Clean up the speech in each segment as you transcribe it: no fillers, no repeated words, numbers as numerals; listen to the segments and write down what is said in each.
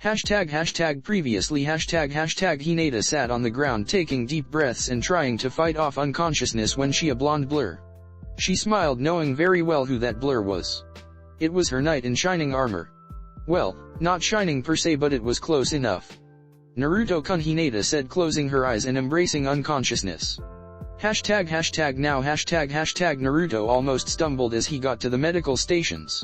Previously Hinata sat on the ground taking deep breaths and trying to fight off unconsciousness when she saw a blonde blur. She smiled knowing very well who that blur was. It was her knight in shining armor. Well, not shining per se, but it was close enough. Naruto-kun, Hinata said, closing her eyes and embracing unconsciousness. Now Naruto almost stumbled as he got to the medical stations.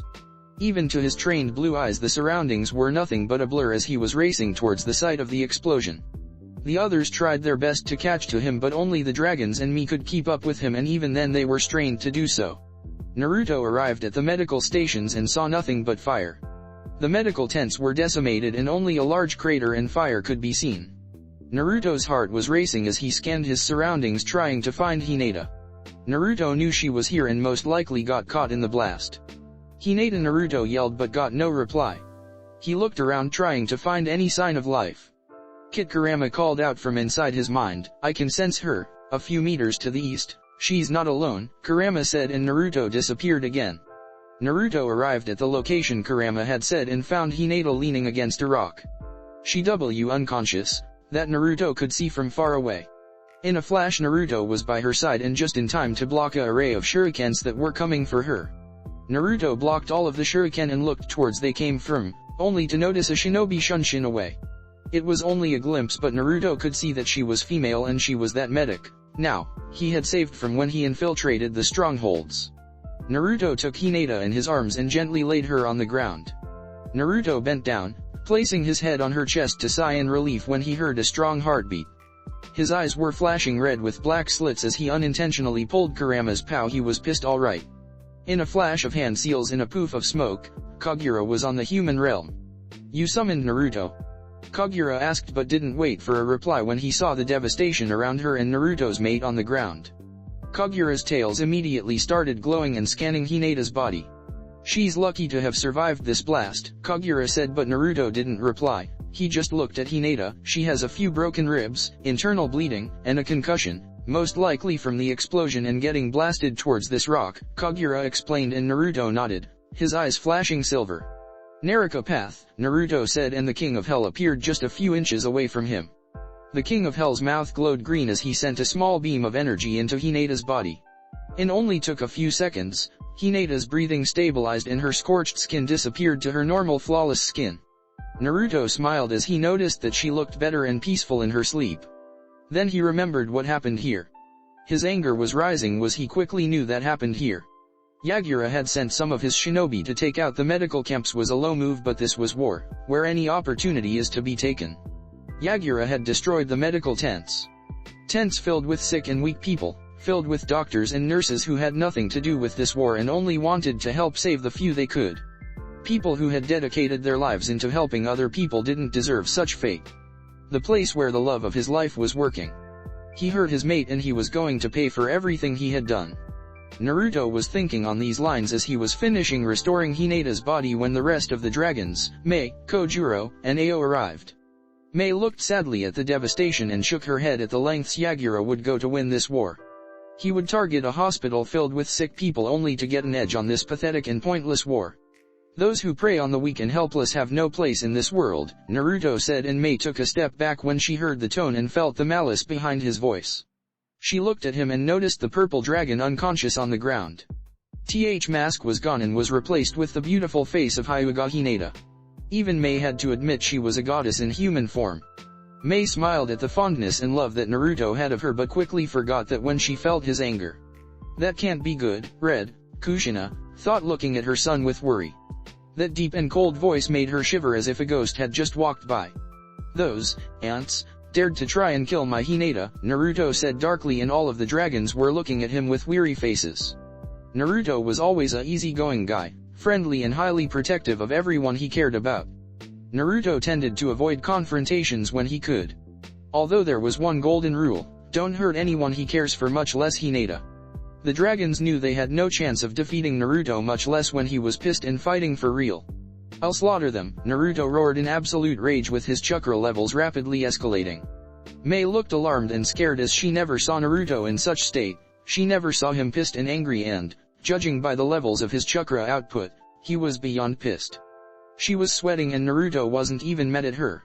Even to his trained blue eyes the surroundings were nothing but a blur as he was racing towards the site of the explosion. The others tried their best to catch to him, but only the dragons and me could keep up with him, and even then they were strained to do so. Naruto arrived at the medical stations and saw nothing but fire. The medical tents were decimated and only a large crater and fire could be seen. Naruto's heart was racing as he scanned his surroundings trying to find Hinata. Naruto knew she was here and most likely got caught in the blast. Hinata, Naruto yelled but got no reply. He looked around trying to find any sign of life. Kit Kurama called out from inside his mind, "I can sense her, a few meters to the east. She's not alone," Kurama said, and Naruto disappeared again. Naruto arrived at the location Kurama had said and found Hinata leaning against a rock. She was unconscious, that Naruto could see from far away. In a flash Naruto was by her side and just in time to block an array of shurikens that were coming for her. Naruto blocked all of the shuriken and looked towards they came from, only to notice a shinobi shunshin away. It was only a glimpse, but Naruto could see that she was female and she was that medic. Now, he had saved from when he infiltrated the strongholds. Naruto took Hinata in his arms and gently laid her on the ground. Naruto bent down, placing his head on her chest to sigh in relief when he heard a strong heartbeat. His eyes were flashing red with black slits as he unintentionally pulled Kurama's POW. He was pissed alright. In a flash of hand seals in a poof of smoke, Kagura was on the human realm. "You summoned Naruto?" Kagura asked but didn't wait for a reply when he saw the devastation around her and Naruto's mate on the ground. Kagura's tails immediately started glowing and scanning Hinata's body. "She's lucky to have survived this blast," Kagura said, but Naruto didn't reply. He just looked at Hinata. "She has a few broken ribs, internal bleeding, and a concussion, most likely from the explosion and getting blasted towards this rock," Kagura explained, and Naruto nodded, his eyes flashing silver. "Naraka path," Naruto said, and the King of Hell appeared just a few inches away from him. The King of Hell's mouth glowed green as he sent a small beam of energy into Hinata's body. It only took a few seconds. Hinata's breathing stabilized and her scorched skin disappeared to her normal flawless skin. Naruto smiled as he noticed that she looked better and peaceful in her sleep. Then he remembered what happened here. His anger was rising as he quickly knew that happened here. Yagura had sent some of his shinobi to take out the medical camps was a low move, but this was war, where any opportunity is to be taken. Yagura had destroyed the medical tents. Tents filled with sick and weak people, filled with doctors and nurses who had nothing to do with this war and only wanted to help save the few they could. People who had dedicated their lives into helping other people didn't deserve such fate. The place where the love of his life was working. He hurt his mate and he was going to pay for everything he had done. Naruto was thinking on these lines as he was finishing restoring Hinata's body when the rest of the dragons, Mei, Kojuro, and Ao arrived. Mei looked sadly at the devastation and shook her head at the lengths Yagura would go to win this war. He would target a hospital filled with sick people only to get an edge on this pathetic and pointless war. "Those who prey on the weak and helpless have no place in this world," Naruto said, and Mei took a step back when she heard the tone and felt the malice behind his voice. She looked at him and noticed the purple dragon unconscious on the ground. Th mask was gone and was replaced with the beautiful face of Hyuga Hinata. Even Mei had to admit she was a goddess in human form. Mei smiled at the fondness and love that Naruto had of her but quickly forgot that when she felt his anger. "That can't be good, Red," Kushina thought, looking at her son with worry. That deep and cold voice made her shiver as if a ghost had just walked by. "Those ants dared to try and kill my Hinata," Naruto said darkly, and all of the dragons were looking at him with weary faces. Naruto was always a easygoing guy, friendly and highly protective of everyone he cared about. Naruto tended to avoid confrontations when he could. Although there was one golden rule: don't hurt anyone he cares for, much less Hinata. The dragons knew they had no chance of defeating Naruto, much less when he was pissed and fighting for real. "I'll slaughter them," Naruto roared in absolute rage with his chakra levels rapidly escalating. Mei looked alarmed and scared as she never saw Naruto in such state. She never saw him pissed and angry, and, judging by the levels of his chakra output, he was beyond pissed. She was sweating and Naruto wasn't even mad at her.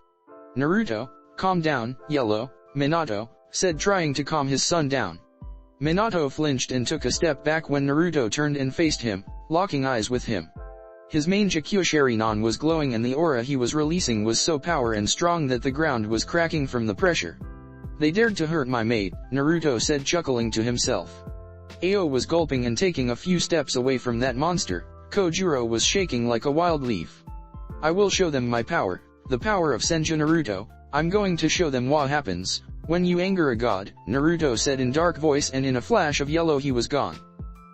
"Naruto, calm down, Yellow," Minato said, trying to calm his son down. Minato flinched and took a step back when Naruto turned and faced him, locking eyes with him. His main Jakyo Sharingan was glowing and the aura he was releasing was so power and strong that the ground was cracking from the pressure. "They dared to hurt my mate," Naruto said, chuckling to himself. Ao was gulping and taking a few steps away from that monster. Kojuro was shaking like a wild leaf. "I will show them my power, the power of Senju Naruto. I'm going to show them what happens when you anger a god," Naruto said in dark voice, and in a flash of yellow he was gone.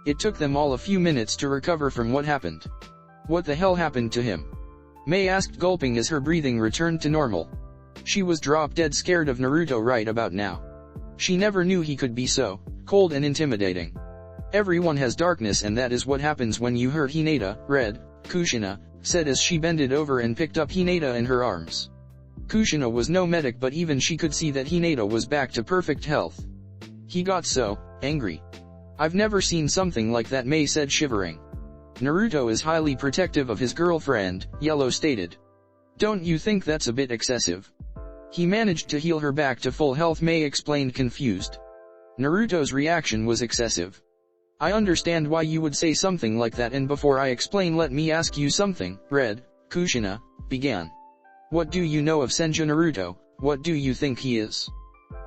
It took them all a few minutes to recover from what happened. "What the hell happened to him?" Mei asked, gulping as her breathing returned to normal. She was drop dead scared of Naruto right about now. She never knew he could be so cold and intimidating. "Everyone has darkness, and that is what happens when you hurt Hinata," Red Kushina said as she bended over and picked up Hinata in her arms. Kushina was no medic, but even she could see that Hinata was back to perfect health. "He got so angry. I've never seen something like that," Mei said, shivering. "Naruto is highly protective of his girlfriend," Yellow stated. "Don't you think that's a bit excessive?" "He managed to heal her back to full health," Mei explained, confused. Naruto's reaction was excessive. "I understand why you would say something like that, and before I explain let me ask you something," Red Kushina began. "What do you know of Senju Naruto? What do you think he is?"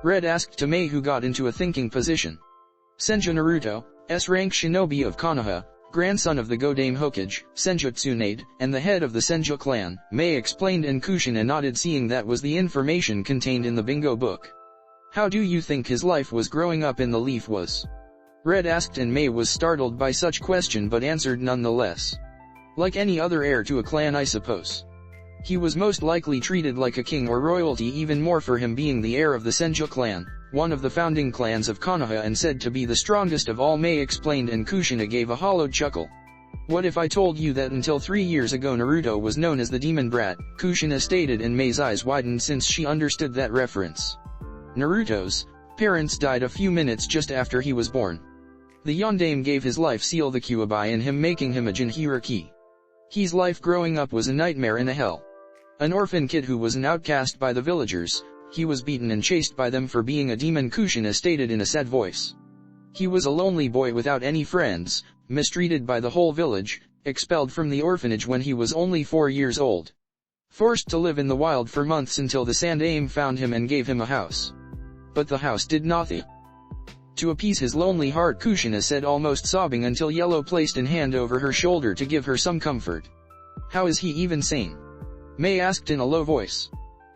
Red asked to Mei, who got into a thinking position. "Senju Naruto, S-rank shinobi of Konoha, grandson of the Godame Hokage, Senju Tsunade, and the head of the Senju clan," Mei explained, and Kushina nodded, seeing that was the information contained in the bingo book. "How do you think his life was growing up in the Leaf was?" Red asked, and Mei was startled by such question but answered nonetheless. "Like any other heir to a clan, I suppose. He was most likely treated like a king or royalty, even more for him being the heir of the Senju clan, one of the founding clans of Konoha and said to be the strongest of all," Mei explained, and Kushina gave a hollow chuckle. "What if I told you that until 3 years ago Naruto was known as the Demon Brat?" Kushina stated, and Mei's eyes widened since she understood that reference. Naruto's parents died a few minutes just after he was born. The Yondaime gave his life seal the Kyuubi in him, making him a Jinhiriki. His life growing up was a nightmare and a hell. An orphan kid who was an outcast by the villagers. He was beaten and chased by them for being a demon, Kushina stated in a sad voice. He was a lonely boy without any friends, mistreated by the whole village, expelled from the orphanage when he was only 4 years old. Forced to live in the wild for months until the Sandaime found him and gave him a house. But the house did nothing to appease his lonely heart, Kushina said, almost sobbing, until Yellow placed an hand over her shoulder to give her some comfort. "How is he even sane?" Mei asked in a low voice.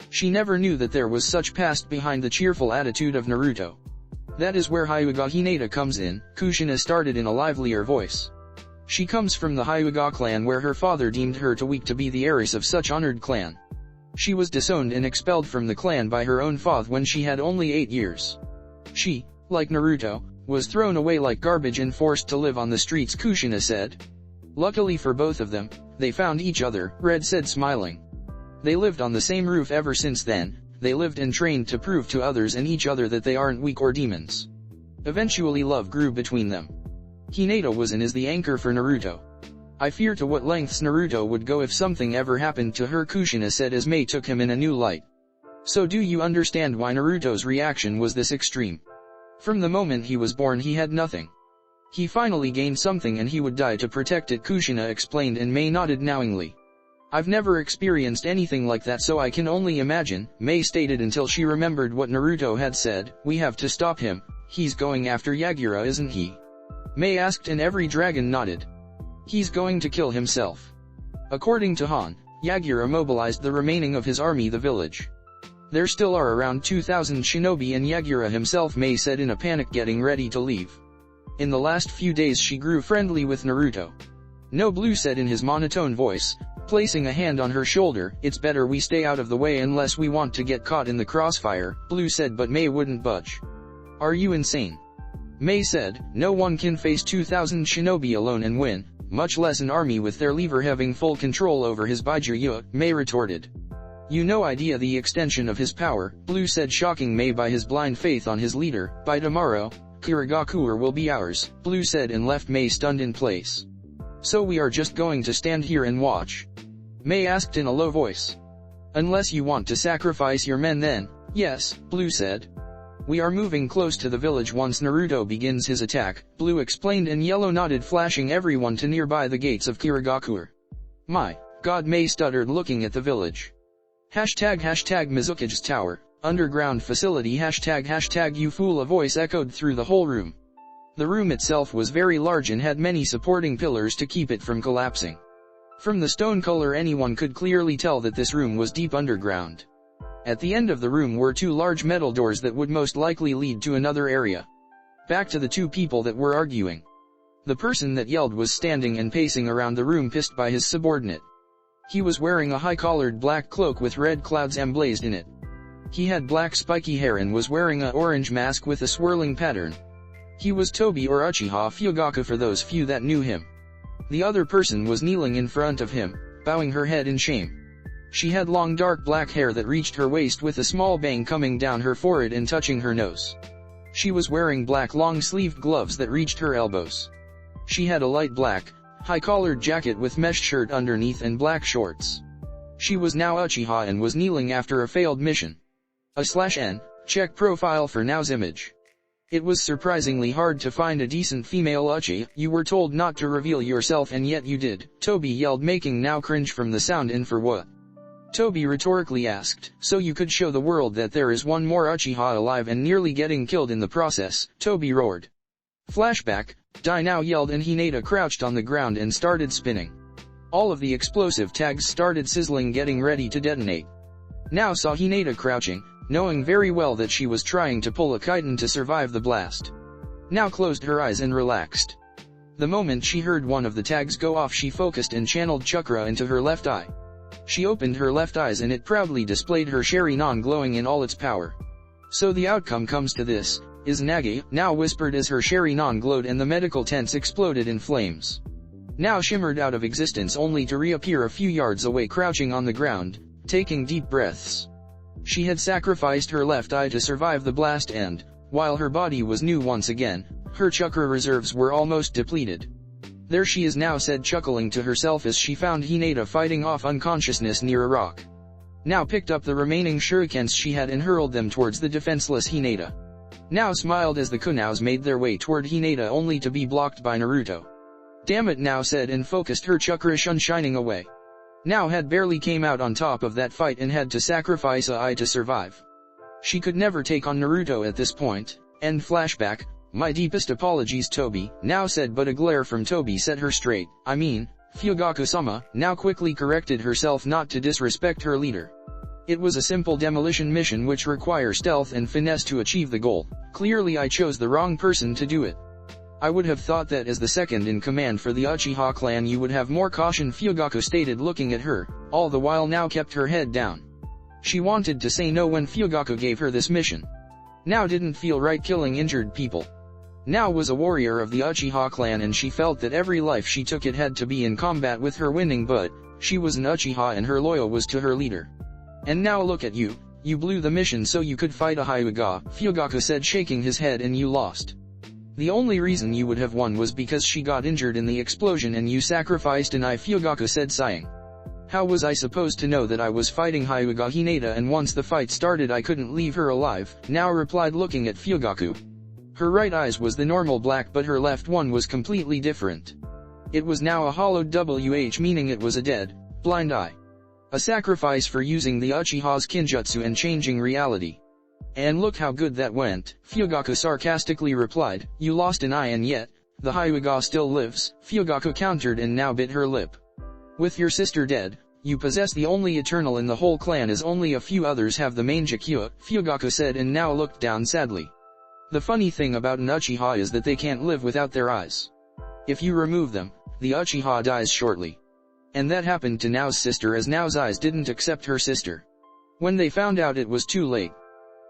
She never knew that there was such past behind the cheerful attitude of Naruto. "That is where Hyuga Hinata comes in," Kushina started in a livelier voice. "She comes from the Hyuga clan, where her father deemed her too weak to be the heiress of such honored clan. She was disowned and expelled from the clan by her own father when she had only 8 years. She, like Naruto, was thrown away like garbage and forced to live on the streets," Kushina said. "Luckily for both of them, they found each other," Red said, smiling. "They lived on the same roof ever since then. They lived and trained to prove to others and each other that they aren't weak or demons. Eventually love grew between them. Hinata was and is the anchor for Naruto. I fear to what lengths Naruto would go if something ever happened to her," Kushina said as Mei took him in a new light. "So do you understand why Naruto's reaction was this extreme? From the moment he was born he had nothing. He finally gained something and he would die to protect it," Kushina explained, and Mei nodded knowingly. "I've never experienced anything like that, so I can only imagine," Mei stated until she remembered what Naruto had said. "We have to stop him. He's going after Yagura, isn't he?" Mei asked, and every dragon nodded. "He's going to kill himself." According to Han, Yagura mobilized the remaining of his army, the village. "There still are around 2,000 shinobi and Yagura himself," Mei said in a panic, getting ready to leave. In the last few days she grew friendly with Naruto. "No," Blue said in his monotone voice, placing a hand on her shoulder. "It's better we stay out of the way unless we want to get caught in the crossfire," Blue said, but Mei wouldn't budge. "Are you insane?" Mei said. "No one can face 2,000 shinobi alone and win, much less an army with their leader having full control over his Baijuya," Mei retorted. "You no idea the extension of his power," Blue said, shocking Mei by his blind faith on his leader. "By tomorrow, Kirigakure will be ours," Blue said, and left Mei stunned in place. "So we are just going to stand here and watch?" Mei asked in a low voice. Unless you want to sacrifice your men then. Yes, Blue said. We are moving close to the village once Naruto begins his attack, Blue explained, and Yellow nodded, flashing everyone to nearby the gates of Kirigakure. My God, Mei stuttered, looking at the village. Hashtag Mizukage's tower, underground facility hashtag you fool, a voice echoed through the whole room. The room itself was very large and had many supporting pillars to keep it from collapsing. From the stone color anyone could clearly tell that this room was deep underground. At the end of the room were two large metal doors that would most likely lead to another area. Back to the two people that were arguing. The person that yelled was standing and pacing around the room, pissed by his subordinate. He was wearing a high-collared black cloak with red clouds emblazoned in it. He had black spiky hair and was wearing a orange mask with a swirling pattern. He was Tobi, or Uchiha Fugaku for those few that knew him. The other person was kneeling in front of him, bowing her head in shame. She had long dark black hair that reached her waist with a small bang coming down her forehead and touching her nose. She was wearing black long-sleeved gloves that reached her elbows. She had a light black, high-collared jacket with mesh shirt underneath and black shorts. She was now Uchiha and was kneeling after a failed mission. /N, check profile for now's image. It was surprisingly hard to find a decent female Uchi. You were told not to reveal yourself and yet you did, Tobi yelled, making now cringe from the sound. And for what? Tobi rhetorically asked. So you could show the world that there is one more Uchiha alive and nearly getting killed in the process, Tobi roared. Flashback, Dai now yelled and Hinata crouched on the ground and started spinning. All of the explosive tags started sizzling, getting ready to detonate. Now saw Hinata crouching, knowing very well that she was trying to pull a chitin to survive the blast. Now closed her eyes and relaxed. The moment she heard one of the tags go off, she focused and channeled chakra into her left eye. She opened her left eyes and it proudly displayed her Sharingan glowing in all its power. So the outcome comes to this, is Nagi, now whispered as her Sharingan glowed and the medical tents exploded in flames. Now shimmered out of existence only to reappear a few yards away, crouching on the ground, taking deep breaths. She had sacrificed her left eye to survive the blast and, while her body was new once again, her chakra reserves were almost depleted. There she is now, said, chuckling to herself as she found Hinata fighting off unconsciousness near a rock. Now picked up the remaining shurikens she had and hurled them towards the defenseless Hinata. Now smiled as the Kunows made their way toward Hinata only to be blocked by Naruto. Damn it now, said, and focused her chakra shining away. Now had barely came out on top of that fight and had to sacrifice a eye to survive. She could never take on Naruto at this point. End flashback. My deepest apologies, Tobi, now said, but a glare from Tobi set her straight. I mean, Fugaku-sama, now quickly corrected herself not to disrespect her leader. It was a simple demolition mission which requires stealth and finesse to achieve the goal. Clearly I chose the wrong person to do it. I would have thought that as the second in command for the Uchiha clan you would have more caution, Fugaku stated, looking at her, all the while now kept her head down. She wanted to say no when Fugaku gave her this mission. Now didn't feel right killing injured people. Now was a warrior of the Uchiha clan and she felt that every life she took it had to be in combat with her winning, but she was an Uchiha and her loyal was to her leader. And now look at you, you blew the mission so you could fight a Hyuga, Fugaku said, shaking his head, and you lost. The only reason you would have won was because she got injured in the explosion and you sacrificed an eye, Fugaku said, sighing. How was I supposed to know that I was fighting Hyuga Hinata and once the fight started I couldn't leave her alive, now replied, looking at Fugaku. Her right eye was the normal black but her left one was completely different. It was now a hollowed WH, meaning it was a dead, blind eye. A sacrifice for using the Uchiha's kinjutsu and changing reality. And look how good that went, Fugaku sarcastically replied. You lost an eye and yet, the Hyuga still lives, Fugaku countered and now bit her lip. With your sister dead, you possess the only eternal in the whole clan as only a few others have the main Jakua, Fugaku said and now looked down sadly. The funny thing about an Uchiha is that they can't live without their eyes. If you remove them, the Uchiha dies shortly. And that happened to Nao's sister, as Nao's eyes didn't accept her sister. When they found out it was too late.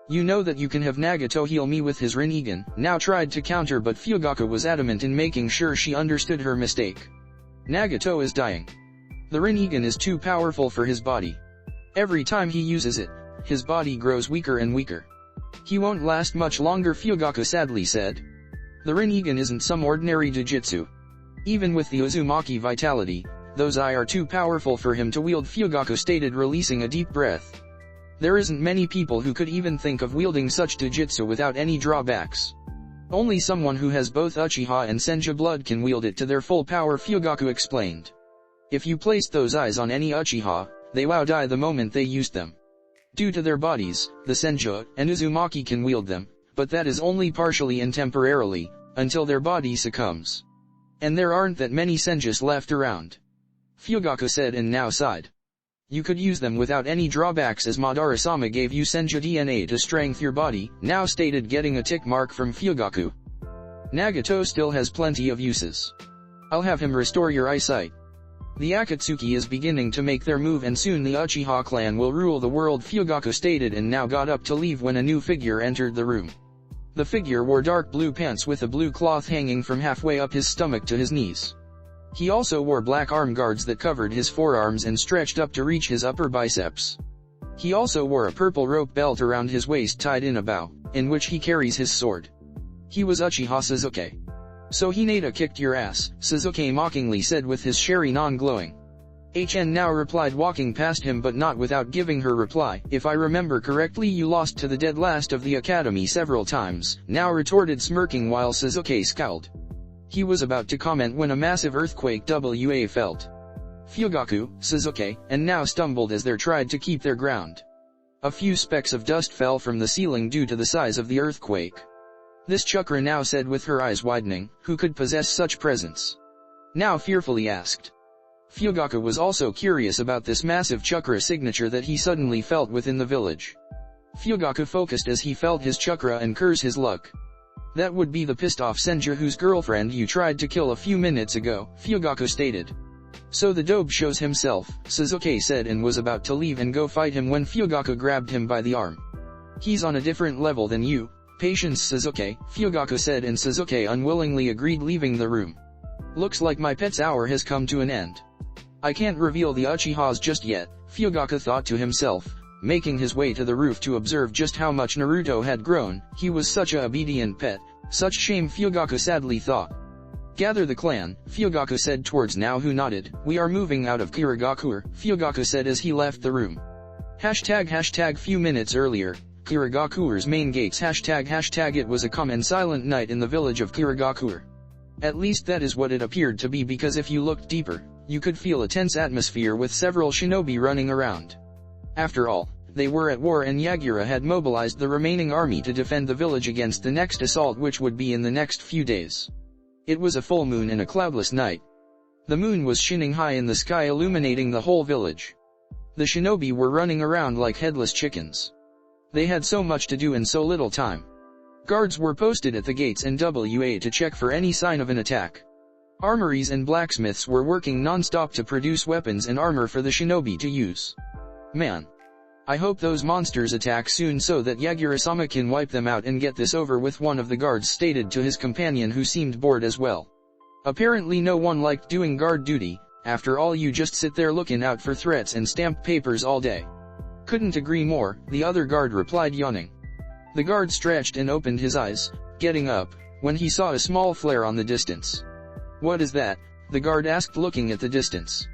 You know that you can have Nagato heal me with his Rinnegan, Nao tried to counter but Fugaku was adamant in making sure she understood her mistake. Nagato is dying. The Rinnegan is too powerful for his body. Every time he uses it, his body grows weaker and weaker. He won't last much longer, Fugaku sadly said. The Rinnegan isn't some ordinary jujutsu. Even with the Uzumaki vitality, those eye are too powerful for him to wield, Fugaku stated, releasing a deep breath. There isn't many people who could even think of wielding such jujutsu without any drawbacks. Only someone who has both Uchiha and Senju blood can wield it to their full power, Fugaku explained. If you placed those eyes on any Uchiha, they would die the moment they used them. Due to their bodies, the Senju and Uzumaki can wield them, but that is only partially and temporarily, until their body succumbs. And there aren't that many Senjus left around. Fugaku said and now sighed. You could use them without any drawbacks, as Madara-sama gave you Senju DNA to strengthen your body, now stated, getting a tick mark from Fugaku. Nagato still has plenty of uses. I'll have him restore your eyesight. The Akatsuki is beginning to make their move and soon the Uchiha clan will rule the world, Fugaku stated, and now got up to leave when a new figure entered the room. The figure wore dark blue pants with a blue cloth hanging from halfway up his stomach to his knees. He also wore black arm guards that covered his forearms and stretched up to reach his upper biceps. He also wore a purple rope belt around his waist tied in a bow, in which he carries his sword. He was Uchiha Sasuke. So Hinata kicked your ass, Sasuke mockingly said with his Sharingan glowing. HN now replied, walking past him but not without giving her reply. If I remember correctly, you lost to the dead last of the academy several times, now retorted, smirking while Sasuke scowled. He was about to comment when a massive earthquake felt. Fugaku, Sasuke, and now stumbled as they tried to keep their ground. A few specks of dust fell from the ceiling due to the size of the earthquake. This Chakra now said with her eyes widening, who could possess such presence? Now fearfully asked. Fugaku was also curious about this massive Chakra signature that he suddenly felt within the village. Fugaku focused as he felt his Chakra and curse his luck. That would be the pissed off Senju whose girlfriend you tried to kill a few minutes ago, Fugaku stated. So the dobe shows himself, Sasuke said, and was about to leave and go fight him when Fugaku grabbed him by the arm. He's on a different level than you. Patience, Sasuke, Fugaku said, and Sasuke unwillingly agreed, leaving the room. Looks like my pet's hour has come to an end. I can't reveal the Uchihas just yet, Fugaku thought to himself, making his way to the roof to observe just how much Naruto had grown. He was such a obedient pet. Such shame, Fugaku sadly thought. Gather the clan, Fugaku said towards Now, who nodded. We are moving out of Kirigakure, Fugaku said as he left the room. Hashtag few minutes earlier, Kirigakure's main gates. Hashtag it was a calm and silent night in the village of Kirigakure. At least that is what it appeared to be, because if you looked deeper, you could feel a tense atmosphere with several shinobi running around. After all, they were at war and Yagura had mobilized the remaining army to defend the village against the next assault, which would be in the next few days. It was a full moon and a cloudless night. The moon was shining high in the sky, illuminating the whole village. The shinobi were running around like headless chickens. They had so much to do in so little time. Guards were posted at the gates and to check for any sign of an attack. Armories and blacksmiths were working non-stop to produce weapons and armor for the shinobi to use. Man. I hope those monsters attack soon so that Yagura-sama can wipe them out and get this over with, one of the guards stated to his companion, who seemed bored as well. Apparently no one liked doing guard duty. After all, you just sit there looking out for threats and stamp papers all day. Couldn't agree more, the other guard replied, yawning. The guard stretched and opened his eyes, getting up, when he saw a small flare on the distance. What is that? The guard asked, looking at the distance.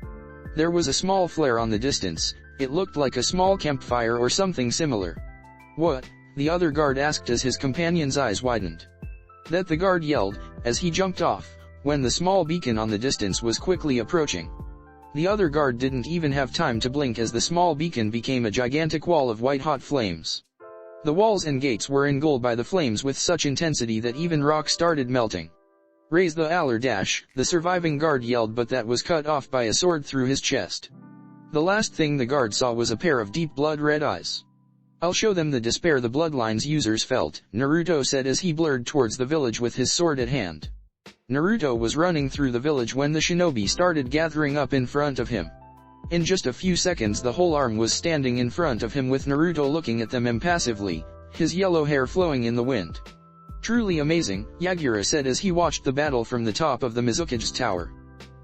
There was a small flare on the distance. It looked like a small campfire or something similar. What? The other guard asked as his companion's eyes widened. That, the guard yelled, as he jumped off, when the small beacon on the distance was quickly approaching. The other guard didn't even have time to blink as the small beacon became a gigantic wall of white-hot flames. The walls and gates were engulfed by the flames with such intensity that even rock started melting. Raise the aller dash, the surviving guard yelled, but that was cut off by a sword through his chest. The last thing the guard saw was a pair of deep blood-red eyes. I'll show them the despair the bloodlines users felt, Naruto said as he blurred towards the village with his sword at hand. Naruto was running through the village when the shinobi started gathering up in front of him. In just a few seconds the whole army was standing in front of him, with Naruto looking at them impassively, his yellow hair flowing in the wind. Truly amazing, Yagura said as he watched the battle from the top of the Mizukage's tower.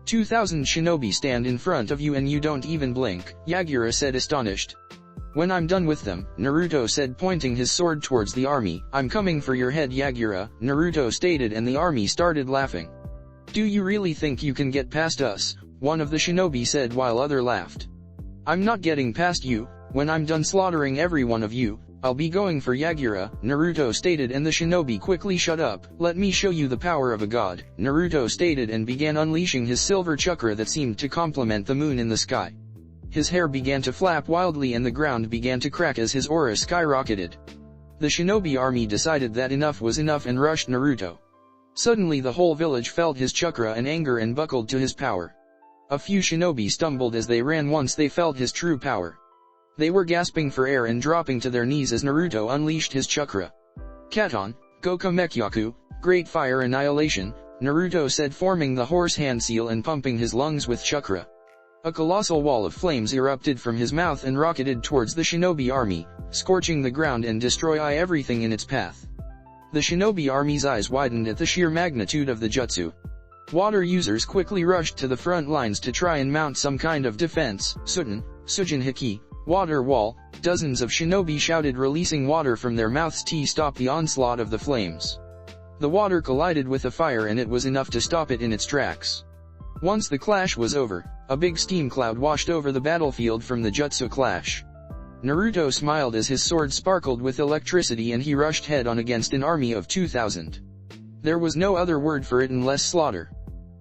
2,000 shinobi stand in front of you and you don't even blink, Yagura said, astonished. When I'm done with them, Naruto said, pointing his sword towards the army. I'm coming for your head, Yagura, Naruto stated, and the army started laughing. Do you really think you can get past us? one of the shinobi said while other laughed. I'm not getting past you. When I'm done slaughtering every one of you, I'll be going for Yagura, Naruto stated, and the shinobi quickly shut up. Let me show you the power of a god, Naruto stated, and began unleashing his silver chakra that seemed to complement the moon in the sky. His hair began to flap wildly and the ground began to crack as his aura skyrocketed. The shinobi army decided that enough was enough and rushed Naruto. Suddenly the whole village felt his chakra and anger and buckled to his power. A few shinobi stumbled as they ran once they felt his true power. They were gasping for air and dropping to their knees as Naruto unleashed his chakra. Katon, Gokamekyaku, Great Fire Annihilation, Naruto said, forming the horse hand seal and pumping his lungs with chakra. A colossal wall of flames erupted from his mouth and rocketed towards the shinobi army, scorching the ground and destroying everything in its path. The shinobi army's eyes widened at the sheer magnitude of the jutsu. Water users quickly rushed to the front lines to try and mount some kind of defense. Sujin Hiki, water wall, dozens of shinobi shouted, releasing water from their mouths to stop the onslaught of the flames. The water collided with the fire and it was enough to stop it in its tracks. Once the clash was over, a big steam cloud washed over the battlefield from the jutsu clash. Naruto smiled as his sword sparkled with electricity and he rushed head-on against an army of 2,000. There was no other word for it unless slaughter.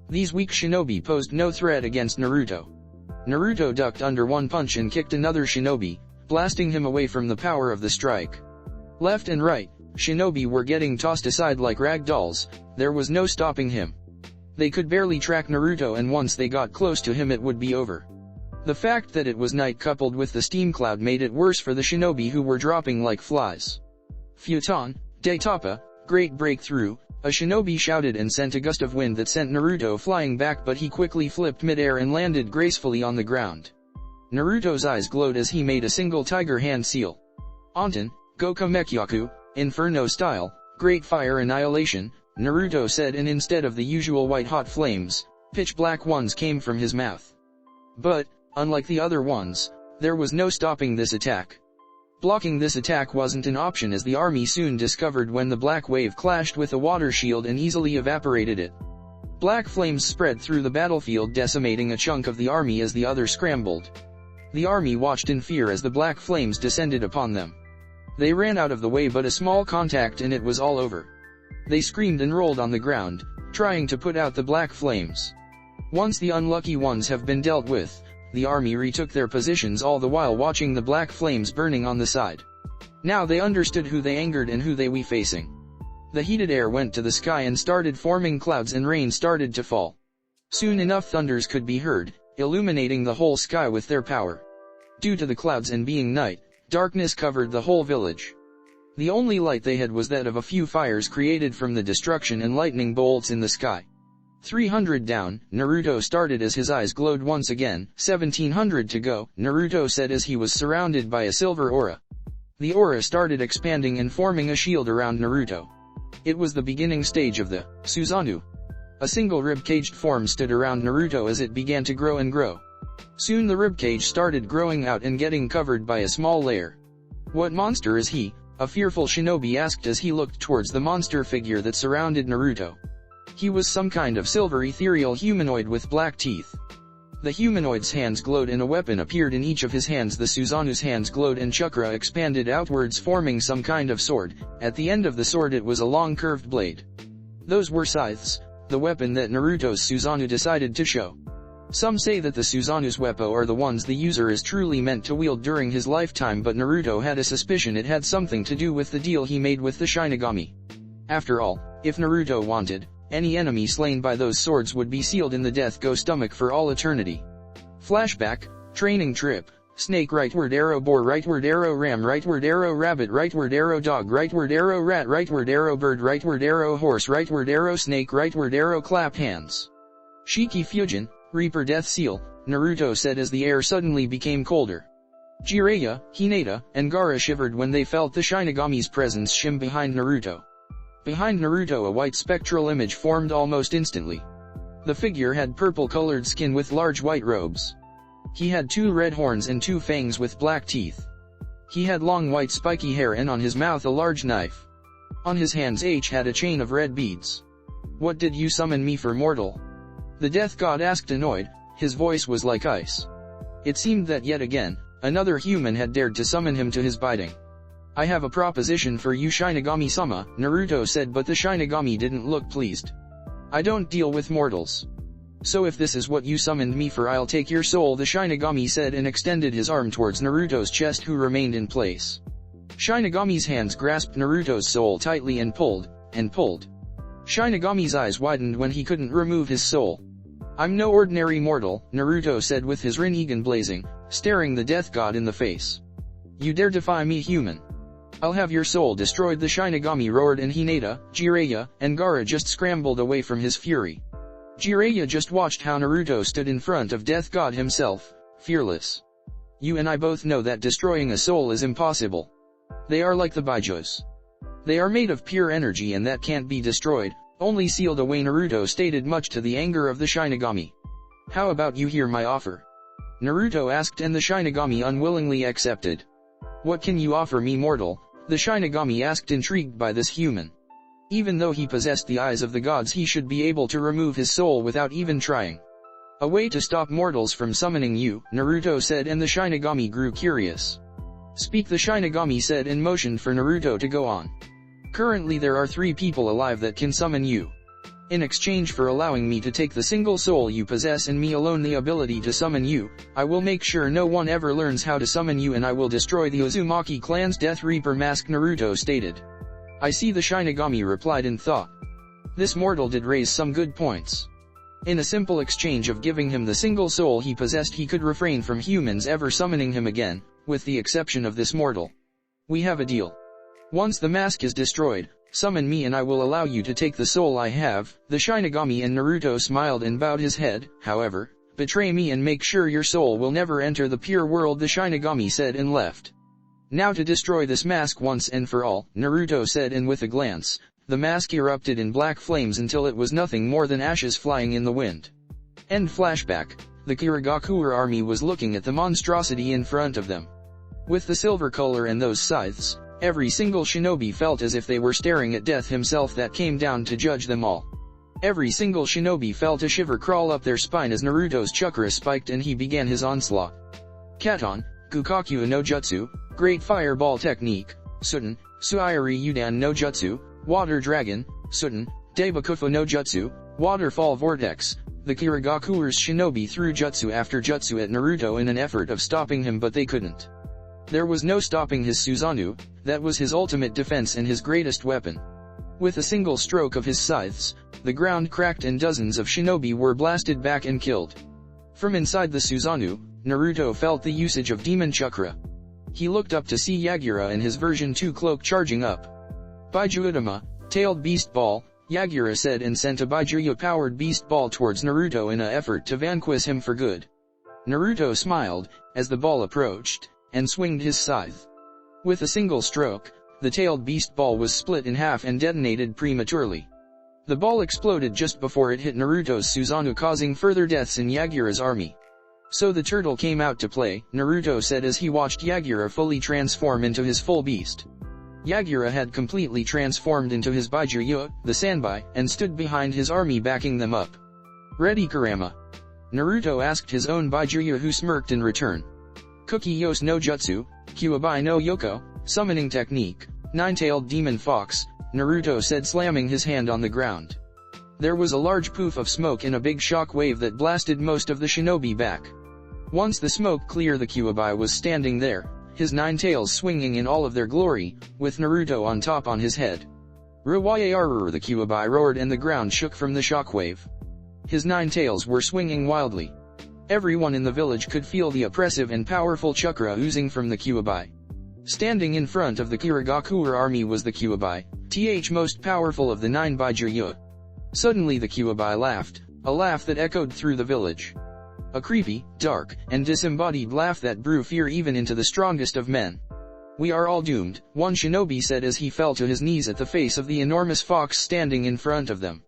These weak shinobi posed no threat against Naruto. Naruto ducked under one punch and kicked another shinobi, blasting him away from the power of the strike. Left and right, shinobi were getting tossed aside like rag dolls. There was no stopping him. They could barely track Naruto, and once they got close to him it would be over. The fact that it was night coupled with the steam cloud made it worse for the shinobi, who were dropping like flies. Futon, Daitapa, Great Breakthrough, a shinobi shouted and sent a gust of wind that sent Naruto flying back, but he quickly flipped mid-air and landed gracefully on the ground. Naruto's eyes glowed as he made a single tiger hand seal. Anton, Gokamekyaku, Inferno Style, Great Fire Annihilation, Naruto said, and instead of the usual white-hot flames, pitch-black ones came from his mouth. But, unlike the other ones, there was no stopping this attack. Blocking this attack wasn't an option, as the army soon discovered when the black wave clashed with a water shield and easily evaporated it. Black flames spread through the battlefield, decimating a chunk of the army as the others scrambled. The army watched in fear as the black flames descended upon them. They ran out of the way, but a small contact and it was all over. They screamed and rolled on the ground, trying to put out the black flames. Once the unlucky ones have been dealt with, the army retook their positions, all the while watching the black flames burning on the side. Now they understood who they angered and who they were facing. The heated air went to the sky and started forming clouds, and rain started to fall. Soon enough thunders could be heard, illuminating the whole sky with their power. Due to the clouds and being night, darkness covered the whole village. The only light they had was that of a few fires created from the destruction and lightning bolts in the sky. 300 down, Naruto started as his eyes glowed once again. 1700 to go, Naruto said as he was surrounded by a silver aura. The aura started expanding and forming a shield around Naruto. It was the beginning stage of the Susanoo. A single rib-caged form stood around Naruto as it began to grow and grow. Soon the ribcage started growing out and getting covered by a small layer. What monster is he? A fearful shinobi asked as he looked towards the monster figure that surrounded Naruto. He was some kind of silver ethereal humanoid with black teeth. The humanoid's hands glowed and a weapon appeared in each of his hands. The Susanoo's hands glowed and chakra expanded outwards, forming some kind of sword. At the end of the sword it was a long curved blade. Those were scythes, the weapon that Naruto's Susanoo decided to show. Some say that the Susanoo's weapons are the ones the user is truly meant to wield during his lifetime, but Naruto had a suspicion it had something to do with the deal he made with the Shinigami. After all, if Naruto wanted, any enemy slain by those swords would be sealed in the death go stomach for all eternity. Flashback, training trip, snake rightward arrow, boar rightward arrow, ram rightward arrow, rabbit rightward arrow, dog rightward arrow, rat rightward arrow, bird rightward arrow, horse rightward arrow, snake rightward arrow, clap hands. Shiki Fujin, Reaper death seal, Naruto said as the air suddenly became colder. Jiraiya, Hinata, and Gaara shivered when they felt the Shinigami's presence shim behind Naruto. Behind Naruto a white spectral image formed almost instantly. The figure had purple-colored skin with large white robes. He had 2 red horns and 2 fangs with black teeth. He had long white spiky hair and on his mouth a large knife. On his hands H had a chain of red beads. "What did you summon me for, mortal?" the death god asked, annoyed. His voice was like ice. It seemed that yet again, another human had dared to summon him to his bidding. I have a proposition for you, Shinigami-sama, Naruto said, but the Shinigami didn't look pleased. I don't deal with mortals. So if this is what you summoned me for, I'll take your soul, the Shinigami said, and extended his arm towards Naruto's chest, who remained in place. Shinigami's hands grasped Naruto's soul tightly and pulled, and pulled. Shinigami's eyes widened when he couldn't remove his soul. I'm no ordinary mortal, Naruto said with his Rinnegan blazing, staring the death god in the face. You dare defy me, human? I'll have your soul destroyed, the Shinigami roared, and Hinata, Jiraiya, and Gaara just scrambled away from his fury. Jiraiya just watched how Naruto stood in front of Death God himself, fearless. You and I both know that destroying a soul is impossible. They are like the Baijos. They are made of pure energy and that can't be destroyed, only sealed away, Naruto stated, much to the anger of the Shinigami. How about you hear my offer? Naruto asked, and the Shinigami unwillingly accepted. What can you offer me, mortal? The Shinigami asked, intrigued by this human. Even though he possessed the eyes of the gods, he should be able to remove his soul without even trying. A way to stop mortals from summoning you, Naruto said, and the Shinigami grew curious. Speak, the Shinigami said, and motioned for Naruto to go on. Currently there are 3 people alive that can summon you. In exchange for allowing me to take the single soul you possess and me alone the ability to summon you, I will make sure no one ever learns how to summon you, and I will destroy the Uzumaki clan's Death Reaper mask, Naruto stated. I see, the Shinigami replied in thought. This mortal did raise some good points. In a simple exchange of giving him the single soul he possessed, he could refrain from humans ever summoning him again, with the exception of this mortal. We have a deal. Once the mask is destroyed, summon me and I will allow you to take the soul I have. The Shinigami and Naruto smiled and bowed his head. However, betray me and make sure your soul will never enter the pure world, the Shinigami said, and left. Now to destroy this mask once and for all, Naruto said, and with a glance, the mask erupted in black flames until it was nothing more than ashes flying in the wind. End flashback. The Kirigakure army was looking at the monstrosity in front of them. With the silver color and those scythes, every single shinobi felt as if they were staring at death himself that came down to judge them all. Every single shinobi felt a shiver crawl up their spine as Naruto's chakra spiked and he began his onslaught. Katon, Kukaku no Jutsu, Great Fireball Technique, Suten, Suiari Udan no Jutsu, Water Dragon, Suten, Daibakufu no Jutsu, Waterfall Vortex. The Kirigakure's shinobi threw jutsu after jutsu at Naruto in an effort of stopping him, but they couldn't. There was no stopping his Susanoo, that was his ultimate defense and his greatest weapon. With a single stroke of his scythes, the ground cracked and dozens of shinobi were blasted back and killed. From inside the Susanoo, Naruto felt the usage of demon chakra. He looked up to see Yagura and his version 2 cloak charging up. Baiju Udama, tailed beast ball, Yagura said, and sent a Baijuya-powered beast ball towards Naruto in an effort to vanquish him for good. Naruto smiled, as the ball approached, and swinged his scythe. With a single stroke, the tailed beast ball was split in half and detonated prematurely. The ball exploded just before it hit Naruto's Susanoo, causing further deaths in Yagura's army. So the turtle came out to play, Naruto said as he watched Yagura fully transform into his full beast. Yagura had completely transformed into his Baijuya, the Sanbi, and stood behind his army backing them up. Ready, Kurama? Naruto asked his own Baijuya, who smirked in return. Kuki Yos no Jutsu, Kyuabai no Yoko, Summoning Technique, Nine-Tailed Demon Fox, Naruto said, slamming his hand on the ground. There was a large poof of smoke and a big shock wave that blasted most of the shinobi back. Once the smoke cleared, the Kyuabai was standing there, his 9 tails swinging in all of their glory, with Naruto on top on his head. Ruwayaru, the Kyuabai roared and the ground shook from the shockwave. His 9 tails were swinging wildly. Everyone in the village could feel the oppressive and powerful chakra oozing from the Kyuabai. Standing in front of the Kirigakure army was the Kyuabai, most powerful of the 9 Baijuya. Suddenly the Kyuabai laughed, a laugh that echoed through the village. A creepy, dark, and disembodied laugh that drew fear even into the strongest of men. We are all doomed, one shinobi said as he fell to his knees at the face of the enormous fox standing in front of them.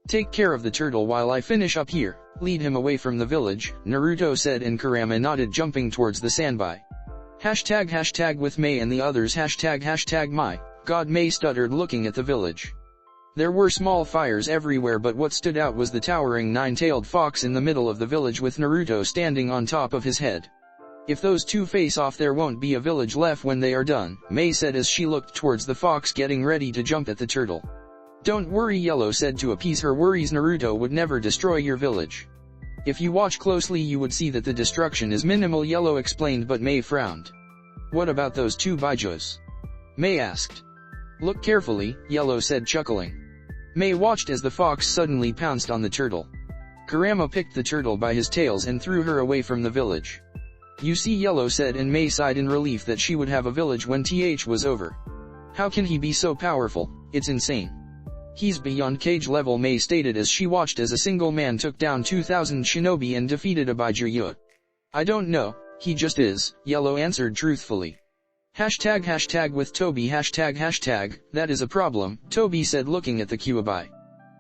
Take care of the turtle while I finish up here, lead him away from the village, Naruto said, and Kurama nodded, jumping towards the Sanbi. ##with May and the others ##my, God, May stuttered, looking at the village. There were small fires everywhere, but what stood out was the towering nine-tailed fox in the middle of the village with Naruto standing on top of his head. If those two face off, there won't be a village left when they are done, Mei said as she looked towards the fox getting ready to jump at the turtle. Don't worry, Yellow said to appease her worries, Naruto would never destroy your village. If you watch closely you would see that the destruction is minimal, Yellow explained, but Mei frowned. What about those two Baijos? Mei asked. Look carefully, Yellow said, chuckling. Mei watched as the fox suddenly pounced on the turtle. Kurama picked the turtle by his tails and threw her away from the village. You see, Yellow said, and Mei sighed in relief that she would have a village when TH was over. How can he be so powerful? It's insane. He's beyond cage level, Mei stated as she watched as a single man took down 2,000 shinobi and defeated a Baijuyu. I don't know, he just is, Yellow answered truthfully. Hashtag with Toby hashtag, that is a problem, Toby said looking at the Kyuubi.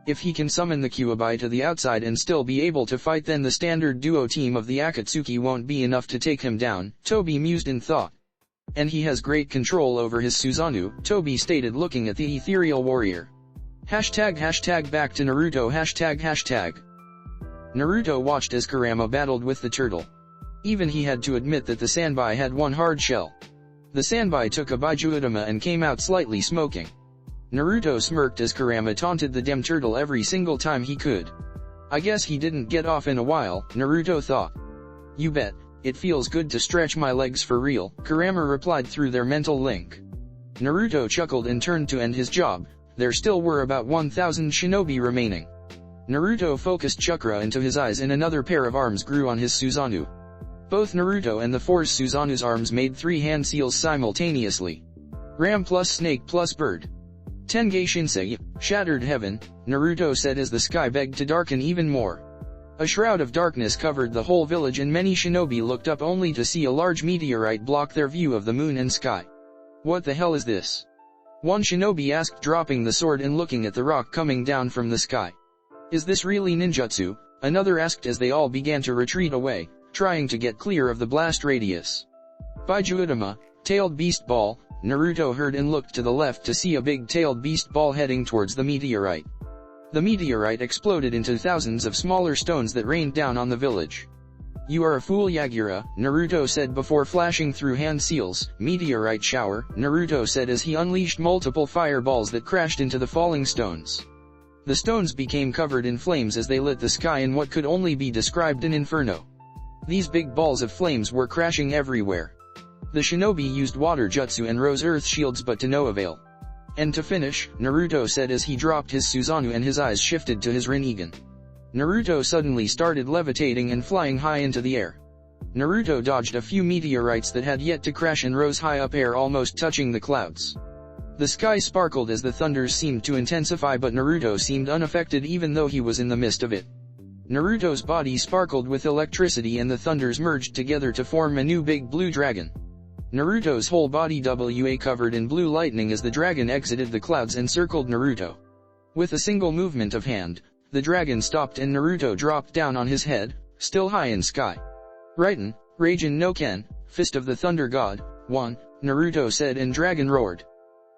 If he can summon the Kyuubi to the outside and still be able to fight, then the standard duo team of the Akatsuki won't be enough to take him down, Toby mused in thought. And he has great control over his Susanoo, Toby stated looking at the ethereal warrior. Hashtag back to Naruto hashtag. Naruto watched as Kurama battled with the turtle. Even he had to admit that the Sanbi had one hard shell. The Sanbi took a Baiju Udama and came out slightly smoking. Naruto smirked as Kurama taunted the damn turtle every single time he could. I guess he didn't get off in a while, Naruto thought. You bet, it feels good to stretch my legs for real, Kurama replied through their mental link. Naruto chuckled and turned to end his job. There still were about 1,000 shinobi remaining. Naruto focused chakra into his eyes and another pair of arms grew on his Susanoo. Both Naruto and the four's Susanoo's arms made 3 hand seals simultaneously. Ram plus snake plus bird. Tenge Shinsei, shattered heaven, Naruto said as the sky begged to darken even more. A shroud of darkness covered the whole village and many shinobi looked up only to see a large meteorite block their view of the moon and sky. What the hell is this? One shinobi asked, dropping the sword and looking at the rock coming down from the sky. Is this really ninjutsu? Another asked as they all began to retreat away, trying to get clear of the blast radius. Baiju Udama, tailed beast ball, Naruto heard and looked to the left to see a big tailed beast ball heading towards the meteorite. The meteorite exploded into thousands of smaller stones that rained down on the village. You are a fool, Yagura, Naruto said before flashing through hand seals. Meteorite shower, Naruto said as he unleashed multiple fireballs that crashed into the falling stones. The stones became covered in flames as they lit the sky in what could only be described an inferno. These big balls of flames were crashing everywhere. The shinobi used water jutsu and rose earth shields but to no avail. And to finish, Naruto said as he dropped his Susanoo and his eyes shifted to his Rinnegan. Naruto suddenly started levitating and flying high into the air. Naruto dodged a few meteorites that had yet to crash and rose high up air, almost touching the clouds. The sky sparkled as the thunders seemed to intensify, but Naruto seemed unaffected even though he was in the midst of it. Naruto's body sparkled with electricity and the thunders merged together to form a new big blue dragon. Naruto's whole body was covered in blue lightning as the dragon exited the clouds and circled Naruto. With a single movement of hand, the dragon stopped and Naruto dropped down on his head, still high in sky. Raiden, Raijin no Ken, Fist of the Thunder God, 1, Naruto said and dragon roared.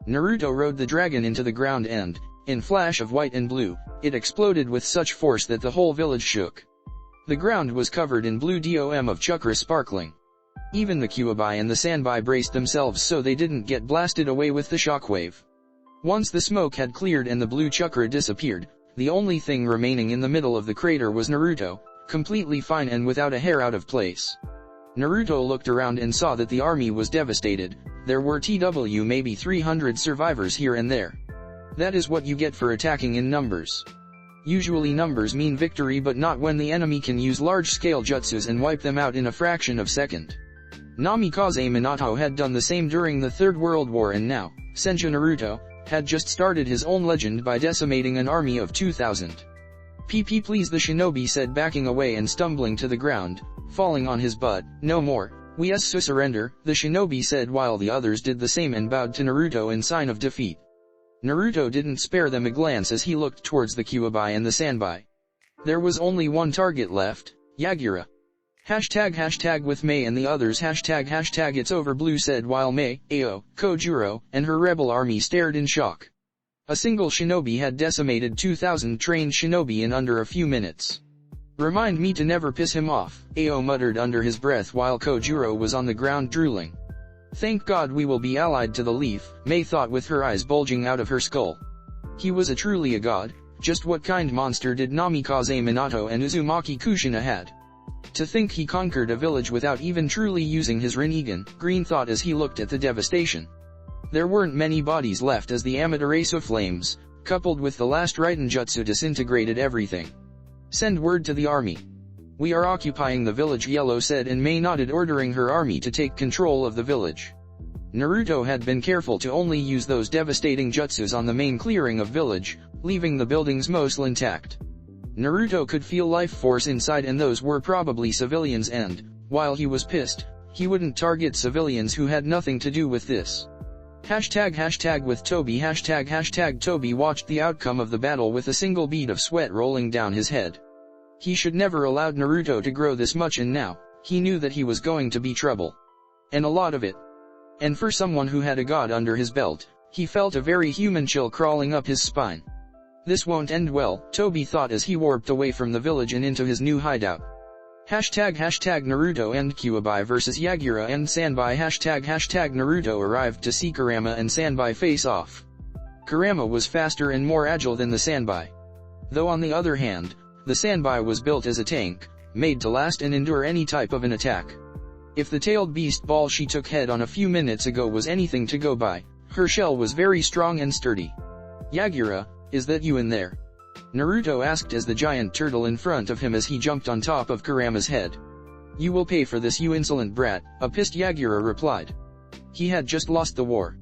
Naruto rode the dragon into the ground and, in flash of white and blue, it exploded with such force that the whole village shook. The ground was covered in blue dom of chakra sparkling. Even the Kyuubi and the Sanbi braced themselves so they didn't get blasted away with the shockwave. Once the smoke had cleared and the blue chakra disappeared, the only thing remaining in the middle of the crater was Naruto, completely fine and without a hair out of place. Naruto looked around and saw that the army was devastated. There were maybe 300 survivors here and there. That is what you get for attacking in numbers. Usually numbers mean victory, but not when the enemy can use large-scale jutsus and wipe them out in a fraction of second. Namikaze Minato had done the same during the Third World War, and now, Senju Naruto, had just started his own legend by decimating an army of 2,000. PP please, the shinobi said, backing away and stumbling to the ground, falling on his butt. No more, we ask to surrender, the shinobi said while the others did the same and bowed to Naruto in sign of defeat. Naruto didn't spare them a glance as he looked towards the Kyuubi and the Sanbi. There was only one target left, Yagura. Hashtag with Mei and the others hashtag it's over blue said while Mei, Ao, Kojuro, and her rebel army stared in shock. A single shinobi had decimated 2,000 trained shinobi in under a few minutes. Remind me to never piss him off, Ao muttered under his breath while Kojuro was on the ground drooling. Thank God we will be allied to the leaf, Mei thought with her eyes bulging out of her skull. He was truly a god. Just what kind monster did Namikaze Minato and Uzumaki Kushina had? To think he conquered a village without even truly using his Rinnegan, Green thought as he looked at the devastation. There weren't many bodies left as the Amaterasu flames, coupled with the last Raiden Jutsu, disintegrated everything. Send word to the army. We are occupying the village, Yellow said, and Mei nodded, ordering her army to take control of the village. Naruto had been careful to only use those devastating jutsus on the main clearing of village, leaving the buildings mostly intact. Naruto could feel life force inside, and those were probably civilians, and, while he was pissed, he wouldn't target civilians who had nothing to do with this. Hashtag with Toby. Hashtag Toby watched the outcome of the battle with a single bead of sweat rolling down his head. He should never allowed Naruto to grow this much, and now, he knew that he was going to be trouble. And a lot of it. And for someone who had a god under his belt, he felt a very human chill crawling up his spine. This won't end well, Toby thought as he warped away from the village and into his new hideout. Hashtag Naruto and Kyuubi vs Yagura and Sanbi. Hashtag Naruto arrived to see Kurama and Sanbi face off. Kurama was faster and more agile than the Sanbi. Though on the other hand, the Sanbi was built as a tank, made to last and endure any type of an attack. If the tailed beast ball she took head on a few minutes ago was anything to go by, her shell was very strong and sturdy. Yagura, is that you in there? Naruto asked as the giant turtle in front of him as he jumped on top of Kurama's head. You will pay for this, you insolent brat, a pissed Yagura replied. He had just lost the war.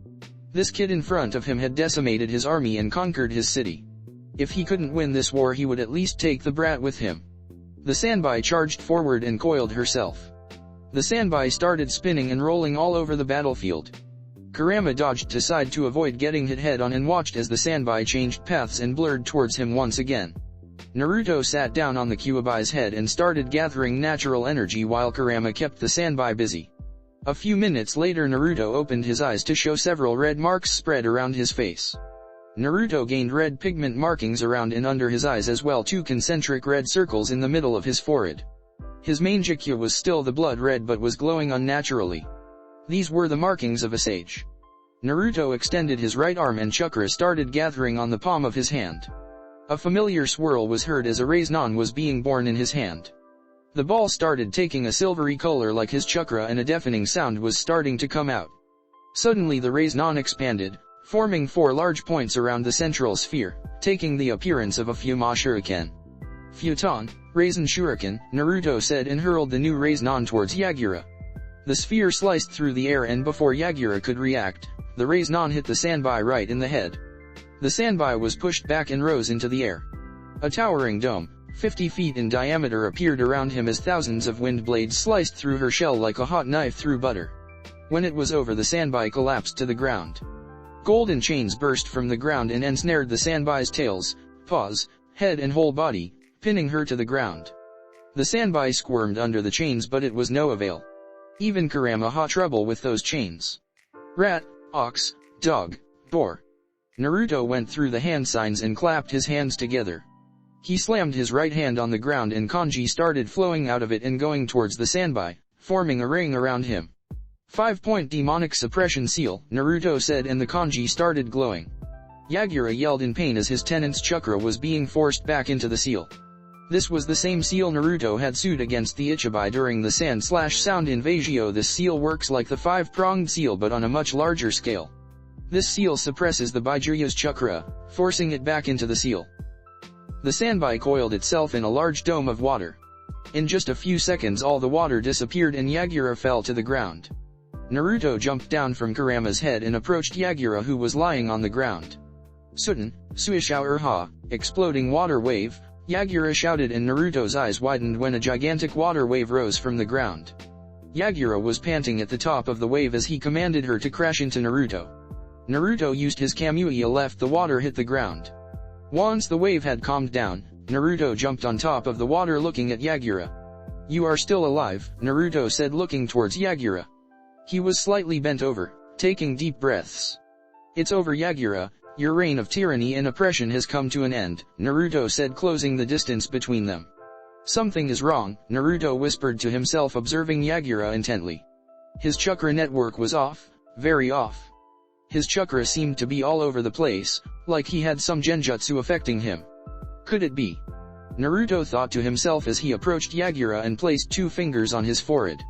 This kid in front of him had decimated his army and conquered his city. If he couldn't win this war, he would at least take the brat with him. The Sanbi charged forward and coiled herself. The Sanbi started spinning and rolling all over the battlefield. Kurama dodged to side to avoid getting hit head on and watched as the Sanbi changed paths and blurred towards him once again. Naruto sat down on the Kyuubi's head and started gathering natural energy while Kurama kept the Sanbi busy. A few minutes later, Naruto opened his eyes to show several red marks spread around his face. Naruto gained red pigment markings around and under his eyes, as well 2 concentric red circles in the middle of his forehead. His manjikyu was still the blood red but was glowing unnaturally. These were the markings of a sage. Naruto extended his right arm and chakra started gathering on the palm of his hand. A familiar swirl was heard as a raisnon was being born in his hand. The ball started taking a silvery color like his chakra and a deafening sound was starting to come out. Suddenly the raisnon expanded, forming 4 large points around the central sphere, taking the appearance of a Fuma Shuriken. Futon, Raisin Shuriken, Naruto said and hurled the new raisnon towards Yagura. The sphere sliced through the air and before Yagura could react, the raisnon hit the Sanbi right in the head. The Sanbi was pushed back and rose into the air. A towering dome, 50 feet in diameter, appeared around him as thousands of wind blades sliced through her shell like a hot knife through butter. When it was over, the Sanbi collapsed to the ground. Golden chains burst from the ground and ensnared the Sanbi's tails, paws, head and whole body, pinning her to the ground. The Sanbi squirmed under the chains, but it was no avail. Even Kurama had trouble with those chains. Rat, ox, dog, boar. Naruto went through the hand signs and clapped his hands together. He slammed his right hand on the ground and kanji started flowing out of it and going towards the Sanbi, forming a ring around him. 5-point demonic suppression seal, Naruto said, and the kanji started glowing. Yagura yelled in pain as his tenant's chakra was being forced back into the seal. This was the same seal Naruto had sued against the Ichibai during the Sand/Sound Invasion. This seal works like the 5-pronged seal but on a much larger scale. This seal suppresses the Baijuya's chakra, forcing it back into the seal. The Sanbi coiled itself in a large dome of water. In just a few seconds all the water disappeared and Yagura fell to the ground. Naruto jumped down from Kurama's head and approached Yagura, who was lying on the ground. Sudden, Suishao Urha, exploding water wave, Yagura shouted and Naruto's eyes widened when a gigantic water wave rose from the ground. Yagura was panting at the top of the wave as he commanded her to crash into Naruto. Naruto used his Kamuya left the water hit the ground. Once the wave had calmed down, Naruto jumped on top of the water looking at Yagura. You are still alive, Naruto said looking towards Yagura. He was slightly bent over, taking deep breaths. It's over, Yagura, Your reign of tyranny and oppression has come to an end, Naruto said, closing the distance between them. Something is wrong, Naruto whispered to himself, observing Yagura intently. His chakra network was off, very off. His chakra seemed to be all over the place, like he had some genjutsu affecting him. Could it be? Naruto thought to himself as he approached Yagura and placed 2 fingers on his forehead.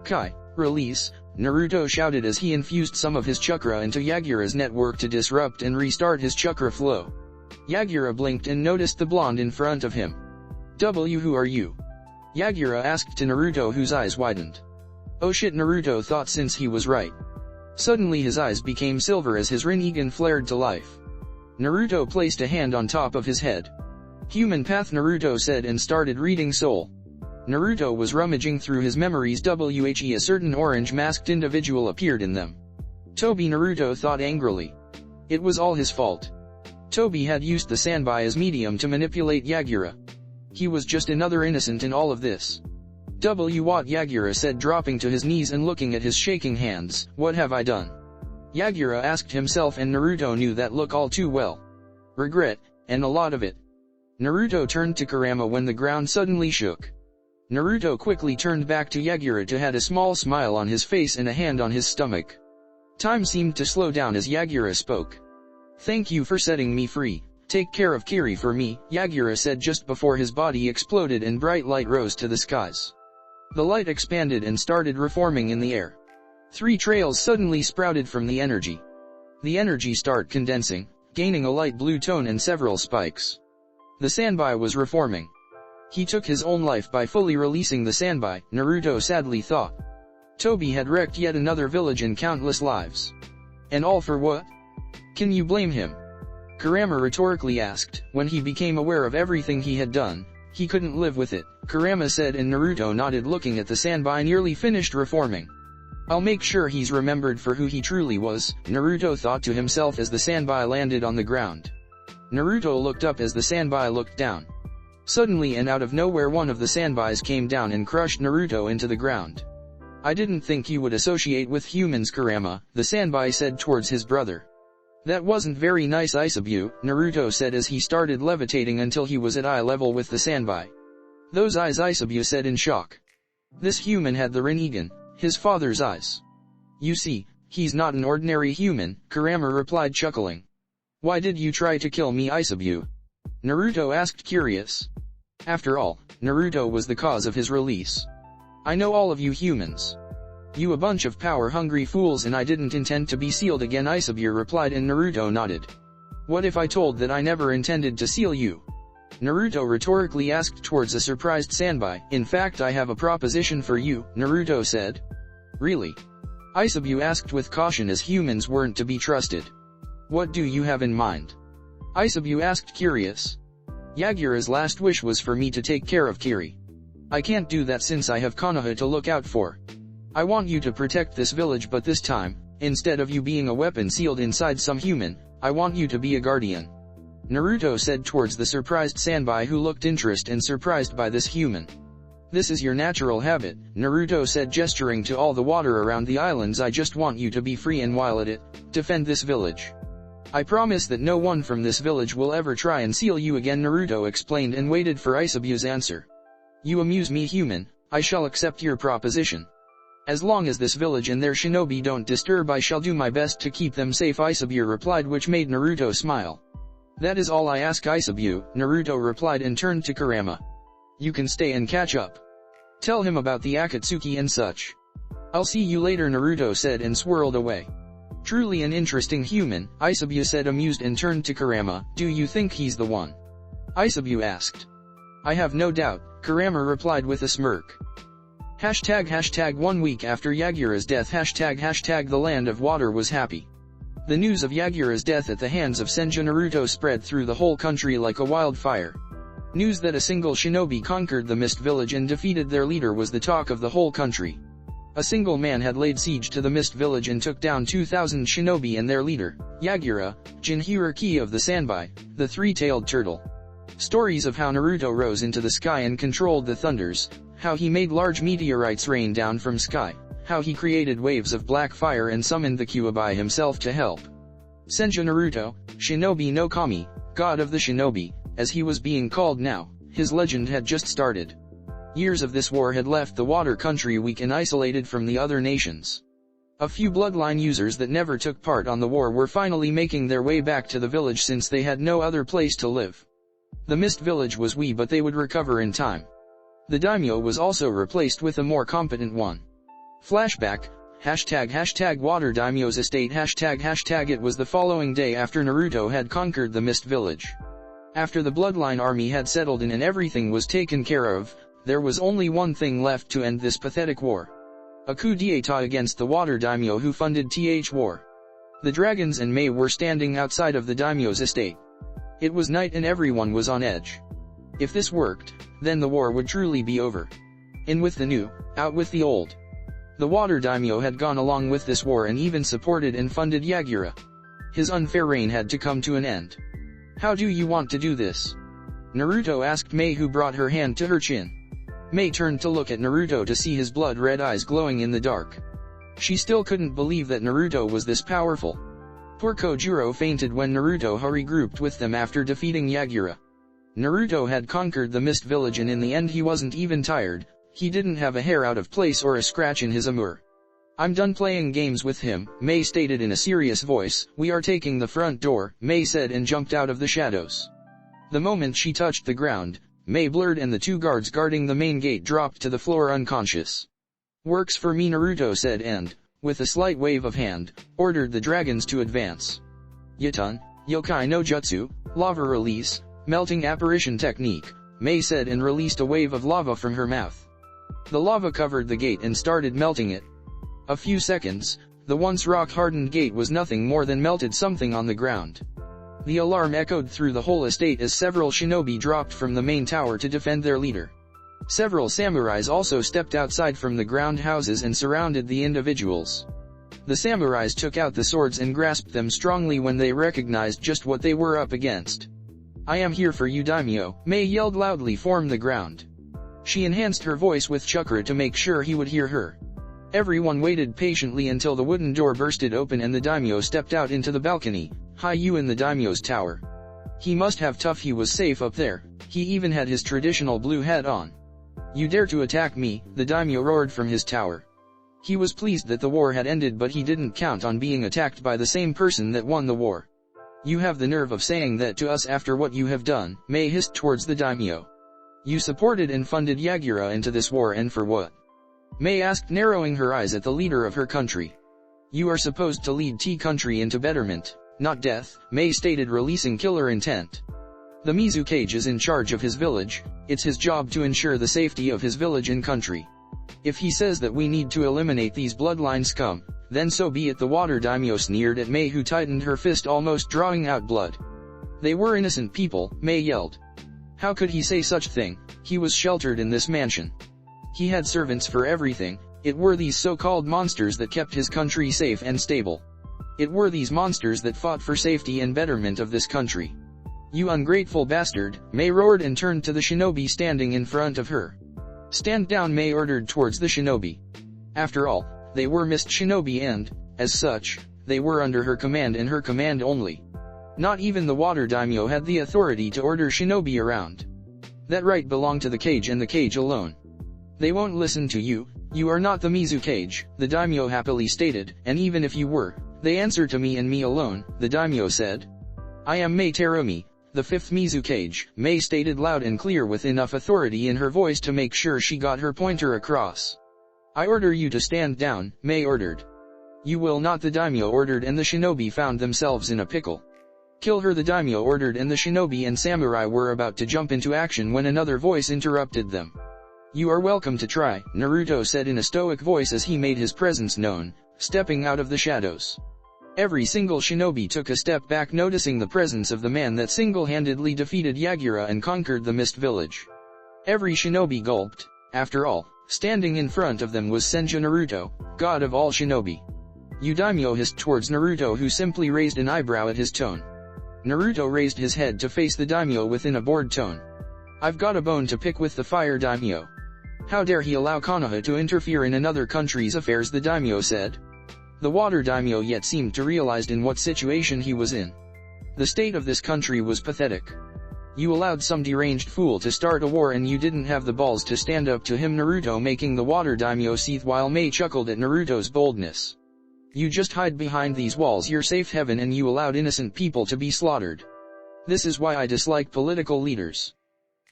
Kai, release, Naruto shouted as he infused some of his chakra into Yagura's network to disrupt and restart his chakra flow. Yagura blinked and noticed the blonde in front of him. Who are you? Yagura asked to Naruto, whose eyes widened. Oh shit, Naruto thought, since he was right. Suddenly his eyes became silver as his Rinnegan flared to life. Naruto placed a hand on top of his head. Human path, Naruto said, and started reading Soul. Naruto was rummaging through his memories. A certain orange-masked individual appeared in them. Tobi, Naruto thought angrily. It was all his fault. Tobi had used the Sanbi as medium to manipulate Yagura. He was just another innocent in all of this. What, Yagura said, dropping to his knees and looking at his shaking hands. What have I done? Yagura asked himself, and Naruto knew that look all too well. Regret, and a lot of it. Naruto turned to Kurama when the ground suddenly shook. Naruto quickly turned back to Yagura to had a small smile on his face and a hand on his stomach. Time seemed to slow down as Yagura spoke. Thank you for setting me free. Take care of Kiri for me, Yagura said just before his body exploded and bright light rose to the skies. The light expanded and started reforming in the air. 3 trails suddenly sprouted from the energy. The energy started condensing, gaining a light blue tone and several spikes. The Sanbi was reforming. He took his own life by fully releasing the Sanbi, Naruto sadly thought. Tobi had wrecked yet another village and countless lives. And all for what? Can you blame him? Kurama rhetorically asked. When he became aware of everything he had done, he couldn't live with it, Kurama said, and Naruto nodded, looking at the Sanbi nearly finished reforming. I'll make sure he's remembered for who he truly was, Naruto thought to himself as the Sanbi landed on the ground. Naruto looked up as the Sanbi looked down. Suddenly and out of nowhere, one of the Sanbis came down and crushed Naruto into the ground. I didn't think you would associate with humans, Kurama, the Sanbi said towards his brother. That wasn't very nice, Isabu, Naruto said as he started levitating until he was at eye level with the Sanbi. Those eyes, Isabu said in shock. This human had the Rinnegan, his father's eyes. You see, he's not an ordinary human, Kurama replied, chuckling. Why did you try to kill me, Isabu? Naruto asked, curious. After all, Naruto was the cause of his release. I know all of you humans. You a bunch of power-hungry fools, and I didn't intend to be sealed again, Isabu replied, and Naruto nodded. What if I told that I never intended to seal you? Naruto rhetorically asked towards a surprised Sanbi. In fact, I have a proposition for you, Naruto said. Really? Isabu asked with caution, as humans weren't to be trusted. What do you have in mind? Isabu asked, curious. Yagura's last wish was for me to take care of Kiri. I can't do that since I have Konoha to look out for. I want you to protect this village, but this time, instead of you being a weapon sealed inside some human, I want you to be a guardian. Naruto said towards the surprised Sanbi, who looked interested and surprised by this human. This is your natural habit, Naruto said, gesturing to all the water around the islands. I just want you to be free and while at it, defend this village. I promise that no one from this village will ever try and seal you again, Naruto explained and waited for Isabu's answer. You amuse me, human. I shall accept your proposition. As long as this village and their shinobi don't disturb, I shall do my best to keep them safe, Isabu replied, which made Naruto smile. That is all I ask, Isabu, Naruto replied and turned to Kurama. You can stay and catch up. Tell him about the Akatsuki and such. I'll see you later, Naruto said and swirled away. Truly an interesting human, Isabu said, amused, and turned to Kurama. Do you think he's the one? Isabu asked. I have no doubt, Kurama replied with a smirk. ## 1 week after Yagura's death. ## the land of water was happy. The news of Yagura's death at the hands of Senju Naruto spread through the whole country like a wildfire. News that a single shinobi conquered the Mist Village and defeated their leader was the talk of the whole country. A single man had laid siege to the Mist Village and took down 2,000 shinobi and their leader, Yagura, Jinhiriki of the Sanbi, the three-tailed turtle. Stories of how Naruto rose into the sky and controlled the thunders, how he made large meteorites rain down from sky, how he created waves of black fire and summoned the Kyuubi himself to help. Senju Naruto, Shinobi no Kami, god of the shinobi, as he was being called now, his legend had just started. Years of this war had left the water country weak and isolated from the other nations. A few bloodline users that never took part on the war were finally making their way back to the village since they had no other place to live. The mist village was weak, but they would recover in time. The daimyo was also replaced with a more competent one. Flashback, ## water daimyo's estate ## It was the following day after Naruto had conquered the mist village. After the bloodline army had settled in and everything was taken care of, there was only one thing left to end this pathetic war. A coup d'état against the water daimyo who funded th war. The dragons and Mei were standing outside of the daimyo's estate. It was night and everyone was on edge. If this worked, then the war would truly be over. In with the new, out with the old. The water daimyo had gone along with this war and even supported and funded Yagura. His unfair reign had to come to an end. How do you want to do this? Naruto asked Mei, who brought her hand to her chin. Mei turned to look at Naruto to see his blood-red eyes glowing in the dark. She still couldn't believe that Naruto was this powerful. Poor Kojiro fainted when Naruto regrouped with them after defeating Yagura. Naruto had conquered the mist village and in the end he wasn't even tired, he didn't have a hair out of place or a scratch in his armor. I'm done playing games with him, Mei stated in a serious voice. We are taking the front door, Mei said and jumped out of the shadows. The moment she touched the ground, Mei blurred and the two guards guarding the main gate dropped to the floor unconscious. Works for me, Naruto said and, with a slight wave of hand, ordered the dragons to advance. Yatun, Yokai no Jutsu, lava release, melting apparition technique, Mei said and released a wave of lava from her mouth. The lava covered the gate and started melting it. A few seconds, the once rock-hardened gate was nothing more than melted something on the ground. The alarm echoed through the whole estate as several shinobi dropped from the main tower to defend their leader. Several samurais also stepped outside from the ground houses and surrounded the individuals. The samurais took out the swords and grasped them strongly when they recognized just what they were up against. I am here for you, daimyo, Mei yelled loudly from the ground. She enhanced her voice with chakra to make sure he would hear her. Everyone waited patiently until the wooden door bursted open and the daimyo stepped out into the balcony, high you in the daimyo's tower. He must have tough, he was safe up there, he even had his traditional blue hat on. You dare to attack me, the daimyo roared from his tower. He was pleased that the war had ended, but he didn't count on being attacked by the same person that won the war. You have the nerve of saying that to us after what you have done, Mei hissed towards the daimyo. You supported and funded Yagura into this war, and for what? Mei asked, narrowing her eyes at the leader of her country. You are supposed to lead T country into betterment, not death, Mei stated, releasing killer intent. The Mizukage is in charge of his village, it's his job to ensure the safety of his village and country. If he says that we need to eliminate these bloodline scum, then so be it, the water daimyo sneered at Mei, who tightened her fist, almost drawing out blood. They were innocent people, Mei yelled. How could he say such thing? He was sheltered in this mansion. He had servants for everything. It were these so-called monsters that kept his country safe and stable. It were these monsters that fought for safety and betterment of this country. You ungrateful bastard, Mei roared and turned to the shinobi standing in front of her. Stand down, Mei ordered towards the shinobi. After all, they were mist shinobi and, as such, they were under her command and her command only. Not even the water daimyo had the authority to order shinobi around. That right belonged to the cage and the cage alone. They won't listen to you, you are not the Mizukage, the daimyo happily stated, and even if you were, they answer to me and me alone, the daimyo said. I am Mei Terumi, the fifth Mizukage, Mei stated loud and clear with enough authority in her voice to make sure she got her pointer across. I order you to stand down, Mei ordered. You will not, the daimyo ordered, and the shinobi found themselves in a pickle. Kill her, the daimyo ordered, and the shinobi and samurai were about to jump into action when another voice interrupted them. You are welcome to try, Naruto said in a stoic voice as he made his presence known, stepping out of the shadows. Every single shinobi took a step back, noticing the presence of the man that single-handedly defeated Yagura and conquered the mist village. Every shinobi gulped. After all, standing in front of them was Senju Naruto, god of all shinobi. You, daimyo hissed towards Naruto, who simply raised an eyebrow at his tone. Naruto raised his head to face the daimyo within a bored tone. I've got a bone to pick with the fire daimyo. How dare he allow Konoha to interfere in another country's affairs, the daimyo said. The water daimyo yet seemed to realize in what situation he was in. The state of this country was pathetic. You allowed some deranged fool to start a war and you didn't have the balls to stand up to him, Naruto, making the water daimyo seethe while Mei chuckled at Naruto's boldness. You just hide behind these walls, you're safe haven, and you allowed innocent people to be slaughtered. This is why I dislike political leaders.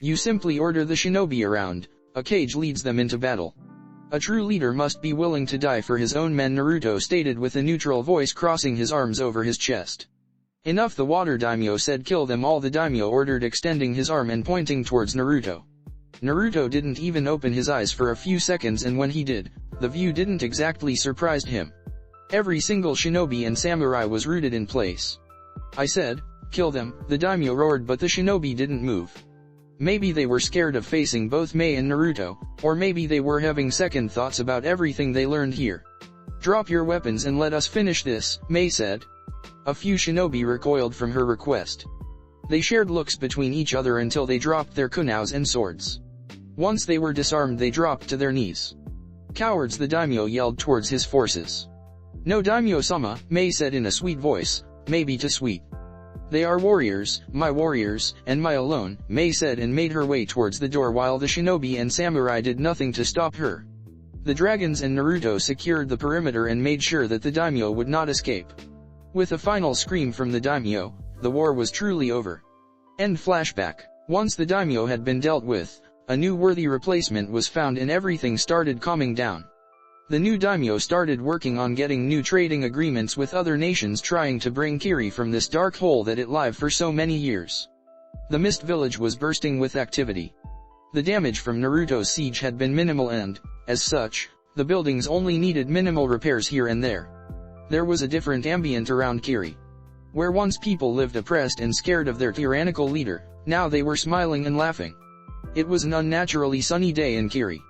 You simply order the shinobi around, a cage leads them into battle. A true leader must be willing to die for his own men, Naruto stated with a neutral voice, crossing his arms over his chest. Enough, the water daimyo said. Kill them all, the daimyo ordered, extending his arm and pointing towards Naruto. Naruto didn't even open his eyes for a few seconds, and when he did, the view didn't exactly surprise him. Every single shinobi and samurai was rooted in place. I said, kill them, the daimyo roared, but the shinobi didn't move. Maybe they were scared of facing both Mei and Naruto, or maybe they were having second thoughts about everything they learned here. Drop your weapons and let us finish this, Mei said. A few shinobi recoiled from her request. They shared looks between each other until they dropped their kunais and swords. Once they were disarmed, they dropped to their knees. Cowards, the daimyo yelled towards his forces. No, daimyo-sama, Mei said in a sweet voice, maybe too sweet. They are warriors, and my alone, Mei said, and made her way towards the door while the shinobi and samurai did nothing to stop her. The dragons and Naruto secured the perimeter and made sure that the daimyo would not escape. With a final scream from the daimyo, the war was truly over. End flashback. Once the daimyo had been dealt with, a new worthy replacement was found and everything started calming down. The new daimyo started working on getting new trading agreements with other nations, trying to bring Kiri from this dark hole that it lived for so many years. The Mist Village was bursting with activity. The damage from Naruto's siege had been minimal and, as such, the buildings only needed minimal repairs here and there. There was a different ambient around Kiri. Where once people lived oppressed and scared of their tyrannical leader, now they were smiling and laughing. It was an unnaturally sunny day in Kiri.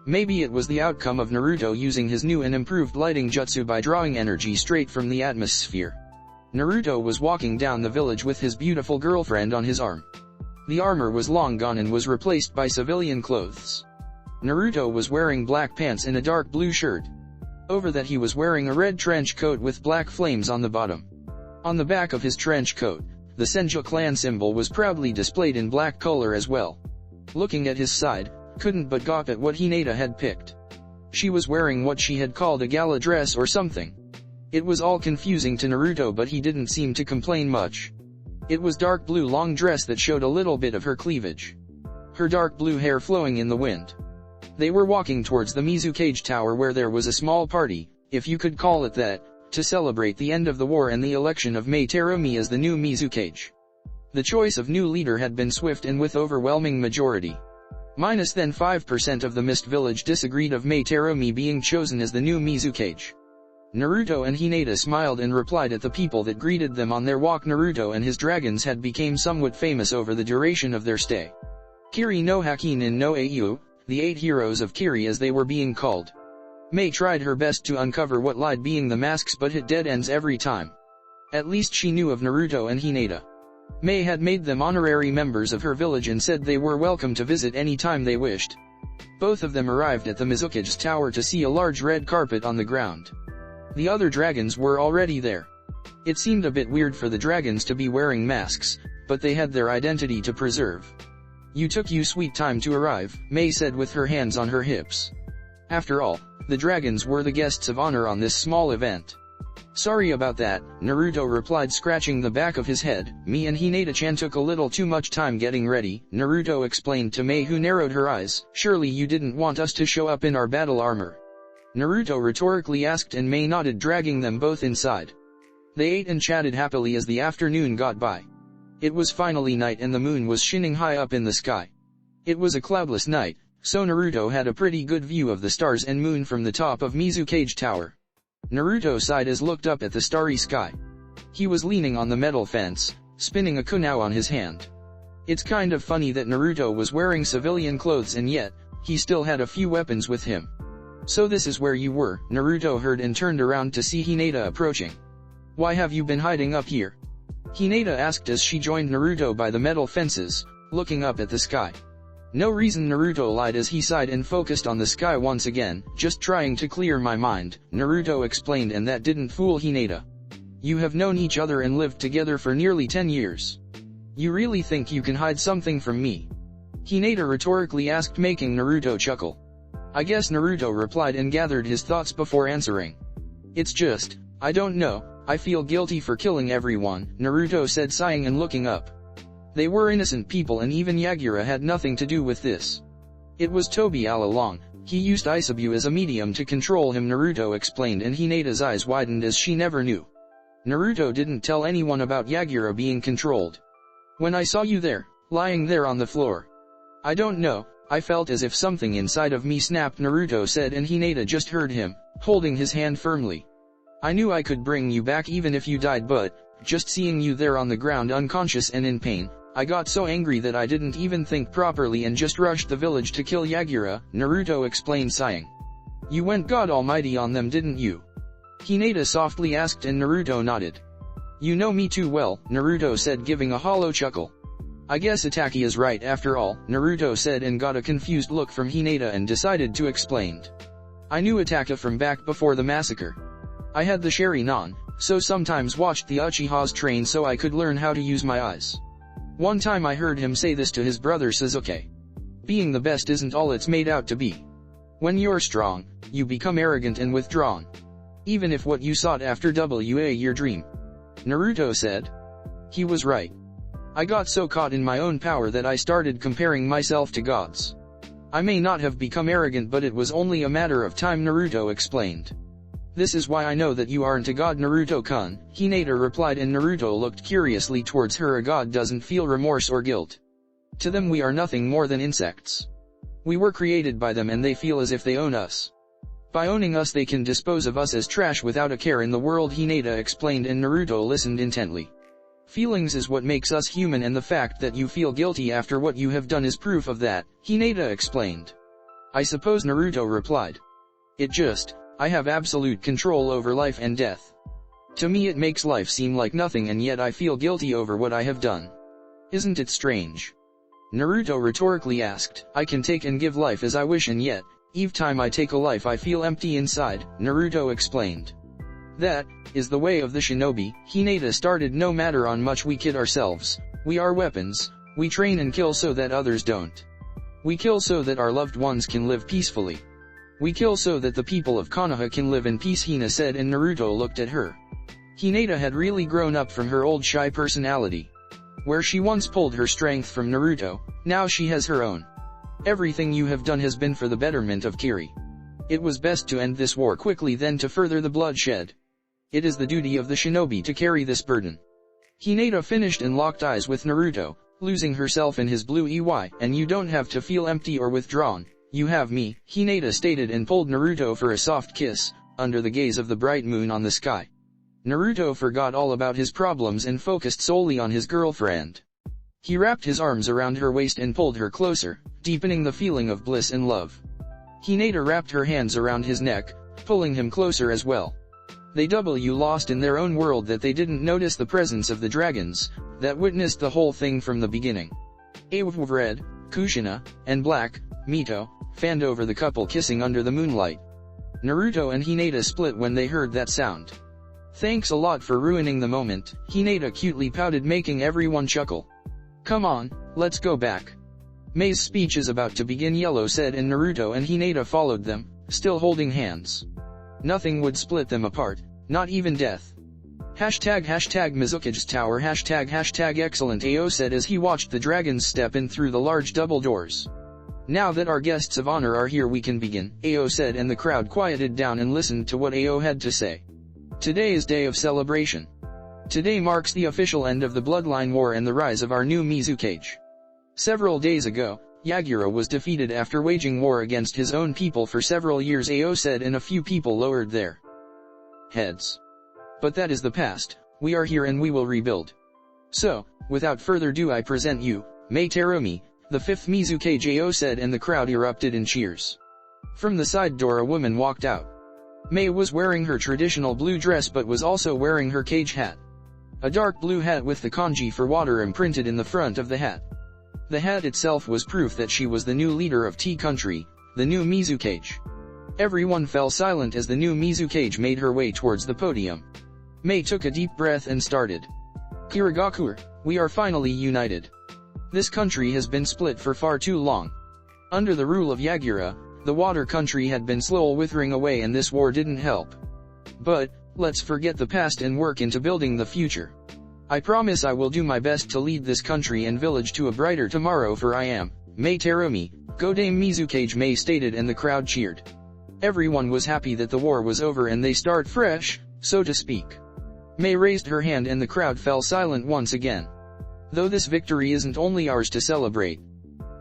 Maybe it was the outcome of Naruto using his new and improved lighting jutsu by drawing energy straight from the atmosphere. Naruto was walking down the village with his beautiful girlfriend on his arm. The armor was long gone and was replaced by civilian clothes. Naruto was wearing black pants and a dark blue shirt. Over that he was wearing a red trench coat with black flames on the bottom. On the back of his trench coat, the Senju clan symbol was proudly displayed in black color as well. Looking at his side, couldn't but gawp at what Hinata had picked. She was wearing what she had called a gala dress or something. It was all confusing to Naruto, but he didn't seem to complain much. It was dark blue long dress that showed a little bit of her cleavage. Her dark blue hair flowing in the wind. They were walking towards the Mizukage Tower, where there was a small party, if you could call it that, to celebrate the end of the war and the election of Mei Terumi as the new Mizukage. The choice of new leader had been swift and with overwhelming majority. Minus then 5% of the Mist Village disagreed of Mei Terumi being chosen as the new Mizukage. Naruto and Hinata smiled and replied at the people that greeted them on their walk. Naruto and his dragons had become somewhat famous over the duration of their stay. Kiri no Hakinin no Au, the 8 heroes of Kiri as they were being called. Mei tried her best to uncover what lied being the masks, but hit dead ends every time. At least she knew of Naruto and Hinata. Mei had made them honorary members of her village and said they were welcome to visit any time they wished. Both of them arrived at the Mizukage's tower to see a large red carpet on the ground. The other dragons were already there. It seemed a bit weird for the dragons to be wearing masks, but they had their identity to preserve. You took you sweet time to arrive, Mei said with her hands on her hips. After all, the dragons were the guests of honor on this small event. Sorry about that, Naruto replied, scratching the back of his head. Me and Hinata-chan took a little too much time getting ready, Naruto explained to Mei, who narrowed her eyes. Surely you didn't want us to show up in our battle armor? Naruto rhetorically asked, and Mei nodded, dragging them both inside. They ate and chatted happily as the afternoon got by. It was finally night and the moon was shining high up in the sky. It was a cloudless night, so Naruto had a pretty good view of the stars and moon from the top of Mizukage Tower. Naruto sighed as looked up at the starry sky. He was leaning on the metal fence, spinning a kunai on his hand. It's kind of funny that Naruto was wearing civilian clothes and yet, he still had a few weapons with him. So this is where you were, Naruto heard and turned around to see Hinata approaching. Why have you been hiding up here? Hinata asked as she joined Naruto by the metal fences, looking up at the sky. No reason, Naruto lied as he sighed and focused on the sky once again, just trying to clear my mind, Naruto explained, and that didn't fool Hinata. You have known each other and lived together for nearly 10 years. You really think you can hide something from me? Hinata rhetorically asked, making Naruto chuckle. I guess, Naruto replied and gathered his thoughts before answering. It's just, I don't know, I feel guilty for killing everyone, Naruto said, sighing and looking up. They were innocent people and even Yagura had nothing to do with this. It was Tobi all along. He used Isabu as a medium to control him, Naruto explained, and Hinata's eyes widened as she never knew. Naruto didn't tell anyone about Yagura being controlled. When I saw you there, lying there on the floor. I don't know, I felt as if something inside of me snapped, Naruto said, and Hinata just heard him, holding his hand firmly. I knew I could bring you back even if you died, but, just seeing you there on the ground unconscious and in pain, I got so angry that I didn't even think properly and just rushed the village to kill Yagura, Naruto explained, sighing. You went God Almighty on them, didn't you? Hinata softly asked, and Naruto nodded. You know me too well, Naruto said, giving a hollow chuckle. I guess Ataki is right after all, Naruto said, and got a confused look from Hinata and decided to explain. I knew Ataka from back before the massacre. I had the Sharingan, so sometimes watched the Uchiha's train so I could learn how to use my eyes. One time I heard him say this to his brother Sasuke. Being the best isn't all it's made out to be. When you're strong, you become arrogant and withdrawn. Even if what you sought after was your dream. Naruto said. He was right. I got so caught in my own power that I started comparing myself to gods. I may not have become arrogant, but it was only a matter of time, Naruto explained. This is why I know that you aren't a god, Naruto-kun, Hinata replied, and Naruto looked curiously towards her. A god doesn't feel remorse or guilt. To them we are nothing more than insects. We were created by them and they feel as if they own us. By owning us they can dispose of us as trash without a care in the world, Hinata explained, and Naruto listened intently. Feelings is what makes us human, and the fact that you feel guilty after what you have done is proof of that, Hinata explained. I suppose, Naruto replied. I have absolute control over life and death. To me it makes life seem like nothing, and yet I feel guilty over what I have done. Isn't it strange? Naruto rhetorically asked. I can take and give life as I wish, and yet, each time I take a life I feel empty inside, Naruto explained. That is the way of the shinobi, Hinata started. No matter how much we kid ourselves, we are weapons. We train and kill so that others don't. We kill so that our loved ones can live peacefully. We kill so that the people of Konoha can live in peace, Hina said, and Naruto looked at her. Hinata had really grown up from her old shy personality. Where she once pulled her strength from Naruto, now she has her own. Everything you have done has been for the betterment of Kiri. It was best to end this war quickly than to further the bloodshed. It is the duty of the shinobi to carry this burden. Hinata finished and locked eyes with Naruto, losing herself in his blue eye, and you don't have to feel empty or withdrawn. You have me, Hinata stated, and pulled Naruto for a soft kiss, under the gaze of the bright moon on the sky. Naruto forgot all about his problems and focused solely on his girlfriend. He wrapped his arms around her waist and pulled her closer, deepening the feeling of bliss and love. Hinata wrapped her hands around his neck, pulling him closer as well. They lost in their own world that they didn't notice the presence of the dragons, that witnessed the whole thing from the beginning. Red, Kushina, and Black, Mito, fanned over the couple kissing under the moonlight. Naruto and Hinata split when they heard that sound. Thanks a lot for ruining the moment, Hinata cutely pouted, making everyone chuckle. Come on, let's go back. Mei's speech is about to begin, Yellow said, and Naruto and Hinata followed them, still holding hands. Nothing would split them apart, not even death. Hashtag Mizuki's Tower hashtag excellent, Ao said as he watched the dragons step in through the large double doors. Now that our guests of honor are here we can begin, Ao said, and the crowd quieted down and listened to what Ao had to say. Today is day of celebration. Today marks the official end of the Bloodline War and the rise of our new Mizukage. Several days ago, Yagura was defeated after waging war against his own people for several years, Ao said, and a few people lowered their heads. But that is the past. We are here and we will rebuild. So, without further ado, I present you, Mei Terumi, the fifth Mizukage, Ao said, and the crowd erupted in cheers. From the side door a woman walked out. Mei was wearing her traditional blue dress but was also wearing her cage hat. A dark blue hat with the kanji for water imprinted in the front of the hat. The hat itself was proof that she was the new leader of Tea Country, the new Mizukage. Everyone fell silent as the new Mizukage made her way towards the podium. Mei took a deep breath and started. Kirigakure, we are finally united. This country has been split for far too long. Under the rule of Yagura, the water country had been slow withering away and this war didn't help. But, let's forget the past and work into building the future. I promise I will do my best to lead this country and village to a brighter tomorrow for I am, Mei Terumi, Godame Mizukage Mei stated and the crowd cheered. Everyone was happy that the war was over and they start fresh, so to speak. Mei raised her hand and the crowd fell silent once again. Though this victory isn't only ours to celebrate.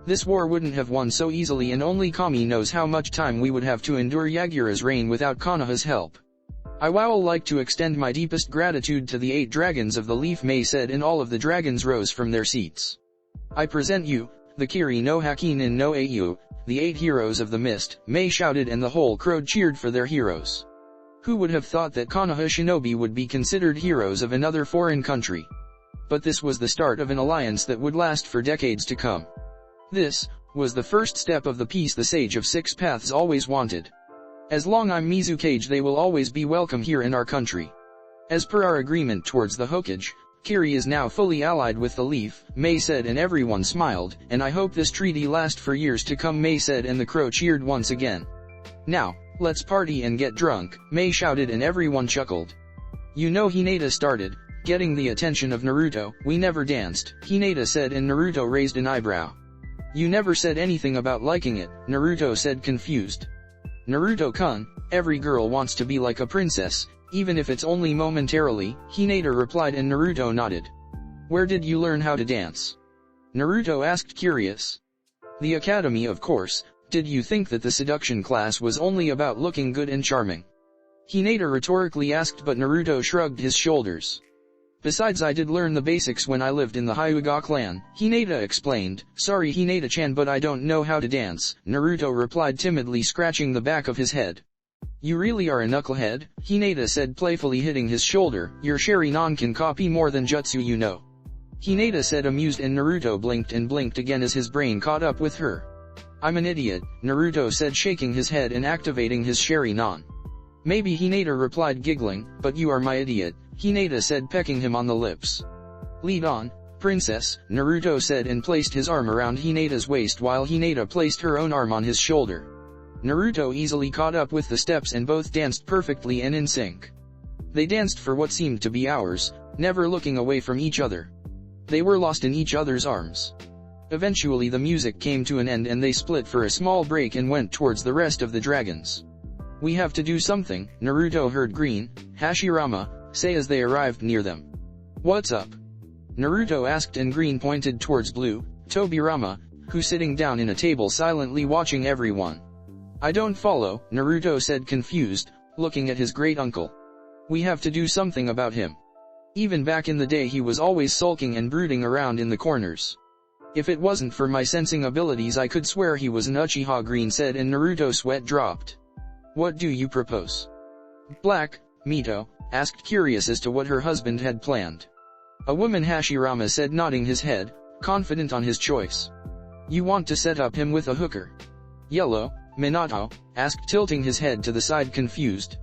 This war wouldn't have won so easily and only Kami knows how much time we would have to endure Yagura's reign without Konoha's help. I would like to extend my deepest gratitude to the 8 dragons of the leaf, Mei said, and all of the dragons rose from their seats. I present you, the Kiri no Hakinen no Au, the 8 heroes of the mist, Mei shouted and the whole crowd cheered for their heroes. Who would have thought that Konoha Shinobi would be considered heroes of another foreign country? But this was the start of an alliance that would last for decades to come. This was the first step of the peace the Sage of Six Paths always wanted. As long I'm Mizukage they will always be welcome here in our country. As per our agreement towards the Hokage, Kiri is now fully allied with the Leaf, Mei said and everyone smiled, and I hope this treaty lasts for years to come, Mei said and the crow cheered once again. Now, let's party and get drunk, Mei shouted and everyone chuckled. You know, Hinata started, getting the attention of Naruto. We never danced, Hinata said and Naruto raised an eyebrow. You never said anything about liking it, Naruto said confused. Naruto-kun, every girl wants to be like a princess, even if it's only momentarily, Hinata replied and Naruto nodded. Where did you learn how to dance? Naruto asked curious. The academy, of course. Did you think that the seduction class was only about looking good and charming? Hinata rhetorically asked, but Naruto shrugged his shoulders. Besides, I did learn the basics when I lived in the Hyuga clan, Hinata explained. Sorry Hinata-chan, but I don't know how to dance, Naruto replied timidly, scratching the back of his head. You really are a knucklehead, Hinata said playfully, hitting his shoulder. Your Sharingan can copy more than jutsu, you know. Hinata said amused and Naruto blinked and blinked again as his brain caught up with her. I'm an idiot, Naruto said shaking his head and activating his Sharingan. Maybe, Hinata replied giggling, but you are my idiot, Hinata said pecking him on the lips. Lead on, princess, Naruto said and placed his arm around Hinata's waist while Hinata placed her own arm on his shoulder. Naruto easily caught up with the steps and both danced perfectly and in sync. They danced for what seemed to be hours, never looking away from each other. They were lost in each other's arms. Eventually the music came to an end and they split for a small break and went towards the rest of the dragons. We have to do something, Naruto heard Green, Hashirama, say as they arrived near them. What's up? Naruto asked and Green pointed towards Blue, Tobirama, who sitting down in a table silently watching everyone. I don't follow, Naruto said confused, looking at his great uncle. We have to do something about him. Even back in the day he was always sulking and brooding around in the corners. If it wasn't for my sensing abilities I could swear he was an Uchiha, Green said and Naruto's sweat dropped. What do you propose? Black, Mito, asked curious as to what her husband had planned. A woman, Hashirama said nodding his head, confident on his choice. You want to set up him with a hooker? Yellow, Minato, asked tilting his head to the side confused.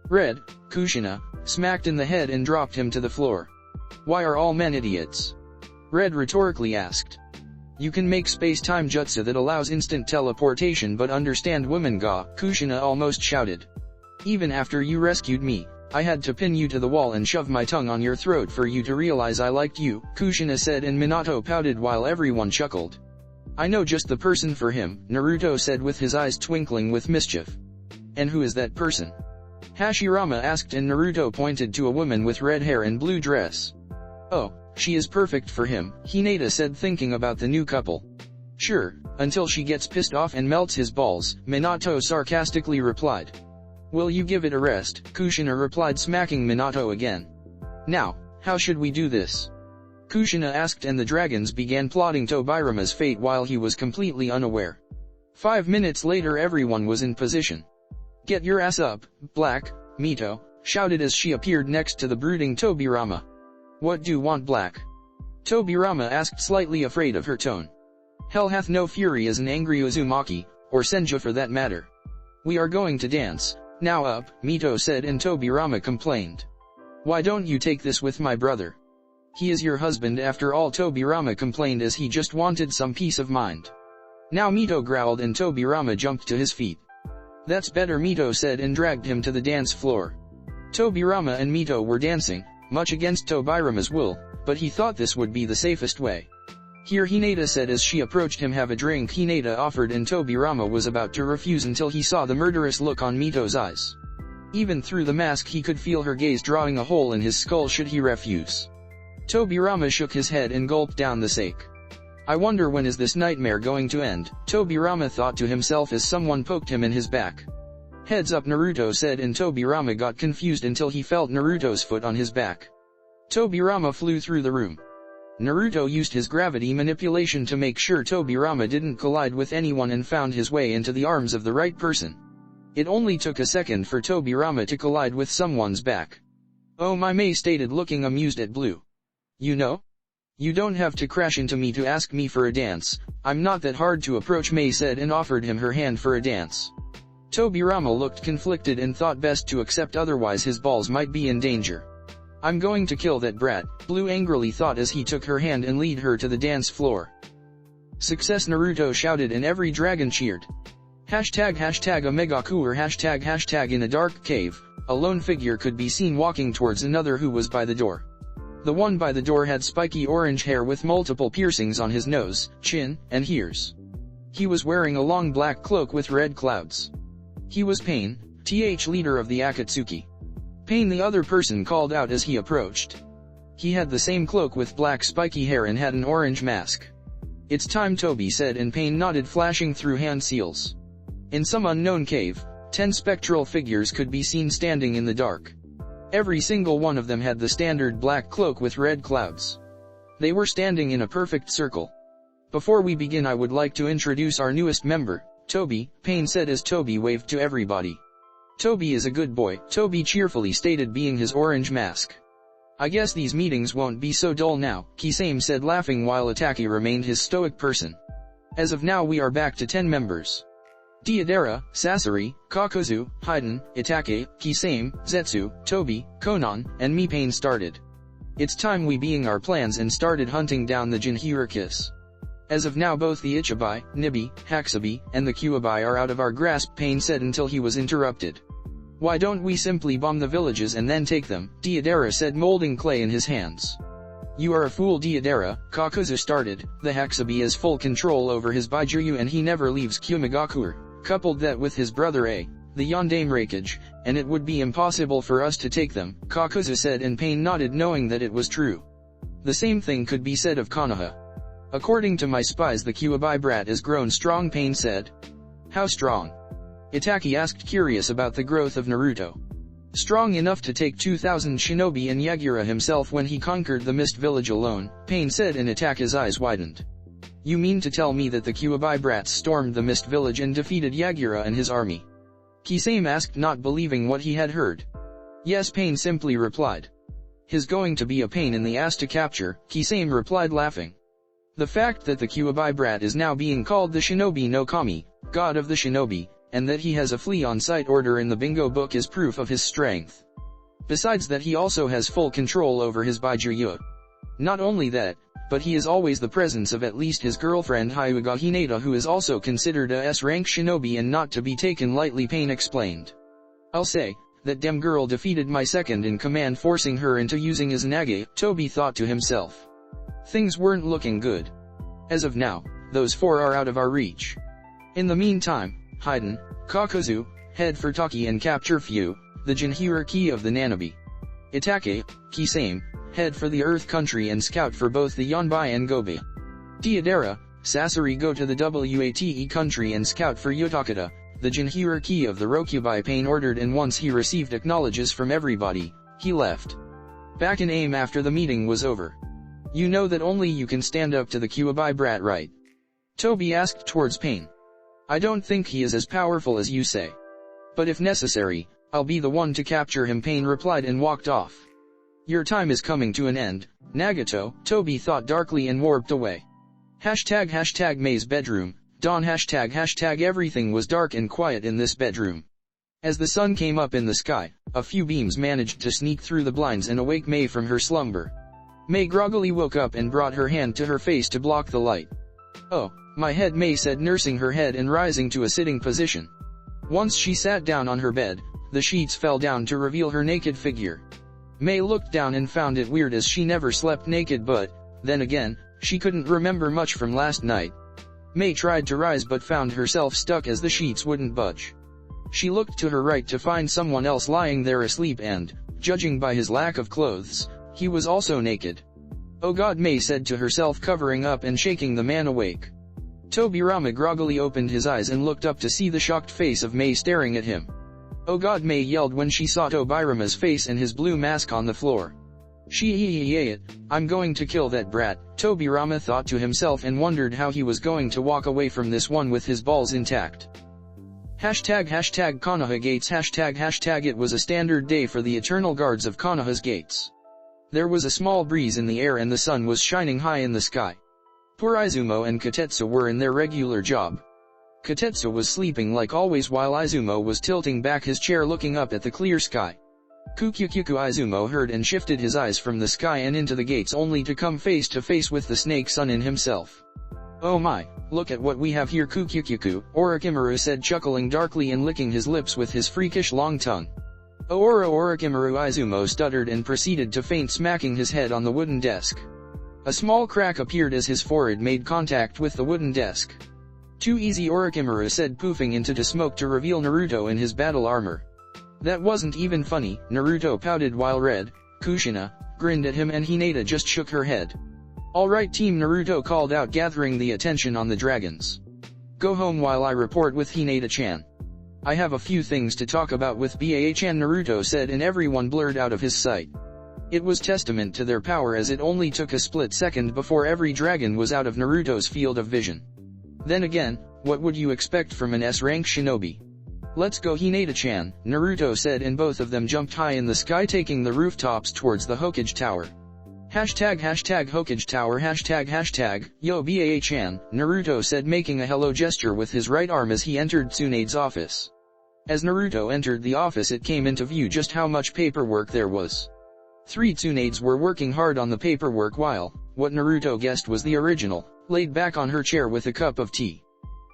Red, Kushina, smacked in the head and dropped him to the floor. Why are all men idiots? Red rhetorically asked. You can make space-time jutsu that allows instant teleportation, but understand women ga, Kushina almost shouted. Even after you rescued me, I had to pin you to the wall and shove my tongue on your throat for you to realize I liked you, Kushina said and Minato pouted while everyone chuckled. I know just the person for him, Naruto said with his eyes twinkling with mischief. And who is that person? Hashirama asked and Naruto pointed to a woman with red hair and blue dress. Oh, she is perfect for him, Hinata said thinking about the new couple. Sure, until she gets pissed off and melts his balls, Minato sarcastically replied. Will you give it a rest, Kushina replied smacking Minato again. Now, how should we do this? Kushina asked and the dragons began plotting Tobirama's fate while he was completely unaware. 5 minutes later everyone was in position. Get your ass up, Black, Mito, shouted as she appeared next to the brooding Tobirama. What do you want, Black? Tobirama asked slightly afraid of her tone. Hell hath no fury as an angry Uzumaki, or Senju for that matter. We are going to dance, now up, Mito said, and Tobirama complained. Why don't you take this with my brother? He is your husband after all, Tobirama complained as he just wanted some peace of mind. Now Mito growled and Tobirama jumped to his feet. That's better, Mito said and dragged him to the dance floor. Tobirama and Mito were dancing, much against Tobirama's will, but he thought this would be the safest way. Here, Hinata said as she approached him. Have a drink, Hinata offered, and Tobirama was about to refuse until he saw the murderous look on Mito's eyes. Even through the mask he could feel her gaze drawing a hole in his skull should he refuse. Tobirama shook his head and gulped down the sake. I wonder when is this nightmare going to end, Tobirama thought to himself as someone poked him in his back. Heads up, Naruto said, and Tobirama got confused until he felt Naruto's foot on his back. Tobirama flew through the room. Naruto used his gravity manipulation to make sure Tobirama didn't collide with anyone and found his way into the arms of the right person. It only took a second for Tobirama to collide with someone's back. Oh my, May stated, looking amused at Blue. You know? You don't have to crash into me to ask me for a dance. I'm not that hard to approach, May said and offered him her hand for a dance. Tobirama looked conflicted and thought best to accept, otherwise his balls might be in danger. I'm going to kill that brat, Blue angrily thought as he took her hand and led her to the dance floor. Success, Naruto shouted and every dragon cheered. Hashtag Omegakure hashtag. In a dark cave, a lone figure could be seen walking towards another who was by the door. The one by the door had spiky orange hair with multiple piercings on his nose, chin, and ears. He was wearing a long black cloak with red clouds. He was Pain, leader of the Akatsuki. Pain, the other person, called out as he approached. He had the same cloak with black spiky hair and had an orange mask. It's time, Toby said, and Pain nodded, flashing through hand seals. In some unknown cave, 10 spectral figures could be seen standing in the dark. Every single one of them had the standard black cloak with red clouds. They were standing in a perfect circle. Before we begin, I would like to introduce our newest member, Toby, Pain said as Toby waved to everybody. Toby is a good boy, Toby cheerfully stated, being his orange mask. I guess these meetings won't be so dull now, Kisame said, laughing, while Itaki remained his stoic person. As of now we are back to 10 members. Deidara, Sasori, Kakuzu, Hidan, Itake, Kisame, Zetsu, Toby, Konan, and me, Pain started. It's time we being our plans and started hunting down the Jinhurikis. As of now both the Ichibai, Nibi, Hakusabi, and the Kyuubi are out of our grasp, Pain said until he was interrupted. Why don't we simply bomb the villages and then take them, Deidara said, molding clay in his hands. You are a fool, Deidara, Kakuzu started. The Hakusabi has full control over his Baijuyu and he never leaves Kumigakure. Coupled that with his brother the Yondaime Raikage, and it would be impossible for us to take them, Kakuzu said, and Pain nodded, knowing that it was true. The same thing could be said of Konoha. According to my spies, the Kyuubi brat has grown strong, Pain said. How strong? Itaki asked, curious about the growth of Naruto. Strong enough to take 2,000 shinobi and Yagura himself when he conquered the Mist Village alone, Pain said, and Itaki's eyes widened. You mean to tell me that the Kyuubi brats stormed the Mist Village and defeated Yagura and his army? Kisame asked, not believing what he had heard. Yes, Pain simply replied. He's going to be a pain in the ass to capture, Kisame replied, laughing. The fact that the Kyuubi brat is now being called the Shinobi no Kami, god of the shinobi, and that he has a flee on sight order in the bingo book is proof of his strength. Besides that, he also has full control over his Baijuyu. Not only that, but he is always the presence of at least his girlfriend Hyuga Hinata, who is also considered a S-rank shinobi and not to be taken lightly, Pain explained. I'll say, that dem girl defeated my second in command, forcing her into using Izanagi, Toby thought to himself. Things weren't looking good. As of now, those 4 are out of our reach. In the meantime, Hidan, Kakuzu, head for Taki and capture Fu, the Jinhuriki of the Nanabi. Itake, Kisame, head for the Earth Country and scout for both the Yonbai and Gobi. Deidara, Sasori, go to the Wate country and scout for Yotakata, the Jinhuriki of the Rokubai, Pain ordered, and once he received acknowledges from everybody, he left. Back in AIM after the meeting was over. You know that only you can stand up to the Kyuubi brat, right? Toby asked towards Pain. I don't think he is as powerful as you say. But if necessary, I'll be the one to capture him, Pain replied and walked off. Your time is coming to an end, Nagato, Toby thought darkly and warped away. Hashtag May's bedroom. Dawn hashtag everything was dark and quiet in this bedroom. As the sun came up in the sky, a few beams managed to sneak through the blinds and awake May from her slumber. May groggily woke up and brought her hand to her face to block the light. "Oh, my head," May said, nursing her head and rising to a sitting position. Once she sat down on her bed, the sheets fell down to reveal her naked figure. May looked down and found it weird as she never slept naked, but, then again, she couldn't remember much from last night. May tried to rise but found herself stuck as the sheets wouldn't budge. She looked to her right to find someone else lying there asleep and, judging by his lack of clothes, he was also naked. "Oh God," May said to herself, covering up and shaking the man awake. Tobirama groggily opened his eyes and looked up to see the shocked face of May staring at him. "Oh God," May yelled when she saw Tobirama's face and his blue mask on the floor. I'm going to kill that brat," Tobirama thought to himself and wondered how he was going to walk away from this one with his balls intact. Hashtag Konoha gates hashtag it was a standard day for the eternal guards of Konoha's gates. There was a small breeze in the air and the sun was shining high in the sky. Poor Izumo and Katetsu were in their regular job. Katetsu was sleeping like always while Izumo was tilting back his chair looking up at the clear sky. Kukyukyuku Izumo heard and shifted his eyes from the sky and into the gates only to come face to face with the snake sun in himself. "Oh my, look at what we have here, Kukyukyuku," Orochimaru said, chuckling darkly and licking his lips with his freakish long tongue. Orochimaru, Izumo stuttered and proceeded to faint, smacking his head on the wooden desk. A small crack appeared as his forehead made contact with the wooden desk. "Too easy," Orochimaru said, poofing into smoke to reveal Naruto in his battle armor. "That wasn't even funny," Naruto pouted while Red Kushina grinned at him and Hinata just shook her head. "Alright team," Naruto called out, gathering the attention on the dragons. "Go home while I report with Hinata-chan. I have a few things to talk about with Baa-chan," Naruto said, and everyone blurred out of his sight. It was testament to their power as it only took a split second before every dragon was out of Naruto's field of vision. Then again, what would you expect from an S-rank shinobi? "Let's go, Hinata-chan," Naruto said, and both of them jumped high in the sky, taking the rooftops towards the Hokage Tower. Hashtag Hokage Tower hashtag yo Baa-chan, Naruto said, making a hello gesture with his right arm as he entered Tsunade's office. As Naruto entered the office, it came into view just how much paperwork there was. 3 Tsunades were working hard on the paperwork while, what Naruto guessed was the original, laid back on her chair with a cup of tea.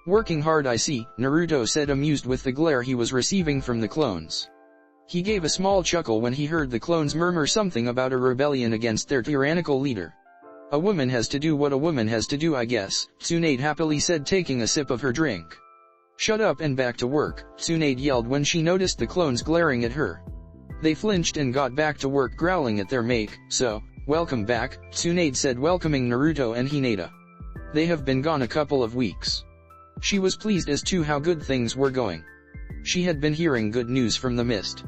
"Working hard, I see," Naruto said, amused with the glare he was receiving from the clones. He gave a small chuckle when he heard the clones murmur something about a rebellion against their tyrannical leader. "A woman has to do what a woman has to do, I guess," Tsunade happily said, taking a sip of her drink. "Shut up and back to work," Tsunade yelled when she noticed the clones glaring at her. They flinched and got back to work, growling at their make. "So, welcome back," Tsunade said, welcoming Naruto and Hinata. "They have been gone a couple of weeks." She was pleased as to how good things were going. She had been hearing good news from the mist.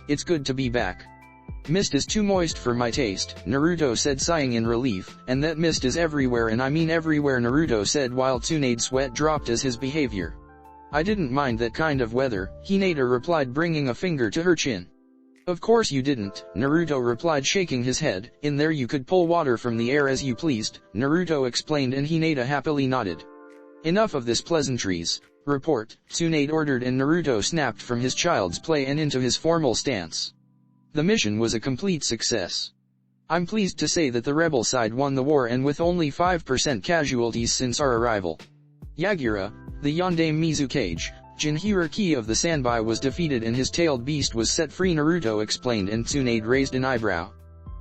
"It's good to be back. Mist is too moist for my taste," Naruto said, sighing in relief, "and that mist is everywhere, and I mean everywhere," Naruto said while Tsunade's sweat dropped as his behavior. "I didn't mind that kind of weather," Hinata replied, bringing a finger to her chin. "Of course you didn't," Naruto replied, shaking his head. "In there you could pull water from the air as you pleased," Naruto explained, and Hinata happily nodded. "Enough of this pleasantries. Report," Tsunade ordered, and Naruto snapped from his child's play and into his formal stance. The mission was a complete success. "I'm pleased to say that the rebel side won the war, and with only 5% casualties since our arrival. Yagura, the Yondaime Mizukage, Jinhiraki of the Sanbi, was defeated and his tailed beast was set free," Naruto explained, and Tsunade raised an eyebrow.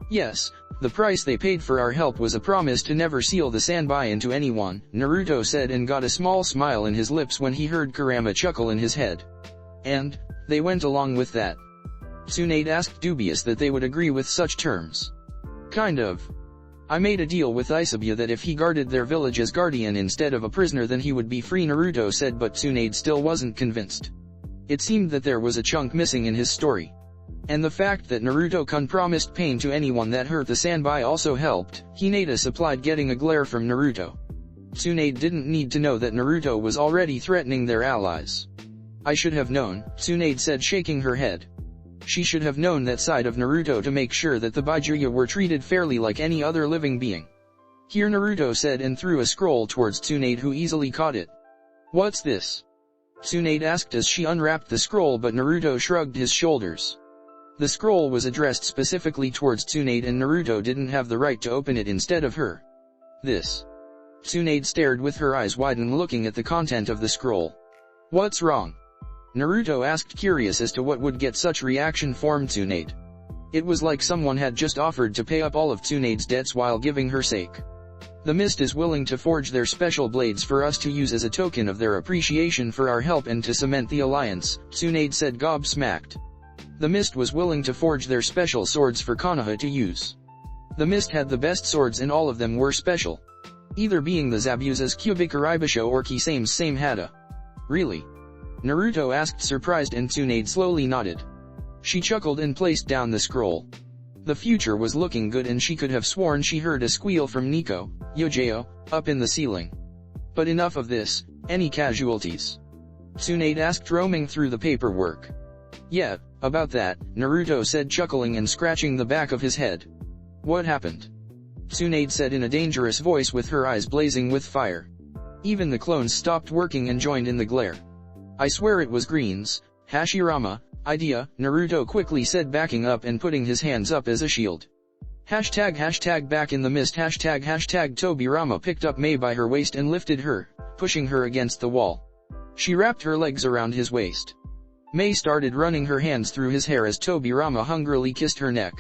"Yes, the price they paid for our help was a promise to never seal the Sanbi into anyone," Naruto said, and got a small smile in his lips when he heard Kurama chuckle in his head. "And they went along with that?" Tsunade asked, dubious that they would agree with such terms. "Kind of. I made a deal with Isabia that if he guarded their village as guardian instead of a prisoner then he would be free," Naruto said, but Tsunade still wasn't convinced. It seemed that there was a chunk missing in his story. And the fact that Naruto-kun promised pain to anyone that hurt the Sanbi also helped. Hinata supplied, getting a glare from Naruto. Tsunade didn't need to know that Naruto was already threatening their allies. "I should have known," Tsunade said, shaking her head. She should have known that side of Naruto to make sure that the Byakuya were treated fairly like any other living being. Here Naruto said and threw a scroll towards Tsunade, who easily caught it. What's this? Tsunade asked as she unwrapped the scroll, but Naruto shrugged his shoulders. The scroll was addressed specifically towards Tsunade and Naruto didn't have the right to open it instead of her. This. Tsunade stared with her eyes wide and looking at the content of the scroll. What's wrong? Naruto asked, curious as to what would get such reaction from Tsunade. It was like someone had just offered to pay up all of Tsunade's debts while giving her sake. The Mist is willing to forge their special blades for us to use as a token of their appreciation for our help and to cement the alliance, Tsunade said, gobsmacked. The Mist was willing to forge their special swords for Konoha to use. The Mist had the best swords and all of them were special. Either being the Zabuza's Kyubikaribasho or Kisame's same Hada. Really? Naruto asked, surprised, and Tsunade slowly nodded. She chuckled and placed down the scroll. The future was looking good and she could have sworn she heard a squeal from Nico, Yojeo, up in the ceiling. But enough of this, any casualties? Tsunade asked, roaming through the paperwork. Yeah, about that, Naruto said, chuckling and scratching the back of his head. What happened? Tsunade said in a dangerous voice with her eyes blazing with fire. Even the clones stopped working and joined in the glare. I swear it was Green's, Hashirama, idea, Naruto quickly said, backing up and putting his hands up as a shield. Hashtag back in the mist, hashtag Tobirama picked up Mei by her waist and lifted her, pushing her against the wall. She wrapped her legs around his waist. Mei started running her hands through his hair as Tobirama hungrily kissed her neck.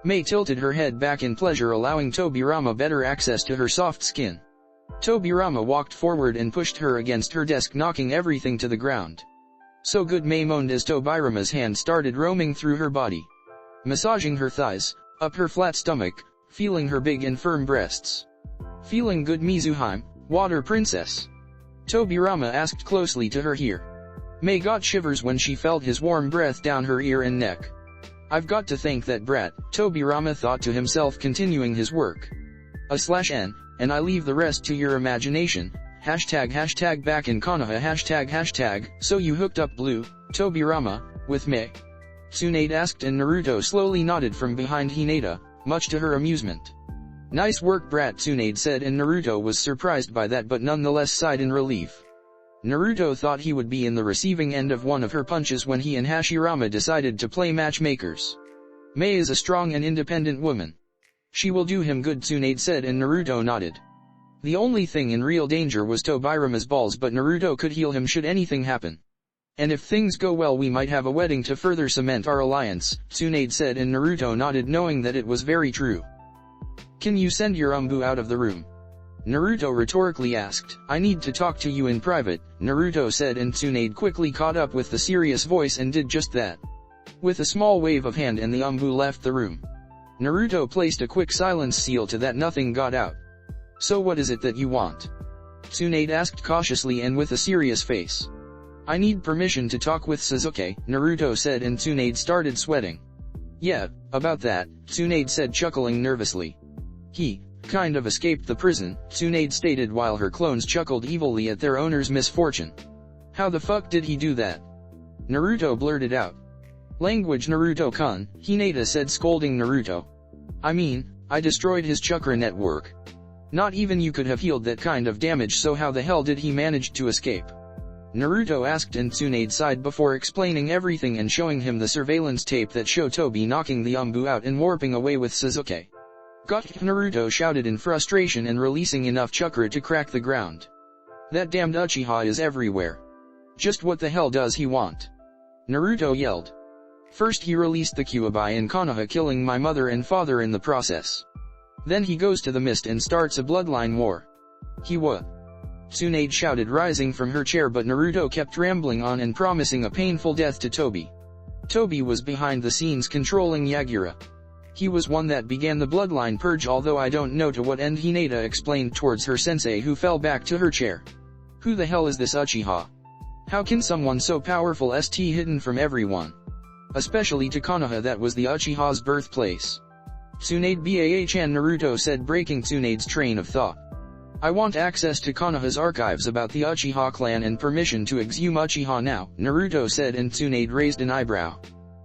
Mei tilted her head back in pleasure, allowing Tobirama better access to her soft skin. Tobirama walked forward and pushed her against her desk, knocking everything to the ground. So good, Mei moaned as Tobirama's hand started roaming through her body. Massaging her thighs, up her flat stomach, feeling her big and firm breasts. Feeling good, Mizuhime, water princess? Tobirama asked closely to her ear. Mei got shivers when she felt his warm breath down her ear and neck. I've got to thank that brat, Tobirama thought to himself, continuing his work. /n, and I leave the rest to your imagination. Hashtag back in Konoha, hashtag, so you hooked up Blue, Tobirama, with Mei? Tsunade asked and Naruto slowly nodded from behind Hinata, much to her amusement. Nice work, brat, Tsunade said, and Naruto was surprised by that but nonetheless sighed in relief. Naruto thought he would be in the receiving end of one of her punches when he and Hashirama decided to play matchmakers. Mei is a strong and independent woman. She will do him good, Tsunade said, and Naruto nodded. The only thing in real danger was Tobirama's balls, but Naruto could heal him should anything happen. And if things go well, we might have a wedding to further cement our alliance, Tsunade said, and Naruto nodded, knowing that it was very true. Can you send your Umbu out of the room? Naruto rhetorically asked. I need to talk to you in private, Naruto said, and Tsunade quickly caught up with the serious voice and did just that. With a small wave of hand and the Umbu left the room. Naruto placed a quick silence seal to that nothing got out. So what is it that you want? Tsunade asked cautiously and with a serious face. I need permission to talk with Sasuke, Naruto said, and Tsunade started sweating. Yeah, about that, Tsunade said, chuckling nervously. He kind of escaped the prison, Tsunade stated while her clones chuckled evilly at their owner's misfortune. How the fuck did he do that? Naruto blurted out. Language, Naruto-kun, Hinata said, scolding Naruto. I mean, I destroyed his chakra network. Not even you could have healed that kind of damage, so how the hell did he manage to escape? Naruto asked, and Tsunade sighed before explaining everything and showing him the surveillance tape that showed Tobi knocking the Umbu out and warping away with Sasuke. Got, Naruto shouted in frustration and releasing enough chakra to crack the ground. That damned Uchiha is everywhere. Just what the hell does he want? Naruto yelled. First he released the Kyuubi in Konoha, killing my mother and father in the process. Then he goes to the mist and starts a bloodline war. He what? Tsunade shouted, rising from her chair, but Naruto kept rambling on and promising a painful death to Tobi. Tobi was behind the scenes controlling Yagura. He was one that began the bloodline purge, although I don't know to what end, Hinata explained towards her sensei, who fell back to her chair. Who the hell is this Uchiha? How can someone so powerful st hidden from everyone? Especially to Konoha, that was the Uchiha's birthplace. Tsunade Bah-chan, Naruto said, breaking Tsunade's train of thought. I want access to Konoha's archives about the Uchiha clan and permission to exhume Uchiha now, Naruto said, and Tsunade raised an eyebrow.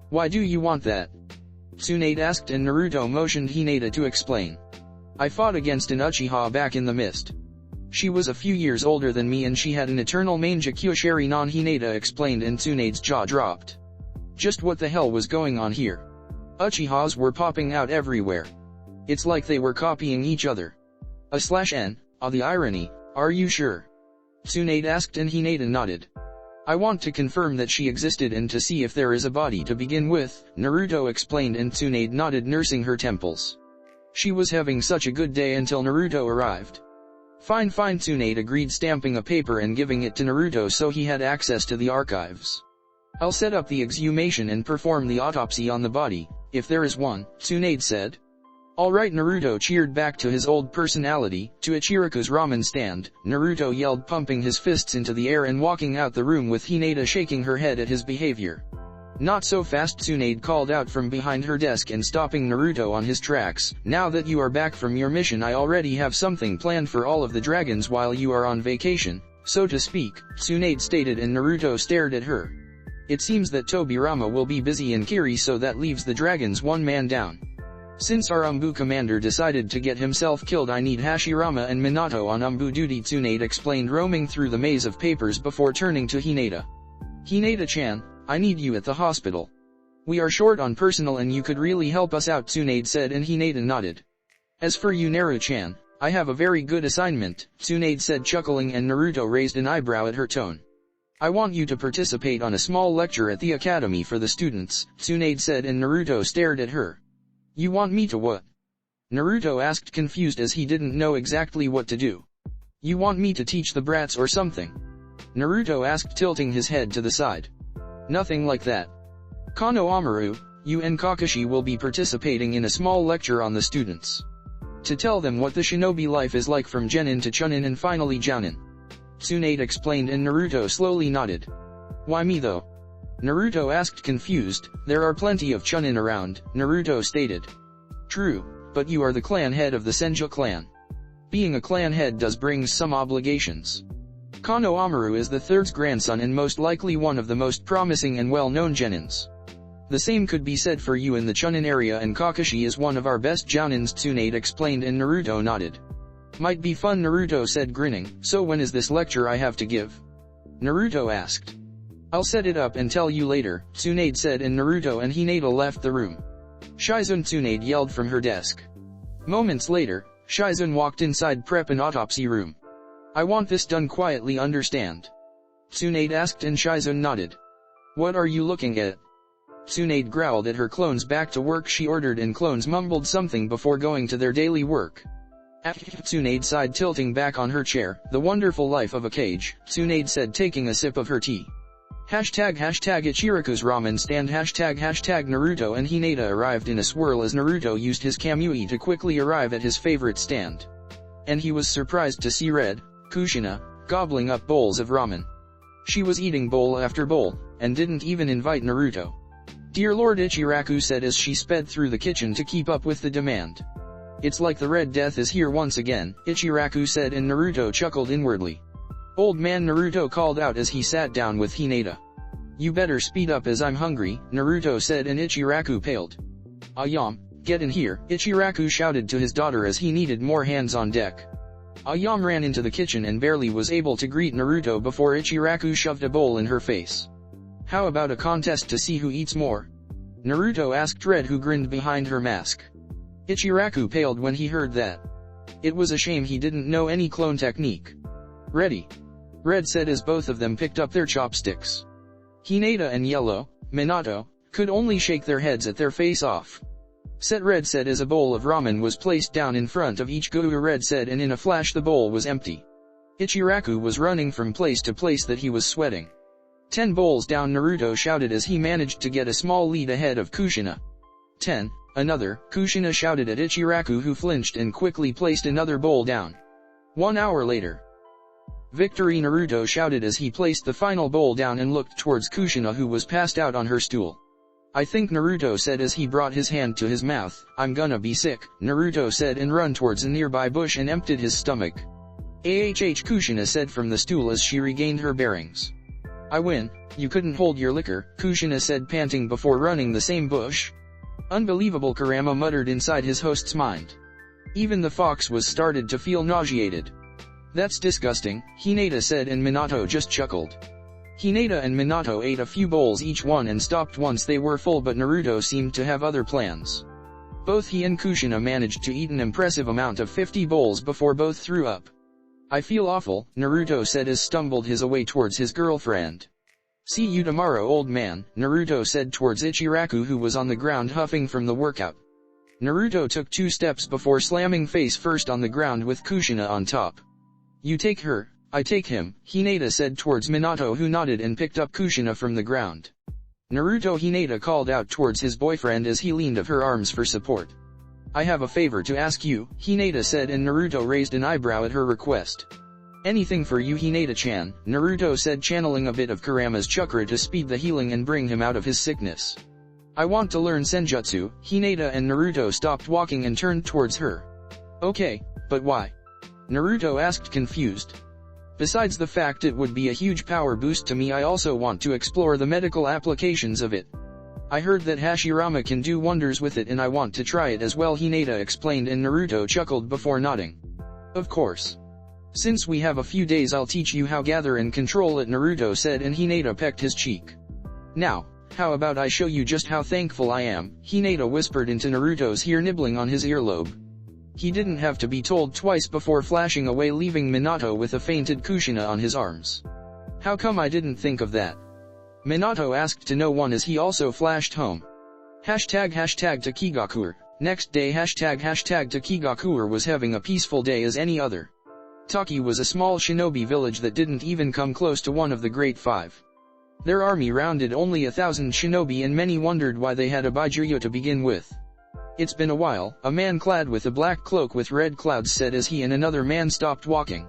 Why do you want that? Tsunade asked, and Naruto motioned Hinata to explain. I fought against an Uchiha back in the mist. She was a few years older than me and she had an eternal Mangekyo Sharingan Hinata explained and Tsunade's jaw dropped. Just what the hell was going on here? Uchihas were popping out everywhere. It's like they were copying each other. /n, the irony, are you sure? Tsunade asked and Hinata nodded. I want to confirm that she existed and to see if there is a body to begin with, Naruto explained and Tsunade nodded nursing her temples. She was having such a good day until Naruto arrived. Fine Tsunade agreed stamping a paper and giving it to Naruto so he had access to the archives. I'll set up the exhumation and perform the autopsy on the body, if there is one, Tsunade said. Alright Naruto cheered back to his old personality. To Ichiraku's ramen stand, Naruto yelled pumping his fists into the air and walking out the room with Hinata shaking her head at his behavior. Not so fast Tsunade called out from behind her desk and stopping Naruto on his tracks. Now that you are back from your mission I already have something planned for all of the dragons while you are on vacation, so to speak, Tsunade stated and Naruto stared at her. It seems that Tobirama will be busy in Kiri so that leaves the dragons one man down. Since our Umbu commander decided to get himself killed I need Hashirama and Minato on Umbu duty Tsunade explained roaming through the maze of papers before turning to Hinata. Hinata-chan, I need you at the hospital. We are short on personnel and you could really help us out Tsunade said and Hinata nodded. As for you Naru-chan, I have a very good assignment, Tsunade said chuckling and Naruto raised an eyebrow at her tone. I want you to participate on a small lecture at the academy for the students, Tsunade said and Naruto stared at her. You want me to what? Naruto asked confused as he didn't know exactly what to do. You want me to teach the brats or something? Naruto asked tilting his head to the side. Nothing like that. Konohamaru, you and Kakashi will be participating in a small lecture on the students. To tell them what the shinobi life is like from Genin to Chunin and finally Jounin. Tsunade explained and Naruto slowly nodded. Why me though? Naruto asked confused. There are plenty of Chunin around, Naruto stated. True, but you are the clan head of the Senju clan. Being a clan head does bring some obligations. Konohamaru is the third grandson and most likely one of the most promising and well-known Genins. The same could be said for you in the Chunin area and Kakashi is one of our best Jounins Tsunade explained and Naruto nodded. Might be fun Naruto said grinning. So when is this lecture I have to give? Naruto asked. I'll set it up and tell you later, Tsunade said and Naruto and Hinata left the room. Shizune Tsunade yelled from her desk. Moments later, Shizune walked inside prep and autopsy room. I want this done quietly understand? Tsunade asked and Shizune nodded. What are you looking at? Tsunade growled at her clones back to work she ordered and clones mumbled something before going to their daily work. Tsunade sighed tilting back on her chair. The wonderful life of a cage, Tsunade said taking a sip of her tea. Hashtag Ichiraku's ramen stand hashtag Naruto and Hinata arrived in a swirl as Naruto used his Kamui to quickly arrive at his favorite stand. And he was surprised to see Red, Kushina, gobbling up bowls of ramen. She was eating bowl after bowl, and didn't even invite Naruto. Dear Lord Ichiraku said as she sped through the kitchen to keep up with the demand. It's like the Red Death is here once again, Ichiraku said and Naruto chuckled inwardly. Old man Naruto called out as he sat down with Hinata. You better speed up as I'm hungry, Naruto said and Ichiraku paled. Ayam, get in here, Ichiraku shouted to his daughter as he needed more hands on deck. Ayam ran into the kitchen and barely was able to greet Naruto before Ichiraku shoved a bowl in her face. How about a contest to see who eats more? Naruto asked Red who grinned behind her mask. Ichiraku paled when he heard that. It was a shame he didn't know any clone technique. Ready? Red said as both of them picked up their chopsticks. Hinata and Yellow, Minato, could only shake their heads at their face-off. Set Red said as a bowl of ramen was placed down in front of each Guru Red said and in a flash the bowl was empty. Ichiraku was running from place to place that he was sweating. 10 bowls down Naruto shouted as he managed to get a small lead ahead of Kushina. 10, another, Kushina shouted at Ichiraku who flinched and quickly placed another bowl down. 1 hour later. Victory Naruto shouted as he placed the final bowl down and looked towards Kushina who was passed out on her stool. I think Naruto said as he brought his hand to his mouth. I'm gonna be sick, Naruto said and run towards a nearby bush and emptied his stomach. Kushina said from the stool as she regained her bearings. I win, you couldn't hold your liquor, Kushina said panting before running the same bush. Unbelievable Kurama muttered inside his host's mind. Even the fox was started to feel nauseated. "That's disgusting," Hinata said, and Minato just chuckled. Hinata and Minato ate a few bowls each one and stopped once they were full, but Naruto seemed to have other plans. Both he and Kushina managed to eat an impressive amount of 50 bowls before both threw up. "I feel awful," Naruto said as stumbled his way towards his girlfriend. "See you tomorrow, old man," Naruto said towards Ichiraku, who was on the ground huffing from the workout. Naruto took 2 steps before slamming face first on the ground with Kushina on top. "You take her, I take him," Hinata said towards Minato, who nodded and picked up Kushina from the ground. Naruto Hinata called out towards his boyfriend as he leaned of her arms for support. "I have a favor to ask you," Hinata said, and Naruto raised an eyebrow at her request. "Anything for you, Hinata-chan," Naruto said, channeling a bit of Kurama's chakra to speed the healing and bring him out of his sickness. "I want to learn senjutsu." Hinata and Naruto stopped walking and turned towards her. "Okay, but why?" Naruto asked, confused. "Besides the fact it would be a huge power boost to me, I also want to explore the medical applications of it. I heard that Hashirama can do wonders with it and I want to try it as well," Hinata explained, and Naruto chuckled before nodding. "Of course. Since we have a few days, I'll teach you how gather and control it," Naruto said, and Hinata pecked his cheek. "Now, how about I show you just how thankful I am," Hinata whispered into Naruto's ear, nibbling on his earlobe. He didn't have to be told twice before flashing away, leaving Minato with a fainted Kushina on his arms. "How come I didn't think of that?" Minato asked to no one as he also flashed home. #Takigakure. Next day #Takigakure was having a peaceful day as any other. Taki was a small shinobi village that didn't even come close to one of the Great Five. Their army rounded only 1,000 shinobi, and many wondered why they had a Baijuyo to begin with. "It's been a while," a man clad with a black cloak with red clouds said as he and another man stopped walking.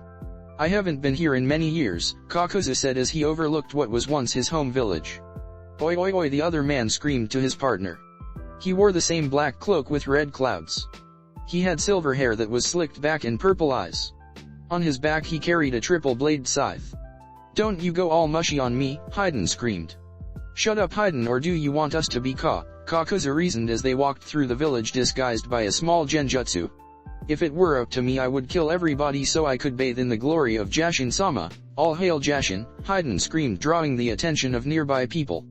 "I haven't been here in many years," Kakuzu said as he overlooked what was once his home village. "Oi oi oi," the other man screamed to his partner. He wore the same black cloak with red clouds. He had silver hair that was slicked back and purple eyes. On his back he carried a triple-bladed scythe. "Don't you go all mushy on me," Hidan screamed. "Shut up, Hidan, or do you want us to be caught?" Kakuzu reasoned as they walked through the village disguised by a small genjutsu. "If it were up to me, I would kill everybody so I could bathe in the glory of Jashin-sama. All hail Jashin," Hidan screamed, drawing the attention of nearby people.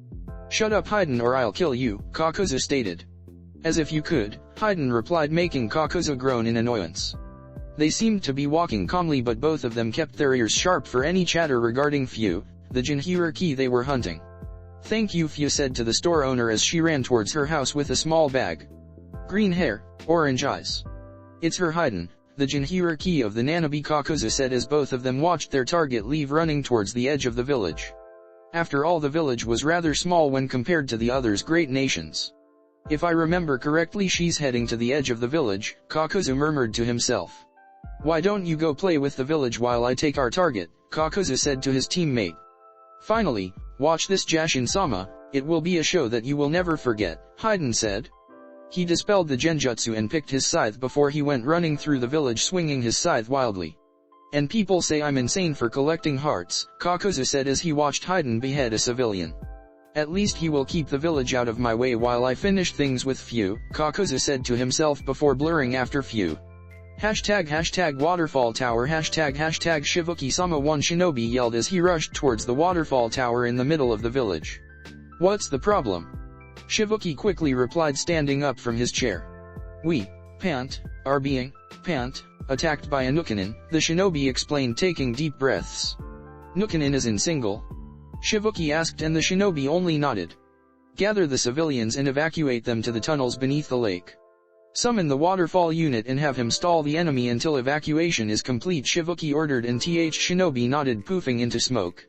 "Shut up, Hidan, or I'll kill you," Kakuzu stated. "As if you could," Hidan replied, making Kakuzu groan in annoyance. They seemed to be walking calmly, but both of them kept their ears sharp for any chatter regarding Fu, the jinhuriki they were hunting. "Thank you," Fu said to the store owner as she ran towards her house with a small bag. "Green hair, orange eyes. It's her, Hidan, the jinhuriki of the Nanabi," Kakuzu said as both of them watched their target leave running towards the edge of the village. After all, the village was rather small when compared to the others' great nations. "If I remember correctly, she's heading to the edge of the village," Kakuzu murmured to himself. "Why don't you go play with the village while I take our target?" Kakuzu said to his teammate. "Finally, watch this, Jashin-sama, it will be a show that you will never forget," Hidan said. He dispelled the genjutsu and picked his scythe before he went running through the village, swinging his scythe wildly. "And people say I'm insane for collecting hearts," Kakuzu said as he watched Hidan behead a civilian. "At least he will keep the village out of my way while I finish things with Fu," Kakuzu said to himself before blurring after Fu. #waterfall tower #Shibuki-sama, one shinobi yelled as he rushed towards the waterfall tower in the middle of the village. "What's the problem?" Shibuki quickly replied, standing up from his chair. "We are being attacked by a Nukenin," the shinobi explained, taking deep breaths. "Nukenin is in single?" Shibuki asked, and the shinobi only nodded. "Gather the civilians and evacuate them to the tunnels beneath the lake. Summon the waterfall unit and have him stall the enemy until evacuation is complete," Shibuki ordered, and shinobi nodded, poofing into smoke.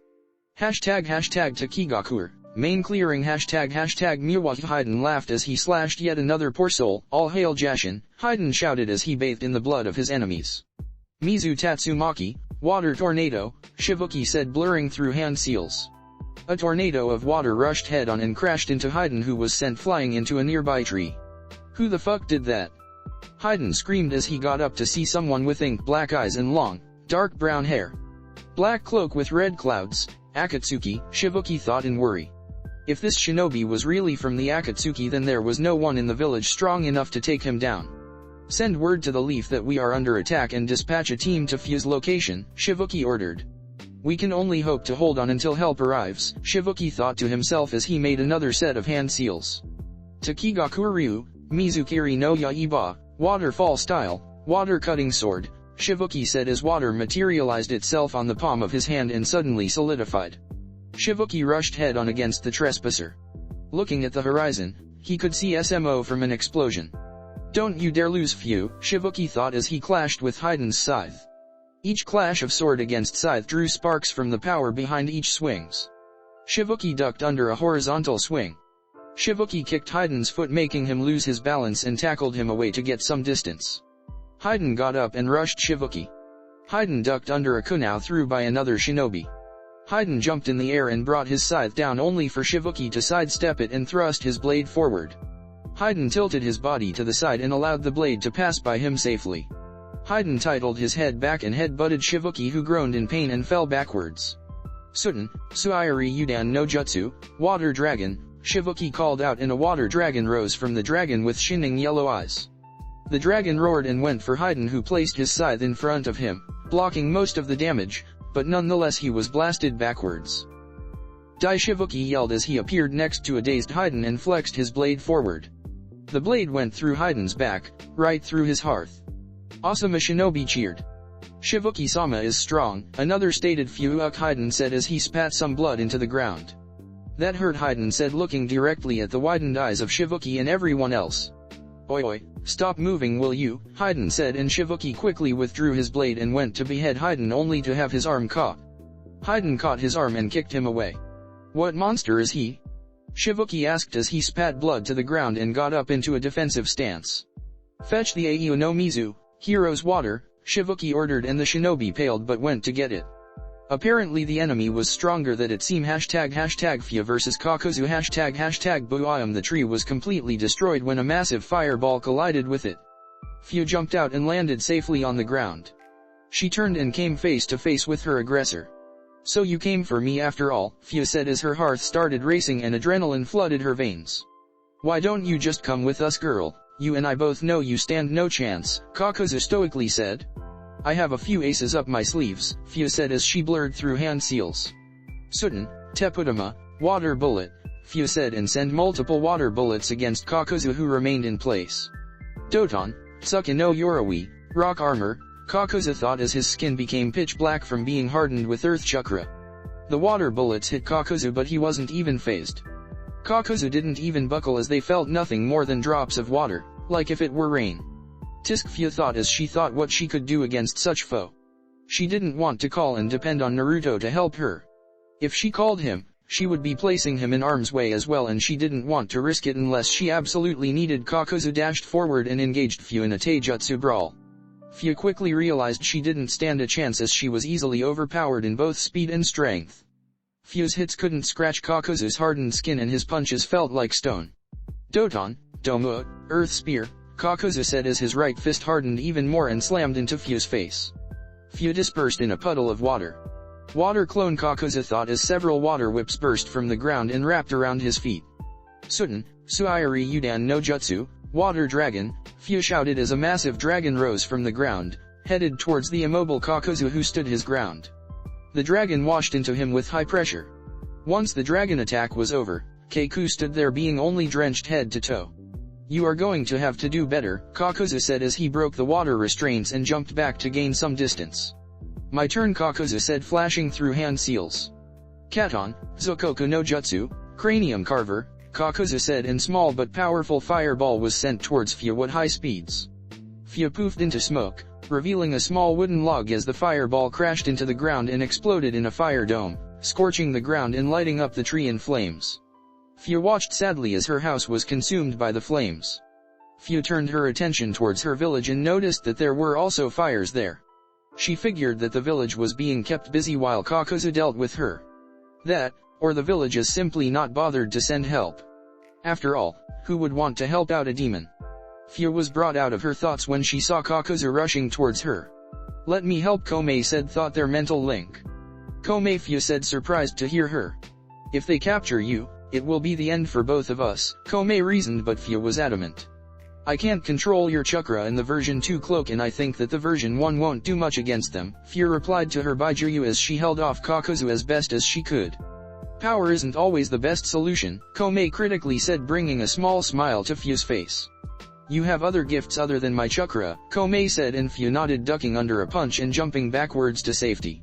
#Takigakure. Main clearing #Miwahi. Hidan laughed as he slashed yet another poor soul. "All hail Jashin," Hidan shouted as he bathed in the blood of his enemies. "Mizu Tatsumaki, water tornado," Shibuki said, blurring through hand seals. A tornado of water rushed head on and crashed into Hidan, who was sent flying into a nearby tree. "Who the fuck did that?" Hidan screamed as he got up to see someone with ink black eyes and long, dark brown hair. Black cloak with red clouds, Akatsuki, Shibuki thought in worry. If this shinobi was really from the Akatsuki, then there was no one in the village strong enough to take him down. Send word to the Leaf that we are under attack and dispatch a team to Fu's location, Shibuki ordered. We can only hope to hold on until help arrives, Shibuki thought to himself as he made another set of hand seals. Takigakure, Mizukiri no Yaiba, waterfall style, water cutting sword, Shibuki said as water materialized itself on the palm of his hand and suddenly solidified. Shibuki rushed head on against the trespasser. Looking at the horizon, he could see SMO from an explosion. Don't you dare lose Fu, Shibuki thought as he clashed with Hidan's scythe. Each clash of sword against scythe drew sparks from the power behind each swings. Shibuki ducked under a horizontal swing. Shibuki kicked Hidan's foot making him lose his balance and tackled him away to get some distance. Hidan got up and rushed Shibuki. Hidan ducked under a kunai thrown by another shinobi. Hidan jumped in the air and brought his scythe down only for Shibuki to sidestep it and thrust his blade forward. Hidan tilted his body to the side and allowed the blade to pass by him safely. Hidan titled his head back and head-butted Shibuki who groaned in pain and fell backwards. Suten, Suiari Yudan no Jutsu, Water Dragon, Shibuki called out and a water dragon rose from the dragon with shining yellow eyes. The dragon roared and went for Hidan who placed his scythe in front of him, blocking most of the damage, but nonetheless he was blasted backwards. Dai Shibuki yelled as he appeared next to a dazed Hidan and flexed his blade forward. The blade went through Hidan's back, right through his heart. Asama Shinobi cheered. Shibuki-sama is strong, another stated Fugaku Hidan said as he spat some blood into the ground. That hurt, Hidan said looking directly at the widened eyes of Shibuki and everyone else. Oi, stop moving will you, Hidan said and Shibuki quickly withdrew his blade and went to behead Hidan only to have his arm caught. Hidan caught his arm and kicked him away. What monster is he? Shibuki asked as he spat blood to the ground and got up into a defensive stance. Fetch the Aio no Mizu, hero's water, Shibuki ordered and the shinobi paled but went to get it. Apparently the enemy was stronger than it seemed. #Fu versus Kakuzu #Buiam. The tree was completely destroyed when a massive fireball collided with it. Fu jumped out and landed safely on the ground. She turned and came face to face with her aggressor. So you came for me after all, Fu said as her heart started racing and adrenaline flooded her veins. Why don't you just come with us, girl? You and I both know you stand no chance, Kakuzu stoically said. I have a few aces up my sleeves, Fu said as she blurred through hand seals. Suten, Tepudama, water bullet, Fu said and send multiple water bullets against Kakuzu who remained in place. Doton, Tsuki no Yorawi, rock armor, Kakuzu thought as his skin became pitch black from being hardened with earth chakra. The water bullets hit Kakuzu but he wasn't even phased. Kakuzu didn't even buckle as they felt nothing more than drops of water, like if it were rain. Tisk Fu thought as she thought what she could do against such foe. She didn't want to call and depend on Naruto to help her. If she called him, she would be placing him in harm's way as well and she didn't want to risk it unless she absolutely needed. Kakuzu dashed forward and engaged Fu in a taijutsu brawl. Fu quickly realized she didn't stand a chance as she was easily overpowered in both speed and strength. Fu's hits couldn't scratch Kakuzu's hardened skin and his punches felt like stone. Doton, Domu, Earth Spear, Kakuzu said as his right fist hardened even more and slammed into Fu's face. Fu dispersed in a puddle of water. Water clone, Kakuzu thought as several water whips burst from the ground and wrapped around his feet. Suten, Suiari Yudan no Jutsu, water dragon, Fu shouted as a massive dragon rose from the ground, headed towards the immobile Kakuzu who stood his ground. The dragon washed into him with high pressure. Once the dragon attack was over, Kaku stood there being only drenched head to toe. You are going to have to do better, Kakuzu said as he broke the water restraints and jumped back to gain some distance. My turn, Kakuzu said flashing through hand seals. Katon, Zokoku no Jutsu, cranium carver, Kakuzu said and small but powerful fireball was sent towards Fu at high speeds. Fu poofed into smoke, revealing a small wooden log as the fireball crashed into the ground and exploded in a fire dome, scorching the ground and lighting up the tree in flames. Fu watched sadly as her house was consumed by the flames. Fu turned her attention towards her village and noticed that there were also fires there. She figured that the village was being kept busy while Kakuzu dealt with her. That, or the village is simply not bothered to send help. After all, who would want to help out a demon? Fu was brought out of her thoughts when she saw Kakuzu rushing towards her. Let me help, Komei said, thought their mental link. Komei, Fu said, surprised to hear her. If they capture you, it will be the end for both of us, Komei reasoned, but Fu was adamant. I can't control your chakra in the version 2 cloak and I think that the version 1 won't do much against them, Fu replied to her Baijiryu as she held off Kakuzu as best as she could. Power isn't always the best solution, Komei critically said, bringing a small smile to Fu's face. You have other gifts other than my chakra, Komei said, and Fu nodded, ducking under a punch and jumping backwards to safety.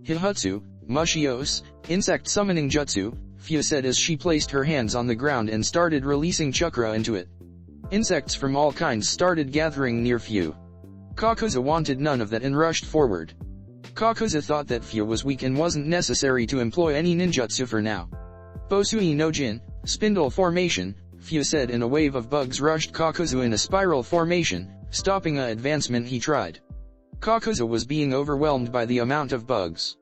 Hihutsu, Mushios, insect summoning jutsu, Fu said as she placed her hands on the ground and started releasing chakra into it. Insects from all kinds started gathering near Fu. Kakuzu wanted none of that and rushed forward. Kakuzu thought that Fu was weak and wasn't necessary to employ any ninjutsu for now. Bosui no Jin, spindle formation, Fu said, and a wave of bugs rushed Kakuzu in a spiral formation, stopping a advancement he tried. Kakuzu was being overwhelmed by the amount of bugs.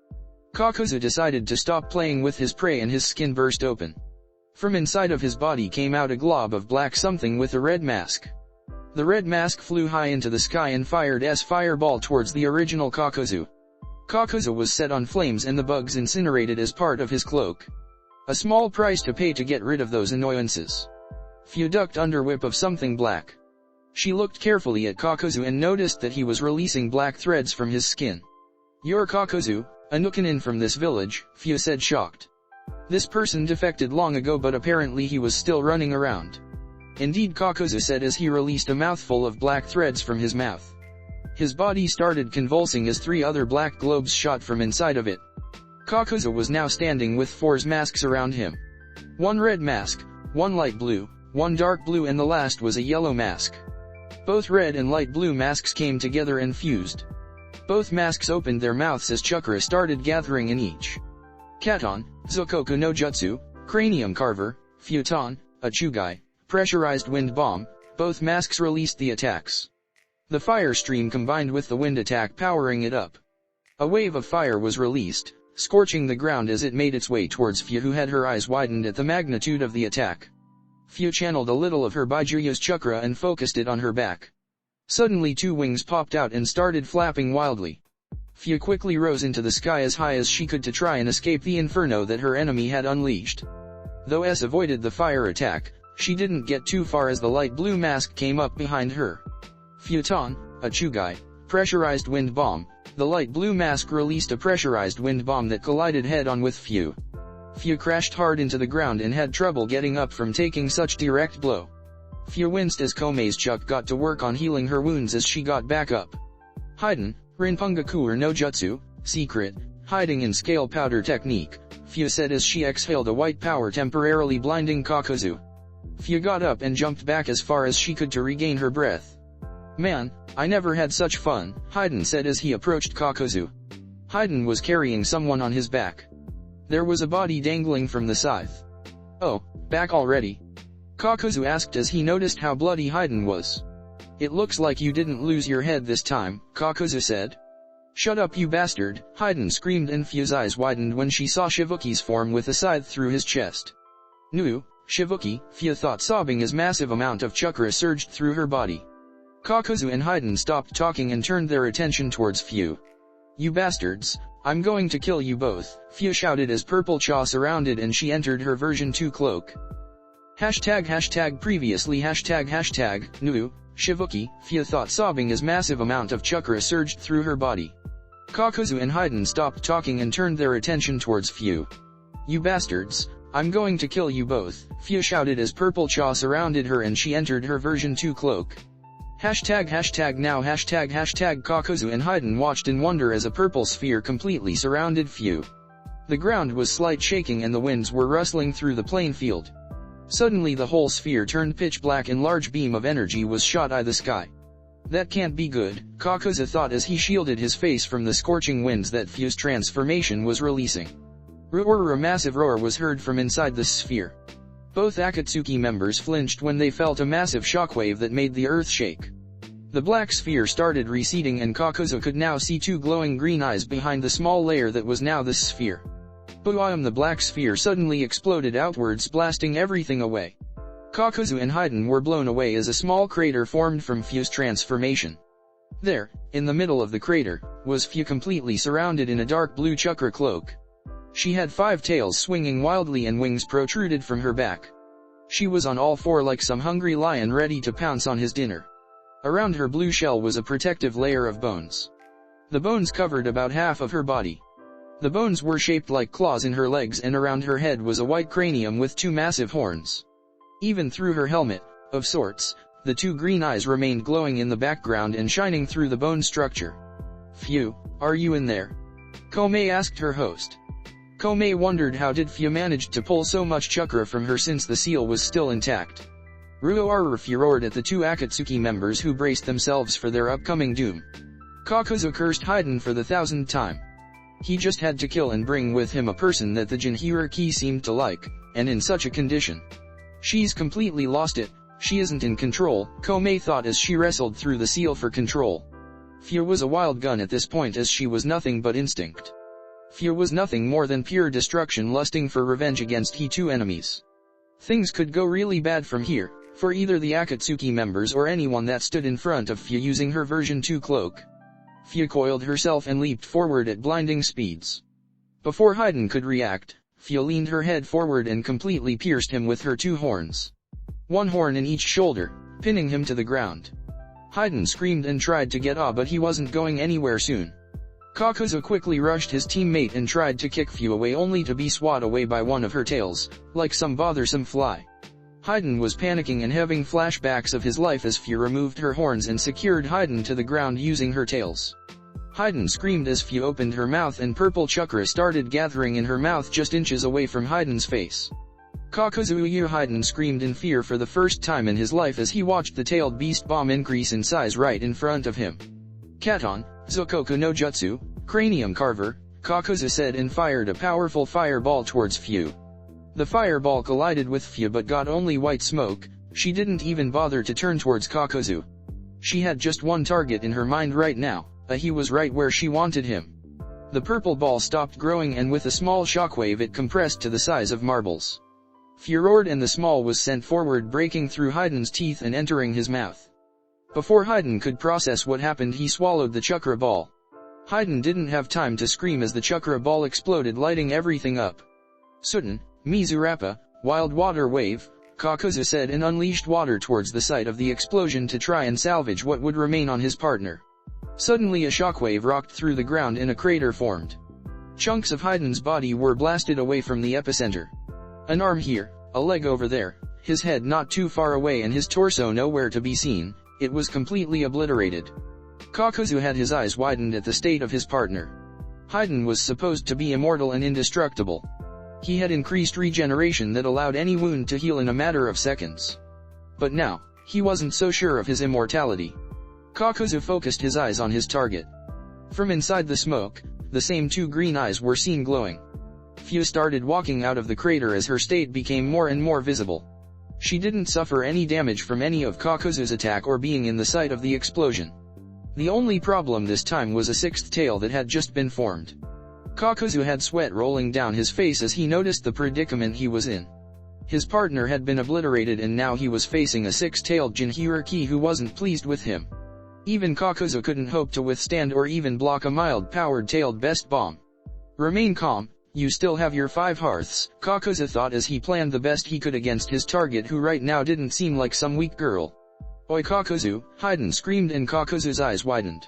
Kakuzu decided to stop playing with his prey and his skin burst open. From inside of his body came out a glob of black something with a red mask. The red mask flew high into the sky and fired S fireball towards the original Kakuzu. Kakuzu was set on flames and the bugs incinerated as part of his cloak. A small price to pay to get rid of those annoyances. Fu ducked under whip of something black. She looked carefully at Kakuzu and noticed that he was releasing black threads from his skin. You're Kakuzu, a Nukanin from this village, Fu said, shocked. This person defected long ago, but apparently he was still running around. Indeed, Kakuzu said as he released a mouthful of black threads from his mouth. His body started convulsing as 3 other black globes shot from inside of it. Kakuzu was now standing with 4 masks around him. 1 red mask, 1 light blue, 1 dark blue, and the last was a yellow mask. Both red and light blue masks came together and fused. Both masks opened their mouths as chakra started gathering in each. Katon, Zokoku no Jutsu, Cranium Carver, Futon, Achugai, Pressurized Wind Bomb, both masks released the attacks. The fire stream combined with the wind attack, powering it up. A wave of fire was released, scorching the ground as it made its way towards Fu, who had her eyes widened at the magnitude of the attack. Fu channeled a little of her Baijuryu's chakra and focused it on her back. Suddenly 2 wings popped out and started flapping wildly. Fu quickly rose into the sky as high as she could to try and escape the inferno that her enemy had unleashed. Though S avoided the fire attack, she didn't get too far as the light blue mask came up behind her. Futon, Achugai, Pressurized Wind Bomb, the light blue mask released a pressurized wind bomb that collided head-on with Fu. Fu crashed hard into the ground and had trouble getting up from taking such direct blow. Fu winced as Komei's Chuck got to work on healing her wounds as she got back up. Hidan, Rinpungaku no Jutsu, secret, hiding in scale powder technique, Fu said as she exhaled a white power temporarily blinding Kakuzu. Fu got up and jumped back as far as she could to regain her breath. Man, I never had such fun, Hidan said as he approached Kakuzu. Hidan was carrying someone on his back. There was a body dangling from the scythe. Oh, back already? Kakuzu asked as he noticed how bloody Hidan was. It looks like you didn't lose your head this time, Kakuzu said. Shut up, you bastard, Hidan screamed, and Fu's eyes widened when she saw Shibuki's form with a scythe through his chest. Nu, Shibuki, Fu thought, sobbing as massive amount of chakra surged through her body. Kakuzu and Hidan stopped talking and turned their attention towards Fu. You bastards, I'm going to kill you both, Fu shouted as purple cha surrounded and she entered her version 2 cloak. Previously Nu, Shibuki, Fu thought, sobbing as massive amount of chakra surged through her body. Kakuzu and Hidan stopped talking and turned their attention towards Fu. You bastards, I'm going to kill you both, Fu shouted as purple cha surrounded her and she entered her version 2 cloak. Now Kakuzu and Hidan watched in wonder as a purple sphere completely surrounded Fu. The ground was slight shaking and the winds were rustling through the plain field. Suddenly the whole sphere turned pitch black and large beam of energy was shot at the sky. That can't be good, Kakuzu thought as he shielded his face from the scorching winds that Fu's transformation was releasing. A massive roar was heard from inside the sphere. Both Akatsuki members flinched when they felt a massive shockwave that made the earth shake. The black sphere started receding and Kakuzu could now see 2 glowing green eyes behind the small layer that was now the sphere. Boom! The black sphere suddenly exploded outwards, blasting everything away. Kakuzu and Hidan were blown away as a small crater formed from Fu's transformation. There, in the middle of the crater, was Fu completely surrounded in a dark blue chakra cloak. She had 5 tails swinging wildly and wings protruded from her back. She was on all four like some hungry lion ready to pounce on his dinner. Around her blue shell was a protective layer of bones. The bones covered about half of her body. The bones were shaped like claws in her legs, and around her head was a white cranium with two massive horns. Even through her helmet, of sorts, the two green eyes remained glowing in the background and shining through the bone structure. "Phew, are you in there?" Komei asked her host. Komei wondered how did Phew manage to pull so much chakra from her since the seal was still intact. Ruoaru roared at the two Akatsuki members who braced themselves for their upcoming doom. Kakuzu cursed Hidan for the 1000th time. He just had to kill and bring with him a person that the Jinhiriki seemed to like, and in such a condition. She's completely lost it, she isn't in control, Komei thought as she wrestled through the seal for control. Fear was a wild gun at this point, as she was nothing but instinct. Fear was nothing more than pure destruction, lusting for revenge against two enemies. Things could go really bad from here, for either the Akatsuki members or anyone that stood in front of Fear using her version 2 cloak. Fear coiled herself and leaped forward at blinding speeds. Before Hidan could react, Fear leaned her head forward and completely pierced him with her two horns. One horn in each shoulder, pinning him to the ground. Hidan screamed and tried to get up, but he wasn't going anywhere soon. Kakuzu quickly rushed his teammate and tried to kick Few away, only to be swatted away by one of her tails, like some bothersome fly. Hidan was panicking and having flashbacks of his life as Few removed her horns and secured Hidan to the ground using her tails. Hidan screamed as Few opened her mouth and purple chakra started gathering in her mouth just inches away from Hidan's face. Kakuzu Hidan screamed in fear for the first time in his life as he watched the tailed beast bomb increase in size right in front of him. Katon, Zokoku no Jutsu, Cranium Carver, Kakuzu said, and fired a powerful fireball towards Few. The fireball collided with Few but got only white smoke. She didn't even bother to turn towards Kakuzu. She had just one target in her mind right now, he was right where she wanted him. The purple ball stopped growing, and with a small shockwave it compressed to the size of marbles. Few roared and the small was sent forward, breaking through Hidan's teeth and entering his mouth. Before Hidan could process what happened, he swallowed the chakra ball. Hidan didn't have time to scream as the chakra ball exploded, lighting everything up. "Sudden, Mizurappa, wild water wave," Kakuzu said, and unleashed water towards the site of the explosion to try and salvage what would remain on his partner. Suddenly a shockwave rocked through the ground and a crater formed. Chunks of Hidan's body were blasted away from the epicenter. An arm here, a leg over there, his head not too far away, and his torso nowhere to be seen. It was completely obliterated. Kakuzu had his eyes widened at the state of his partner. Hidan was supposed to be immortal and indestructible. He had increased regeneration that allowed any wound to heal in a matter of seconds. But now, he wasn't so sure of his immortality. Kakuzu focused his eyes on his target. From inside the smoke, the same two green eyes were seen glowing. Few started walking out of the crater as her state became more and more visible. She didn't suffer any damage from any of Kakuzu's attack or being in the site of the explosion. The only problem this time was a sixth tail that had just been formed. Kakuzu had sweat rolling down his face as he noticed the predicament he was in. His partner had been obliterated, and now he was facing a six-tailed Jinhiriki who wasn't pleased with him. Even Kakuzu couldn't hope to withstand or even block a mild-powered tailed best bomb. "Remain calm, you still have your 5 hearths," Kakuzu thought as he planned the best he could against his target, who right now didn't seem like some weak girl. "Oi Kakuzu," Hidan screamed, and Kakuzu's eyes widened.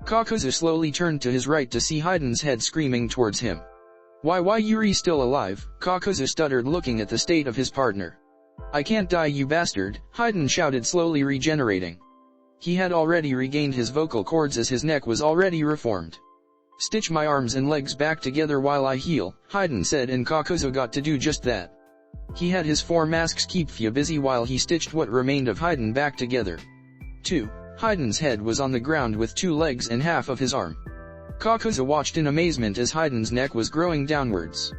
Kakuzu slowly turned to his right to see Hidan's head screaming towards him. Why Yuri still alive?" Kakuzu stuttered, looking at the state of his partner. "I can't die, you bastard," Hidan shouted, slowly regenerating. He had already regained his vocal cords as his neck was already reformed. "Stitch my arms and legs back together while I heal," Hidan said, and Kakuzu got to do just that. He had his 4 masks keep Few busy while he stitched what remained of Hidan back together. 2. Hidan's head was on the ground with 2 legs and half of his arm. Kakuzu watched in amazement as Hidan's neck was growing downwards.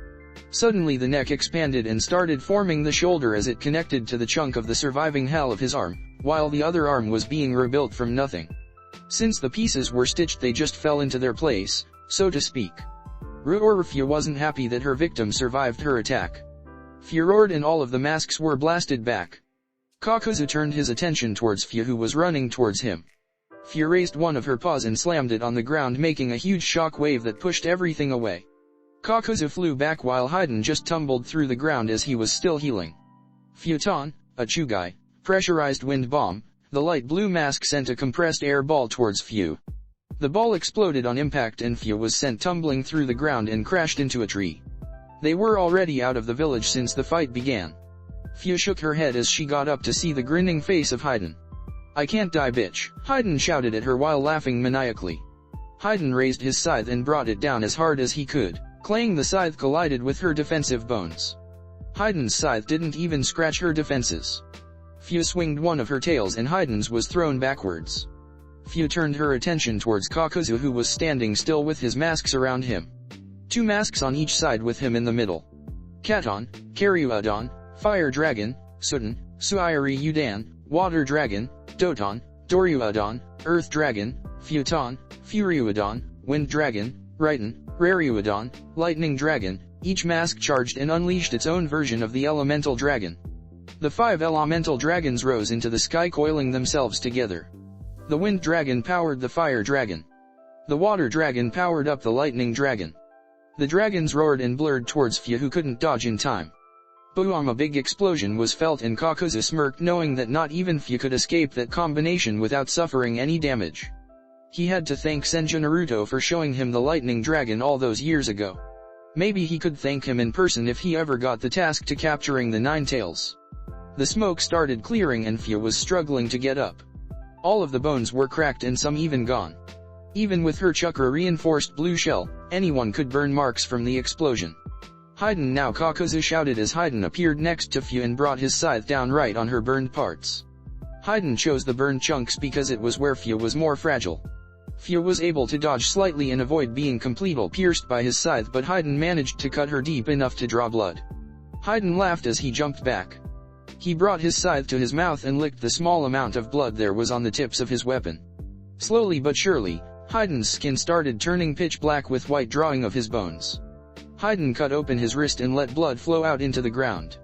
Suddenly the neck expanded and started forming the shoulder as it connected to the chunk of the surviving hell of his arm, while the other arm was being rebuilt from nothing. Since the pieces were stitched, they just fell into their place, so to speak. Few wasn't happy that her victim survived her attack. Few roared and all of the masks were blasted back. Kakuzu turned his attention towards Few, who was running towards him. Few raised one of her paws and slammed it on the ground, making a huge shock wave that pushed everything away. Kakuzu flew back while Hidan just tumbled through the ground as he was still healing. Futon, a Chugai, pressurized wind bomb. The light blue mask sent a compressed air ball towards Fu. The ball exploded on impact and Fu was sent tumbling through the ground and crashed into a tree. They were already out of the village since the fight began. Fu shook her head as she got up to see the grinning face of Hidan. "I can't die, bitch," Hidan shouted at her while laughing maniacally. Hidan raised his scythe and brought it down as hard as he could. Clang, the scythe collided with her defensive bones. Hidan's scythe didn't even scratch her defenses. Fu swinged one of her tails and Hidan's was thrown backwards. Fu turned her attention towards Kakuzu, who was standing still with his masks around him. 2 masks on each side with him in the middle. Katon, Karyuadon, Fire Dragon, Sudan, Suiari Udan, Water Dragon, Doton, Doryuadon, Earth Dragon, Futon, Furyuadon, Wind Dragon, Raiten, Raryuadon, Lightning Dragon. Each mask charged and unleashed its own version of the elemental dragon. The 5 elemental dragons rose into the sky, coiling themselves together. The Wind Dragon powered the Fire Dragon. The Water Dragon powered up the Lightning Dragon. The dragons roared and blurred towards Fu, who couldn't dodge in time. Boom! A big explosion was felt and Kakuzu smirked, knowing that not even Fu could escape that combination without suffering any damage. He had to thank Senju Naruto for showing him the Lightning Dragon all those years ago. Maybe he could thank him in person if he ever got the task to capturing the 9 tails. The smoke started clearing and Fu was struggling to get up. All of the bones were cracked and some even gone. Even with her chakra-reinforced blue shell, anyone could burn marks from the explosion. Hidan now, Kakuzu shouted as Hidan appeared next to Fu and brought his scythe down right on her burned parts. Hidan chose the burned chunks because it was where Fu was more fragile. Fu was able to dodge slightly and avoid being completely pierced by his scythe, but Hidan managed to cut her deep enough to draw blood. Hidan laughed as he jumped back. He brought his scythe to his mouth and licked the small amount of blood there was on the tips of his weapon. Slowly but surely, Hidan's skin started turning pitch black with white drawing of his bones. Hidan cut open his wrist and let blood flow out into the ground.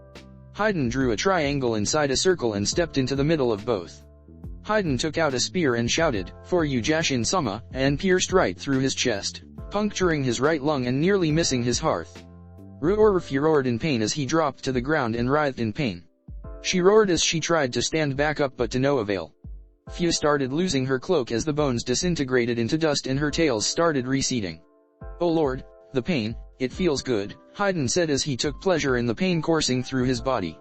Hidan drew a triangle inside a circle and stepped into the middle of both. Hidan took out a spear and shouted, "For you, Jashin-sama," and pierced right through his chest, puncturing his right lung and nearly missing his heart. Fu roared in pain as he dropped to the ground and writhed in pain. She roared as she tried to stand back up, but to no avail. Fu started losing her cloak as the bones disintegrated into dust and her tails started receding. "Oh Lord, the pain, it feels good," Hidan said as he took pleasure in the pain coursing through his body.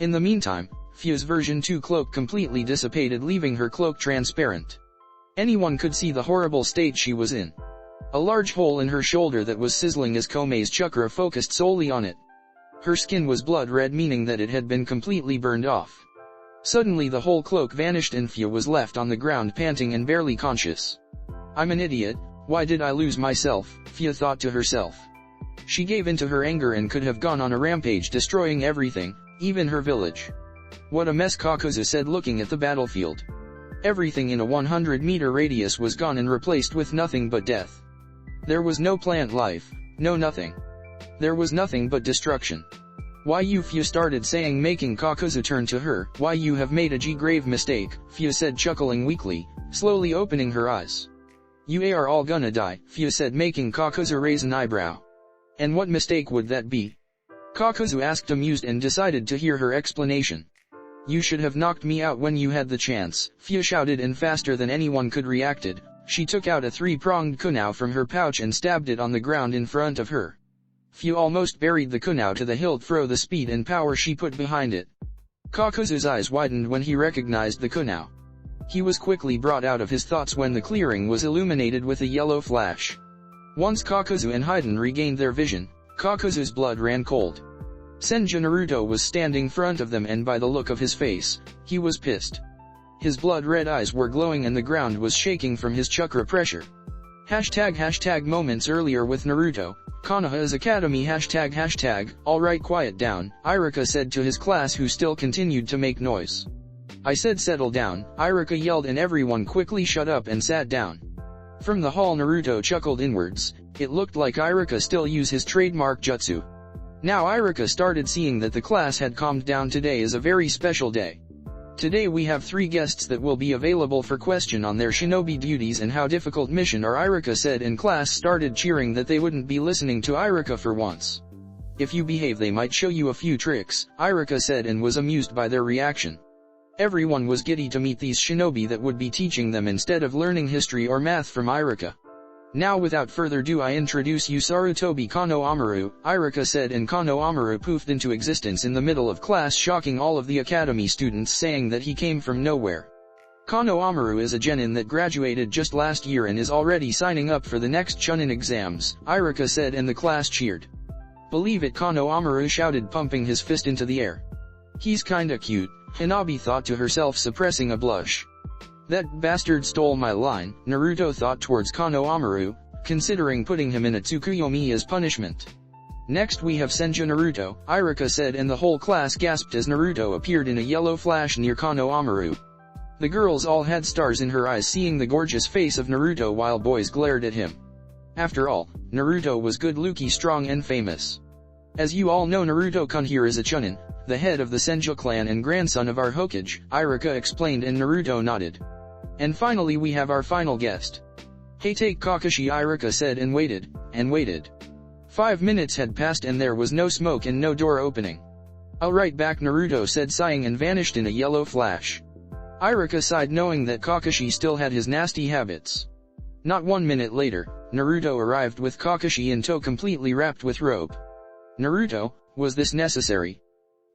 In the meantime, Fu's version 2 cloak completely dissipated, leaving her cloak transparent. Anyone could see the horrible state she was in. A large hole in her shoulder that was sizzling as Komei's chakra focused solely on it. Her skin was blood red, meaning that it had been completely burned off. Suddenly the whole cloak vanished and Fu was left on the ground panting and barely conscious. "I'm an idiot, why did I lose myself?" Fu thought to herself. She gave in to her anger and could have gone on a rampage, destroying everything, even her village. "What a mess," Kakuzu said, looking at the battlefield. Everything in a 100-meter radius was gone and replaced with nothing but death. There was no plant life, no nothing. There was nothing but destruction. "Why you?" Fu started saying, making Kakuzu turn to her. "Why, you have made a grave mistake," Fu said, chuckling weakly, slowly opening her eyes. "You are all gonna die," Fu said, making Kakuzu raise an eyebrow. "And what mistake would that be?" Kakuzu asked, amused, and decided to hear her explanation. "You should have knocked me out when you had the chance," Fu shouted, and faster than anyone could reacted, she took out a 3-pronged kunao from her pouch and stabbed it on the ground in front of her. Fu almost buried the kunao to the hilt through the speed and power she put behind it. Kakuzu's eyes widened when he recognized the kunao. He was quickly brought out of his thoughts when the clearing was illuminated with a yellow flash. Once Kakuzu and Hidan regained their vision, Kakuzu's blood ran cold. Senju Naruto was standing front of them, and by the look of his face, he was pissed. His blood-red eyes were glowing and the ground was shaking from his chakra pressure. ### moments earlier with Naruto, Konoha's Academy ###. Alright, quiet down, Iruka said to his class, who still continued to make noise. "I said settle down," Iruka yelled, and everyone quickly shut up and sat down. From the hall, Naruto chuckled inwards. It looked like Iruka still used his trademark jutsu. Now Iruka started seeing that the class had calmed down. Today is a very special day. Today we have 3 guests that will be available for question on their shinobi duties and how difficult mission are, Iruka said, and class started cheering that they wouldn't be listening to Iruka for once. If you behave they might show you a few tricks, Iruka said and was amused by their reaction. Everyone was giddy to meet these shinobi that would be teaching them instead of learning history or math from Iruka. Now without further ado I introduce you Sarutobi Kano Amaru, Iruka said, and Kano Amaru poofed into existence in the middle of class, shocking all of the academy students, saying that he came from nowhere. Kano Amaru is a genin that graduated just last year and is already signing up for the next Chunin exams, Iruka said, and the class cheered. Believe it, Kano Amaru shouted, pumping his fist into the air. He's kinda cute, Hanabi thought to herself, suppressing a blush. That bastard stole my line, Naruto thought towards Kano Amaru, considering putting him in a Tsukuyomi as punishment. Next we have Senju Naruto, Iruka said, and the whole class gasped as Naruto appeared in a yellow flash near Kano Amaru. The girls all had stars in her eyes seeing the gorgeous face of Naruto while boys glared at him. After all, Naruto was good-looking, strong and famous. As you all know, Naruto-kun here is a Chunin, the head of the Senju clan and grandson of our Hokage, Iruka explained, and Naruto nodded. And finally we have our final guest. Hey, take Kakashi, Iruka said, and waited, and waited. 5 minutes had passed and there was no smoke and no door opening. I'll right back, Naruto said, sighing, and vanished in a yellow flash. Iruka sighed, knowing that Kakashi still had his nasty habits. Not 1 minute later, Naruto arrived with Kakashi in tow, completely wrapped with rope. Naruto, was this necessary?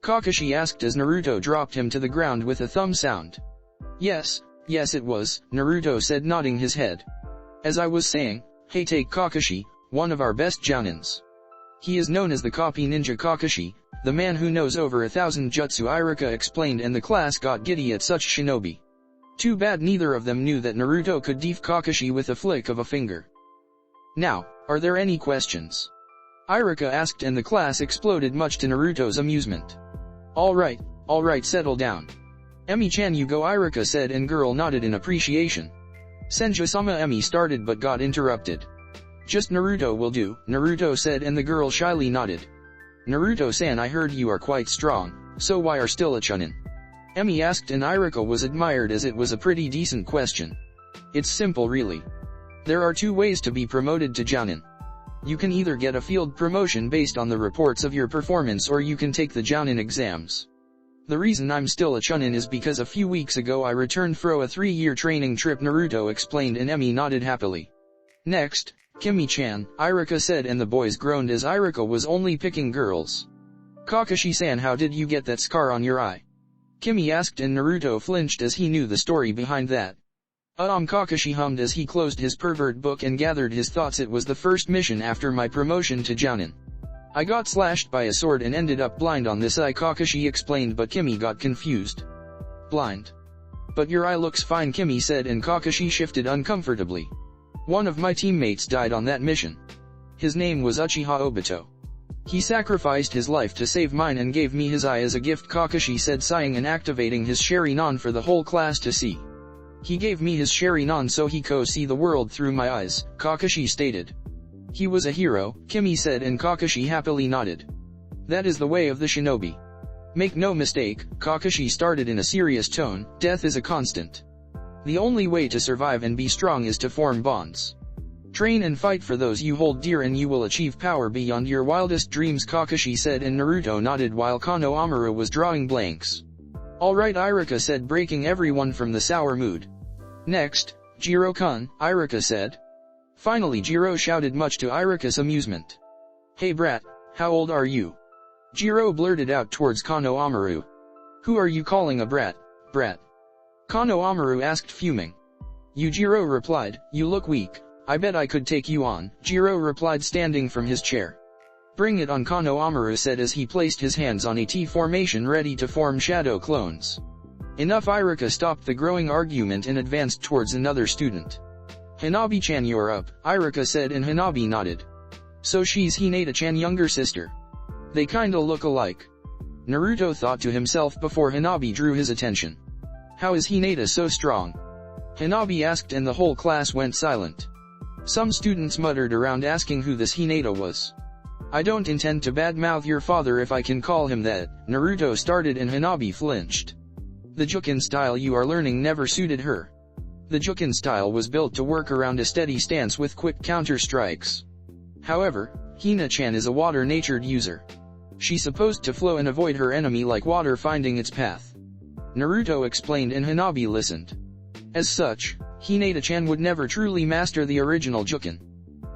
Kakashi asked as Naruto dropped him to the ground with a thumb sound. Yes it was, Naruto said, nodding his head. As I was saying, hey, take Kakashi, one of our best jounins. He is known as the copy ninja Kakashi, the man who knows over 1,000 jutsu, Iruka explained, and the class got giddy at such shinobi. Too bad neither of them knew that Naruto could def Kakashi with a flick of a finger. Now, are there any questions? Iruka asked, and the class exploded, much to Naruto's amusement. Alright, settle down. Emi-chan, you go, Iruka said, and girl nodded in appreciation. Senju-sama, Emi started but got interrupted. Just Naruto will do, Naruto said, and the girl shyly nodded. Naruto-san, I heard you are quite strong, so why are still a Chunin? Emi asked, and Iruka was admired as it was a pretty decent question. It's simple really. There are 2 ways to be promoted to Jounin. You can either get a field promotion based on the reports of your performance, or you can take the Jounin exams. The reason I'm still a Chunin is because a few weeks ago I returned from a 3-year training trip, Naruto explained, and Emi nodded happily. Next, Kimi-chan, Iruka said, and the boys groaned as Iruka was only picking girls. Kakashi-san, how did you get that scar on your eye? Kimi asked, and Naruto flinched as he knew the story behind that. Kakashi hummed as he closed his pervert book and gathered his thoughts. It was the first mission after my promotion to Jounin. I got slashed by a sword and ended up blind on this eye, Kakashi explained, but Kimi got confused. Blind? But your eye looks fine, Kimi said, and Kakashi shifted uncomfortably. One of my teammates died on that mission. His name was Uchiha Obito. He sacrificed his life to save mine and gave me his eye as a gift, Kakashi said, sighing and activating his Sharingan for the whole class to see. He gave me his Sharingan so he could see the world through my eyes, Kakashi stated. He was a hero, Kimi said, and Kakashi happily nodded. That is the way of the shinobi. Make no mistake, Kakashi started in a serious tone, death is a constant. The only way to survive and be strong is to form bonds. Train and fight for those you hold dear and you will achieve power beyond your wildest dreams, Kakashi said, and Naruto nodded while Kano Amaru was drawing blanks. Alright, Iruka said, breaking everyone from the sour mood. Next, Jiro-kun, Iruka said. Finally Jiro shouted, much to Iruka's amusement. Hey brat, how old are you? Jiro blurted out towards Kano Amaru. Who are you calling a brat? Kano Amaru asked, fuming. Jiro replied, you look weak, I bet I could take you on, Jiro replied, standing from his chair. Bring it on, Kano Amaru said as he placed his hands on a T formation ready to form shadow clones. Enough, Iruka stopped the growing argument and advanced towards another student. Hanabi-chan, you're up, Iruka said, and Hanabi nodded. So she's Hinata-chan younger sister. They kinda look alike. Naruto thought to himself before Hanabi drew his attention. How is Hinata so strong? Hanabi asked, and the whole class went silent. Some students muttered around asking who this Hinata was. I don't intend to badmouth your father if I can call him that, Naruto started, and Hanabi flinched. The Jukin style you are learning never suited her. The Jukin style was built to work around a steady stance with quick counter strikes. However, Hina-chan is a water-natured user. She's supposed to flow and avoid her enemy like water finding its path. Naruto explained and Hanabi listened. As such, Hinata-chan would never truly master the original Juken.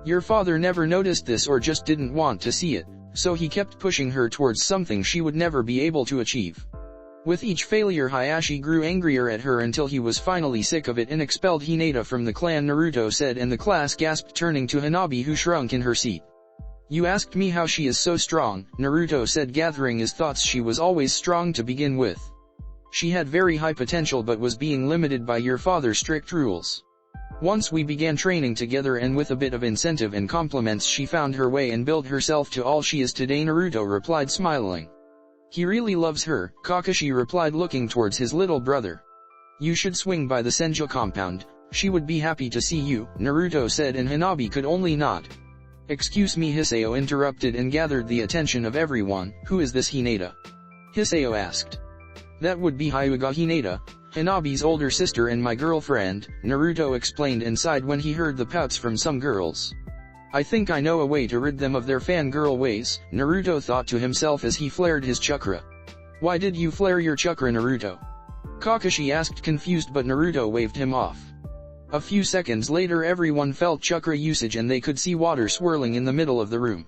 Your father never noticed this or just didn't want to see it, so he kept pushing her towards something she would never be able to achieve. With each failure Hayashi grew angrier at her until he was finally sick of it and expelled Hinata from the clan, Naruto said, and the class gasped, turning to Hanabi who shrunk in her seat. You asked me how she is so strong, Naruto said, gathering his thoughts. She was always strong to begin with. She had very high potential but was being limited by your father's strict rules. Once we began training together and with a bit of incentive and compliments she found her way and built herself to all she is today, Naruto replied, smiling. He really loves her, Kakashi replied, looking towards his little brother. You should swing by the Senju compound, she would be happy to see you, Naruto said, and Hanabi could only nod. Excuse me, Hisao interrupted and gathered the attention of everyone. Who is this Hinata? Hisao asked. That would be Hyuga Hinata, Hanabi's older sister and my girlfriend, Naruto explained and sighed when he heard the pouts from some girls. I think I know a way to rid them of their fangirl ways, Naruto thought to himself as he flared his chakra. Why did you flare your chakra, Naruto? Kakashi asked, confused, but Naruto waved him off. A few seconds later everyone felt chakra usage and they could see water swirling in the middle of the room.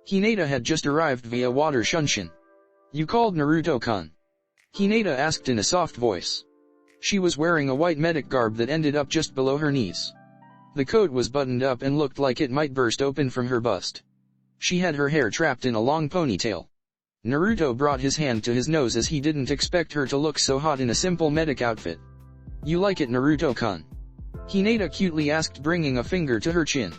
Hinata had just arrived via water shunshin. You called Naruto-kun? Hinata asked in a soft voice. She was wearing a white medic garb that ended up just below her knees. The coat was buttoned up and looked like it might burst open from her bust. She had her hair trapped in a long ponytail. Naruto brought his hand to his nose as he didn't expect her to look so hot in a simple medic outfit. You like it, Naruto-kun? Hinata cutely asked, bringing a finger to her chin.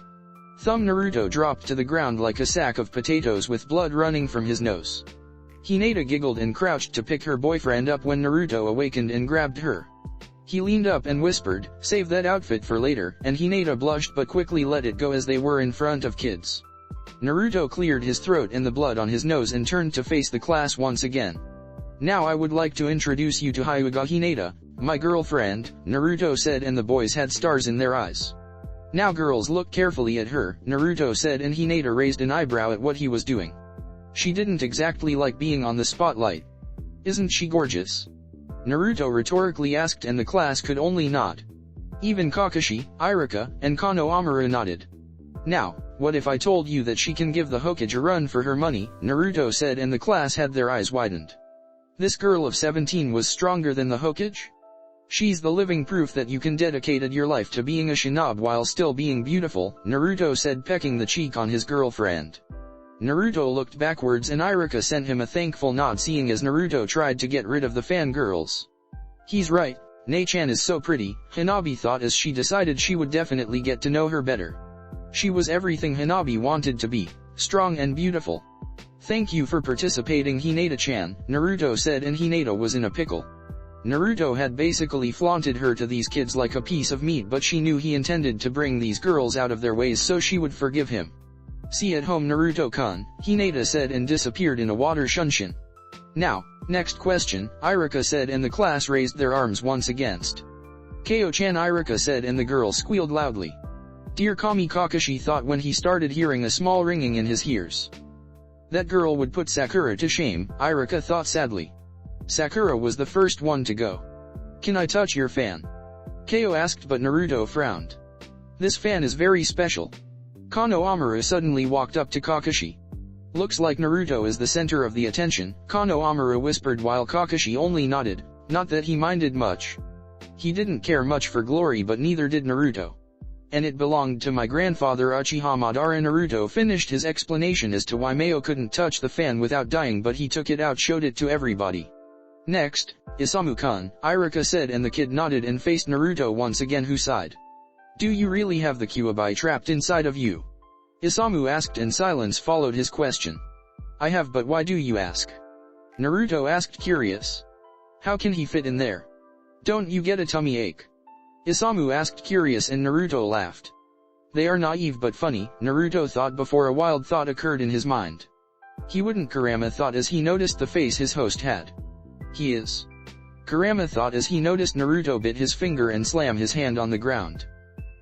Thumb Naruto dropped to the ground like a sack of potatoes with blood running from his nose. Hinata giggled and crouched to pick her boyfriend up when Naruto awakened and grabbed her. He leaned up and whispered, save that outfit for later, and Hinata blushed but quickly let it go as they were in front of kids. Naruto cleared his throat and the blood on his nose and turned to face the class once again. Now I would like to introduce you to Hyuga Hinata, my girlfriend, Naruto said, and the boys had stars in their eyes. Now girls, look carefully at her, Naruto said, and Hinata raised an eyebrow at what he was doing. She didn't exactly like being on the spotlight. Isn't she gorgeous? Naruto rhetorically asked, and the class could only nod. Even Kakashi, Iruka, and Konoha nodded. Now, what if I told you that she can give the Hokage a run for her money, Naruto said, and the class had their eyes widened. This girl of 17 was stronger than the Hokage? She's the living proof that you can dedicate your life to being a shinobi while still being beautiful, Naruto said, pecking the cheek on his girlfriend. Naruto looked backwards and Iruka sent him a thankful nod, seeing as Naruto tried to get rid of the fangirls. He's right, Nei-chan is so pretty, Hanabi thought as she decided she would definitely get to know her better. She was everything Hanabi wanted to be, strong and beautiful. Thank you for participating, Hinata-chan, Naruto said, and Hinata was in a pickle. Naruto had basically flaunted her to these kids like a piece of meat, but she knew he intended to bring these girls out of their ways so she would forgive him. See you at home, Naruto-kun, Hinata said and disappeared in a water shunshin. Now, next question, Iruka said, and the class raised their arms once against. Kyo-chan, Iruka said, and the girls squealed loudly. Dear Kami, Kakashi thought when he started hearing a small ringing in his ears. That girl would put Sakura to shame, Iruka thought sadly. Sakura was the first one to go. Can I touch your fan? Kyo asked, but Naruto frowned. This fan is very special. Konoha suddenly walked up to Kakashi. Looks like Naruto is the center of the attention, Konoha whispered while Kakashi only nodded, not that he minded much. He didn't care much for glory, but neither did Naruto. And it belonged to my grandfather Uchiha Madara. Naruto finished his explanation as to why Mayo couldn't touch the fan without dying, but he took it out, showed it to everybody. Next, Isamu-kun, Iruka said, and the kid nodded and faced Naruto once again, who sighed. Do you really have the Kyuubi trapped inside of you? Isamu asked, and silence followed his question. I have, but why do you ask? Naruto asked, curious. How can he fit in there? Don't you get a tummy ache? Isamu asked, curious, and Naruto laughed. They are naive but funny, Naruto thought before a wild thought occurred in his mind. He wouldn't, Kurama thought as he noticed the face his host had. He is. Kurama thought as he noticed Naruto bit his finger and slam his hand on the ground.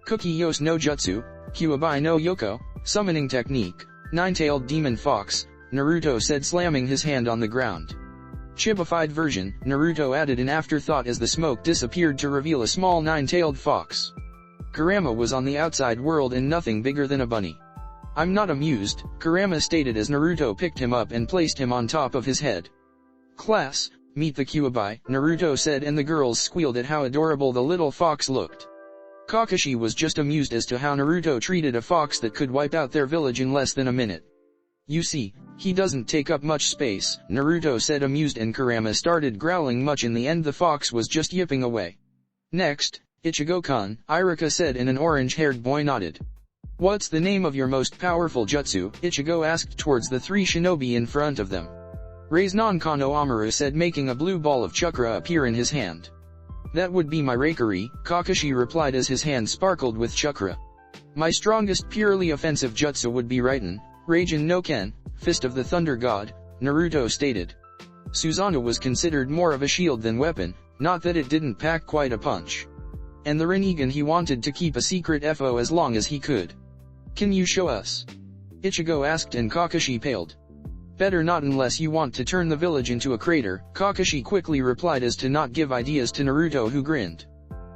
Kuki Yos no Jutsu, Kyuubi no Yoko, summoning technique. Nine-tailed demon fox, Naruto said, slamming his hand on the ground. Chibified version, Naruto added in afterthought as the smoke disappeared to reveal a small nine-tailed fox. Kurama was on the outside world and nothing bigger than a bunny. I'm not amused, Kurama stated as Naruto picked him up and placed him on top of his head. Class, meet the Kyuubi, Naruto said, and the girls squealed at how adorable the little fox looked. Kakashi was just amused as to how Naruto treated a fox that could wipe out their village in less than a minute. You see, he doesn't take up much space, Naruto said, amused, and Kurama started growling much. In the end the fox was just yipping away. Next, Ichigo-kun, Iruka said, and an orange-haired boy nodded. What's the name of your most powerful jutsu? Ichigo asked towards the three shinobi in front of them. Raiznan Kano Amaru said, making a blue ball of chakra appear in his hand. That would be my Raikiri, Kakashi replied as his hand sparkled with chakra. My strongest purely offensive jutsu would be Raiten, Raijin no Ken, Fist of the Thunder God, Naruto stated. Susanoo was considered more of a shield than weapon, not that it didn't pack quite a punch. And the Rinnegan he wanted to keep a secret FO as long as he could. Can you show us? Ichigo asked, and Kakashi paled. Better not unless you want to turn the village into a crater, Kakashi quickly replied as to not give ideas to Naruto, who grinned.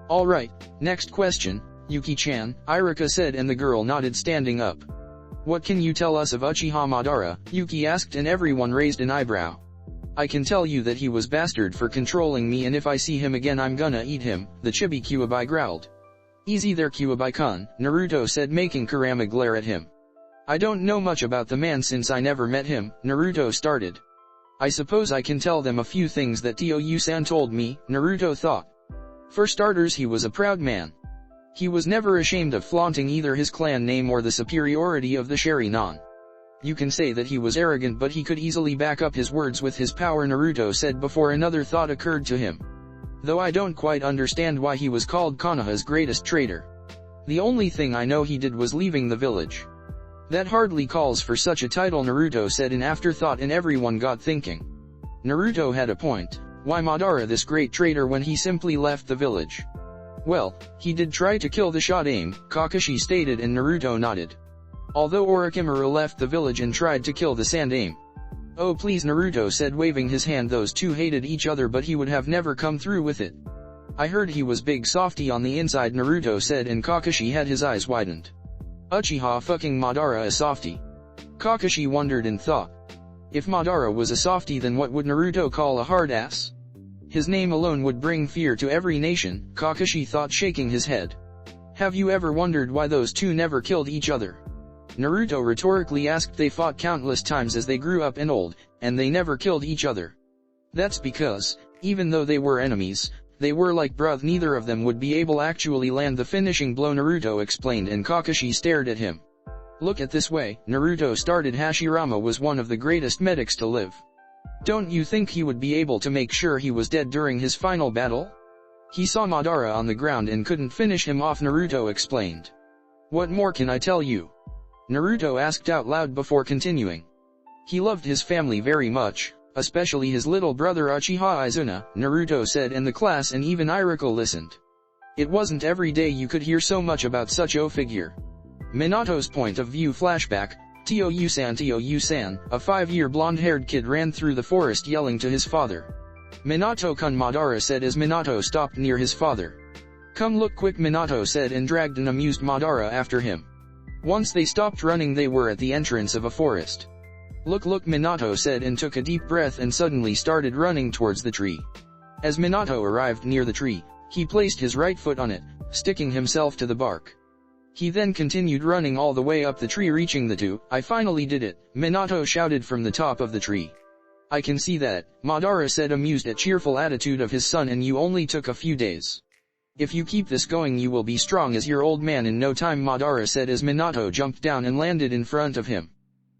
Alright, next question, Yuki-chan, Iruka said, and the girl nodded, standing up. What can you tell us of Uchiha Madara? Yuki asked, and everyone raised an eyebrow. I can tell you that he was bastard for controlling me, and if I see him again I'm gonna eat him, the chibi Kyuubi growled. Easy there Kyuubi-kun, Naruto said, making Kurama glare at him. I don't know much about the man since I never met him, Naruto started. I suppose I can tell them a few things that Tio-san told me, Naruto thought. For starters, he was a proud man. He was never ashamed of flaunting either his clan name or the superiority of the Sharingan. You can say that he was arrogant, but he could easily back up his words with his power, Naruto said before another thought occurred to him. Though I don't quite understand why he was called Konoha's greatest traitor. The only thing I know he did was leaving the village. That hardly calls for such a title, Naruto said in afterthought, and everyone got thinking. Naruto had a point. Why Madara this great traitor when he simply left the village? Well, he did try to kill the Shodaime, Kakashi stated, and Naruto nodded. Although Orochimaru left the village and tried to kill the Sandaime. Oh please, Naruto said, waving his hand. Those two hated each other, but he would have never come through with it. I heard he was big softy on the inside, Naruto said, and Kakashi had his eyes widened. Uchiha fucking Madara a softy? Kakashi wondered and thought. If Madara was a softy, then what would Naruto call a hard ass? His name alone would bring fear to every nation, Kakashi thought, shaking his head. Have you ever wondered why those two never killed each other? Naruto rhetorically asked. They fought countless times as they grew up and old, and they never killed each other. That's because, even though they were enemies, they were like broth. Neither of them would be able actually land the finishing blow, Naruto explained, and Kakashi stared at him. Look at this way, Naruto started. Hashirama was one of the greatest medics to live. Don't you think he would be able to make sure he was dead during his final battle? He saw Madara on the ground and couldn't finish him off, Naruto explained. What more can I tell you? Naruto asked out loud before continuing. He loved his family very much, especially his little brother Uchiha Izuna, Naruto said, and the class and even Iruka listened. It wasn't every day you could hear so much about such a figure. Minato's point of view flashback. Tio-san, a 5-year blonde-haired kid ran through the forest yelling to his father. Minato-kun, Madara said as Minato stopped near his father. Come look quick, Minato said, and dragged an amused Madara after him. Once they stopped running, they were at the entrance of a forest. Look, Minato said, and took a deep breath and suddenly started running towards the tree. As Minato arrived near the tree, he placed his right foot on it, sticking himself to the bark. He then continued running all the way up the tree, reaching the two. I finally did it, Minato shouted from the top of the tree. I can see that, Madara said, amused at cheerful attitude of his son, and you only took a few days. If you keep this going you will be strong as your old man in no time, Madara said as Minato jumped down and landed in front of him.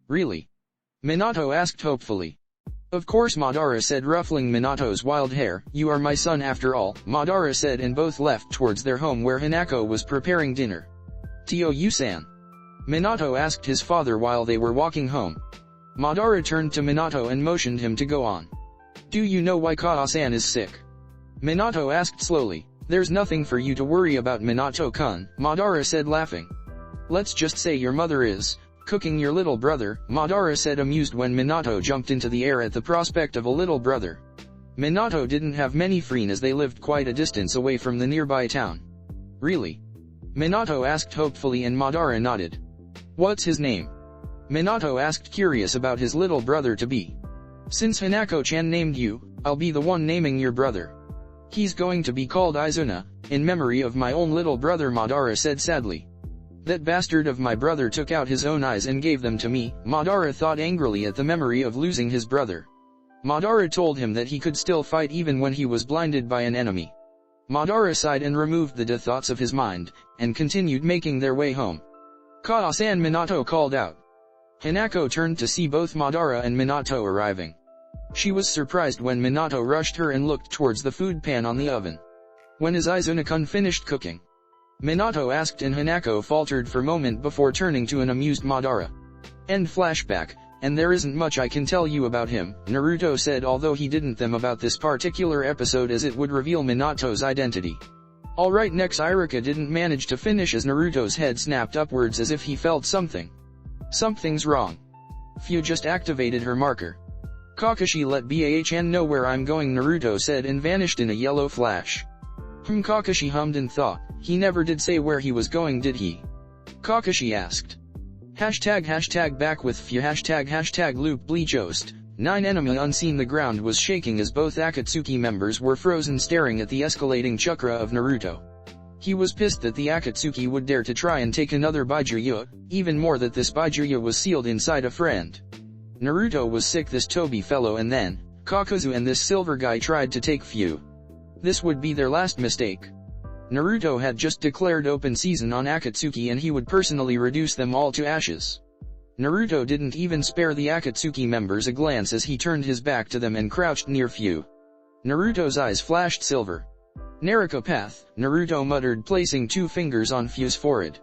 Really? Minato asked hopefully. Of course, Madara said, ruffling Minato's wild hair. You are my son after all, Madara said, and both left towards their home where Hinako was preparing dinner. Tio-san? Minato asked his father while they were walking home. Madara turned to Minato and motioned him to go on. Do you know why Kaa-san is sick? Minato asked slowly. There's nothing for you to worry about, Minato-kun, Madara said, laughing. Let's just say your mother is. Cooking your little brother, Madara said, amused when Minato jumped into the air at the prospect of a little brother. Minato didn't have many friends as they lived quite a distance away from the nearby town. Really? Minato asked hopefully and Madara nodded. What's his name? Minato asked, curious about his little brother to be. Since Hanako-chan named you, I'll be the one naming your brother. He's going to be called Izuna, in memory of my own little brother, Madara said sadly. That bastard of my brother took out his own eyes and gave them to me, Madara thought angrily at the memory of losing his brother. Madara told him that he could still fight even when he was blinded by an enemy. Madara sighed and removed the thoughts of his mind, and continued making their way home. Kaa-san, Minato called out. Hanako turned to see both Madara and Minato arriving. She was surprised when Minato rushed her and looked towards the food pan on the oven. When is Izuna-kun finished cooking? Minato asked and Hanako faltered for a moment before turning to an amused Madara. End flashback, and there isn't much I can tell you about him, Naruto said, although he didn't them about this particular episode as it would reveal Minato's identity. Alright, next Ichiraku didn't manage to finish as Naruto's head snapped upwards as if he felt something. Something's wrong. Fu just activated her marker. Kakashi, let Ba-chan know where I'm going, Naruto said and vanished in a yellow flash. Kakashi hummed and thought, he never did say where he was going, did he? Kakashi asked. Hashtag back with Fu hashtag loop bleachost. 9 enemy unseen. The ground was shaking as both Akatsuki members were frozen staring at the escalating chakra of Naruto. He was pissed that the Akatsuki would dare to try and take another Baijuya, even more that this Baijuya was sealed inside a friend. Naruto was sick, this Toby fellow, and then, Kakuzu and this silver guy tried to take Fu. This would be their last mistake. Naruto had just declared open season on Akatsuki and he would personally reduce them all to ashes. Naruto didn't even spare the Akatsuki members a glance as he turned his back to them and crouched near Fu. Naruto's eyes flashed silver. Naruto path, Naruto muttered, placing 2 fingers on Fu's forehead.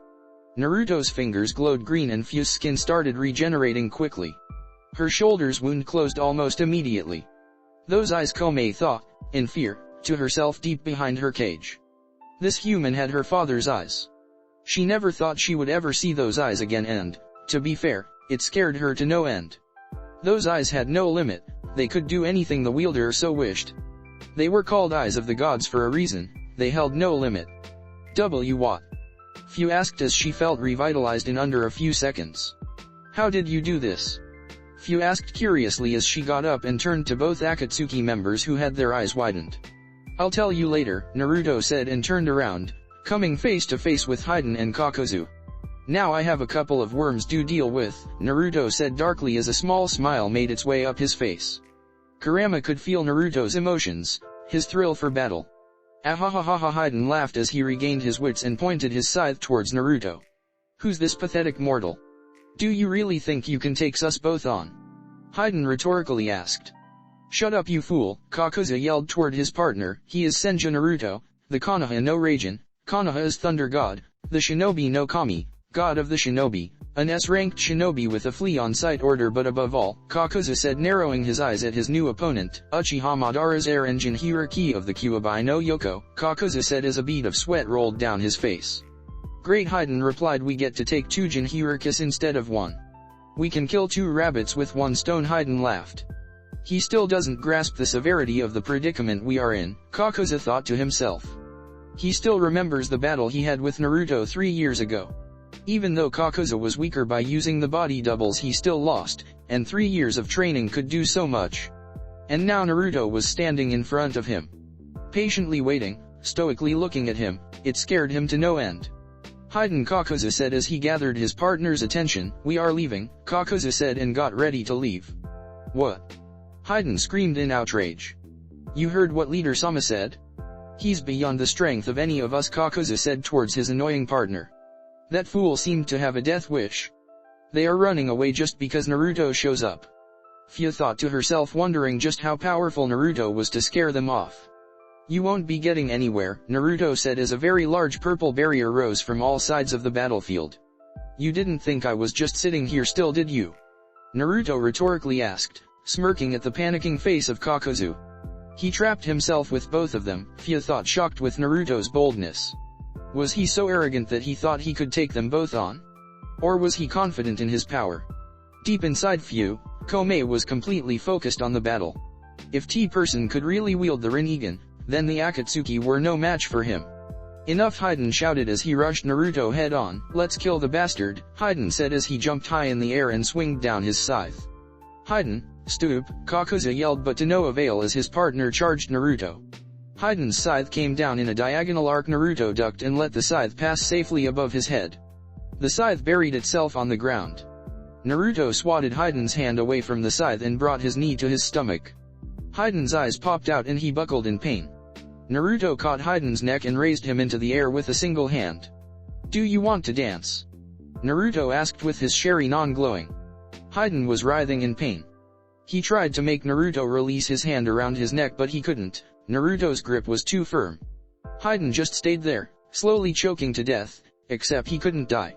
Naruto's fingers glowed green and Fu's skin started regenerating quickly. Her shoulder's wound closed almost immediately. Those eyes, Komei thought, in fear, to herself deep behind her cage. This human had her father's eyes. She never thought she would ever see those eyes again and, to be fair, it scared her to no end. Those eyes had no limit, they could do anything the wielder so wished. They were called eyes of the gods for a reason, they held no limit. What? Fu asked as she felt revitalized in under a few seconds. How did you do this? Fu asked curiously as she got up and turned to both Akatsuki members who had their eyes widened. I'll tell you later, Naruto said and turned around, coming face to face with Hidan and Kakuzu. Now I have a couple of worms to deal with, Naruto said darkly as a small smile made its way up his face. Kurama could feel Naruto's emotions, his thrill for battle. Ahahaha, Hidan laughed as he regained his wits and pointed his scythe towards Naruto. Who's this pathetic mortal? Do you really think you can take us both on? Hidan rhetorically asked. Shut up, you fool, Kakuzu yelled toward his partner. He is Senju Naruto, the Konoha no Raijin. Konoha is Thunder God, the Shinobi no Kami, God of the Shinobi, an S-ranked shinobi with a flea on sight order, but above all, Kakuzu said, narrowing his eyes at his new opponent, Uchiha Madara's heir and Jinchuriki of the Kyuubi no Yoko, Kakuzu said as a bead of sweat rolled down his face. Great, Hidan replied, we get to take 2 Jinchurikis instead of 1. We can kill 2 rabbits with 1 stone, Hidan laughed. He still doesn't grasp the severity of the predicament we are in, Kakuzu thought to himself. He still remembers the battle he had with Naruto 3 years ago. Even though Kakuzu was weaker by using the body doubles, he still lost, and 3 years of training could do so much. And now Naruto was standing in front of him. Patiently waiting, stoically looking at him, it scared him to no end. Hidan, Kakuzu said as he gathered his partner's attention. We are leaving, Kakuzu said and got ready to leave. What? Hidan screamed in outrage. You heard what Leader Sama said? He's beyond the strength of any of us, Kakuzu said towards his annoying partner. That fool seemed to have a death wish. They are running away just because Naruto shows up. Fu thought to herself, wondering just how powerful Naruto was to scare them off. You won't be getting anywhere, Naruto said as a very large purple barrier rose from all sides of the battlefield. You didn't think I was just sitting here still, did you? Naruto rhetorically asked, smirking at the panicking face of Kakuzu. He trapped himself with both of them, Fu thought, shocked with Naruto's boldness. Was he so arrogant that he thought he could take them both on? Or was he confident in his power? Deep inside Komei was completely focused on the battle. If T-person could really wield the Rinnegan, then the Akatsuki were no match for him. Enough, Hidan shouted as he rushed Naruto head on. Let's kill the bastard, Hidan said as he jumped high in the air and swinged down his scythe. Hidan, stoop, Kakuzu yelled, but to no avail as his partner charged Naruto. Hidan's scythe came down in a diagonal arc. Naruto ducked and let the scythe pass safely above his head. The scythe buried itself on the ground. Naruto swatted Hidan's hand away from the scythe and brought his knee to his stomach. Hidan's eyes popped out and he buckled in pain. Naruto caught Hidan's neck and raised him into the air with a single hand. Do you want to dance? Naruto asked with his Sharingan glowing. Hidan was writhing in pain. He tried to make Naruto release his hand around his neck, but he couldn't. Naruto's grip was too firm. Hidan just stayed there, slowly choking to death, except he couldn't die.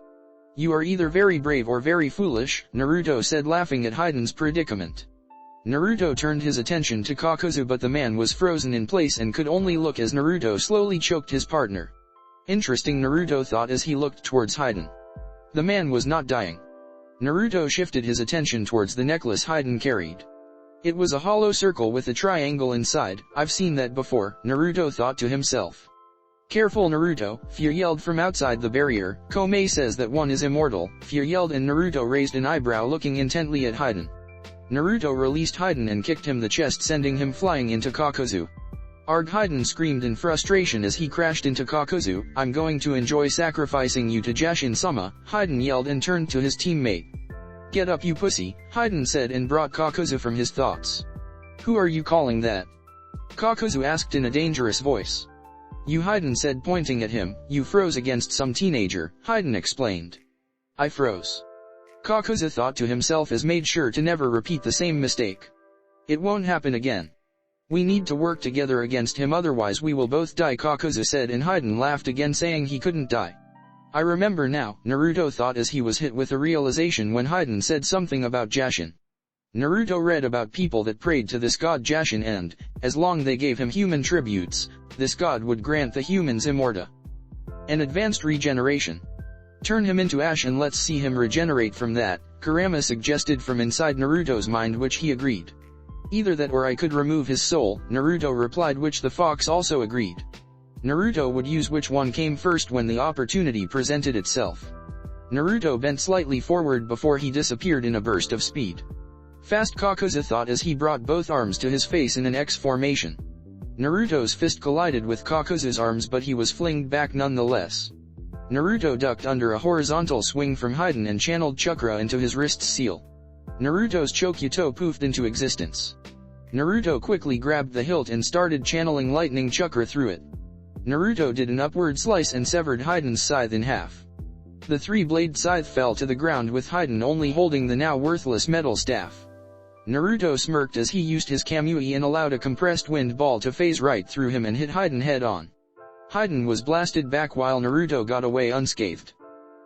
You are either very brave or very foolish, Naruto said, laughing at Hidan's predicament. Naruto turned his attention to Kakuzu, but the man was frozen in place and could only look as Naruto slowly choked his partner. Interesting, Naruto thought as he looked towards Hidan. The man was not dying. Naruto shifted his attention towards the necklace Hidan carried. It was a hollow circle with a triangle inside. I've seen that before, Naruto thought to himself. Careful, Naruto, Fear yelled from outside the barrier. Komei says that one is immortal, Fear yelled, and Naruto raised an eyebrow looking intently at Hidan. Naruto released Hidan and kicked him the chest, sending him flying into Kakuzu. Arg, Hidan screamed in frustration as he crashed into Kakuzu. I'm going to enjoy sacrificing you to Jashin-sama, Hidan yelled and turned to his teammate. Get up, you pussy, Hidan said and brought Kakuzu from his thoughts. Who are you calling that? Kakuzu asked in a dangerous voice. You, Hidan said pointing at him. You froze against some teenager, Hidan explained. I froze. Kakuzu thought to himself as made sure to never repeat the same mistake. It won't happen again. We need to work together against him, otherwise we will both die, Kakuzu said, and Hidan laughed again, saying he couldn't die. I remember now, Naruto thought as he was hit with a realization when Hidan said something about Jashin. Naruto read about people that prayed to this god Jashin, and, as long they gave him human tributes, this god would grant the humans immorta. An advanced regeneration. Turn him into ash and let's see him regenerate from that, Kurama suggested from inside Naruto's mind, which he agreed. Either that or I could remove his soul, Naruto replied, which the fox also agreed. Naruto would use which one came first when the opportunity presented itself. Naruto bent slightly forward before he disappeared in a burst of speed. Fast, Kakuzu thought as he brought both arms to his face in an X formation. Naruto's fist collided with Kakuzu's arms, but he was flinged back nonetheless. Naruto ducked under a horizontal swing from Hidan and channeled chakra into his wrist's seal. Naruto's Chokyuto poofed into existence. Naruto quickly grabbed the hilt and started channeling lightning chakra through it. Naruto did an upward slice and severed Hidan's scythe in half. The three-blade scythe fell to the ground with Hidan only holding the now worthless metal staff. Naruto smirked as he used his Kamui and allowed a compressed wind ball to phase right through him and hit Hidan head on. Hidan was blasted back while Naruto got away unscathed.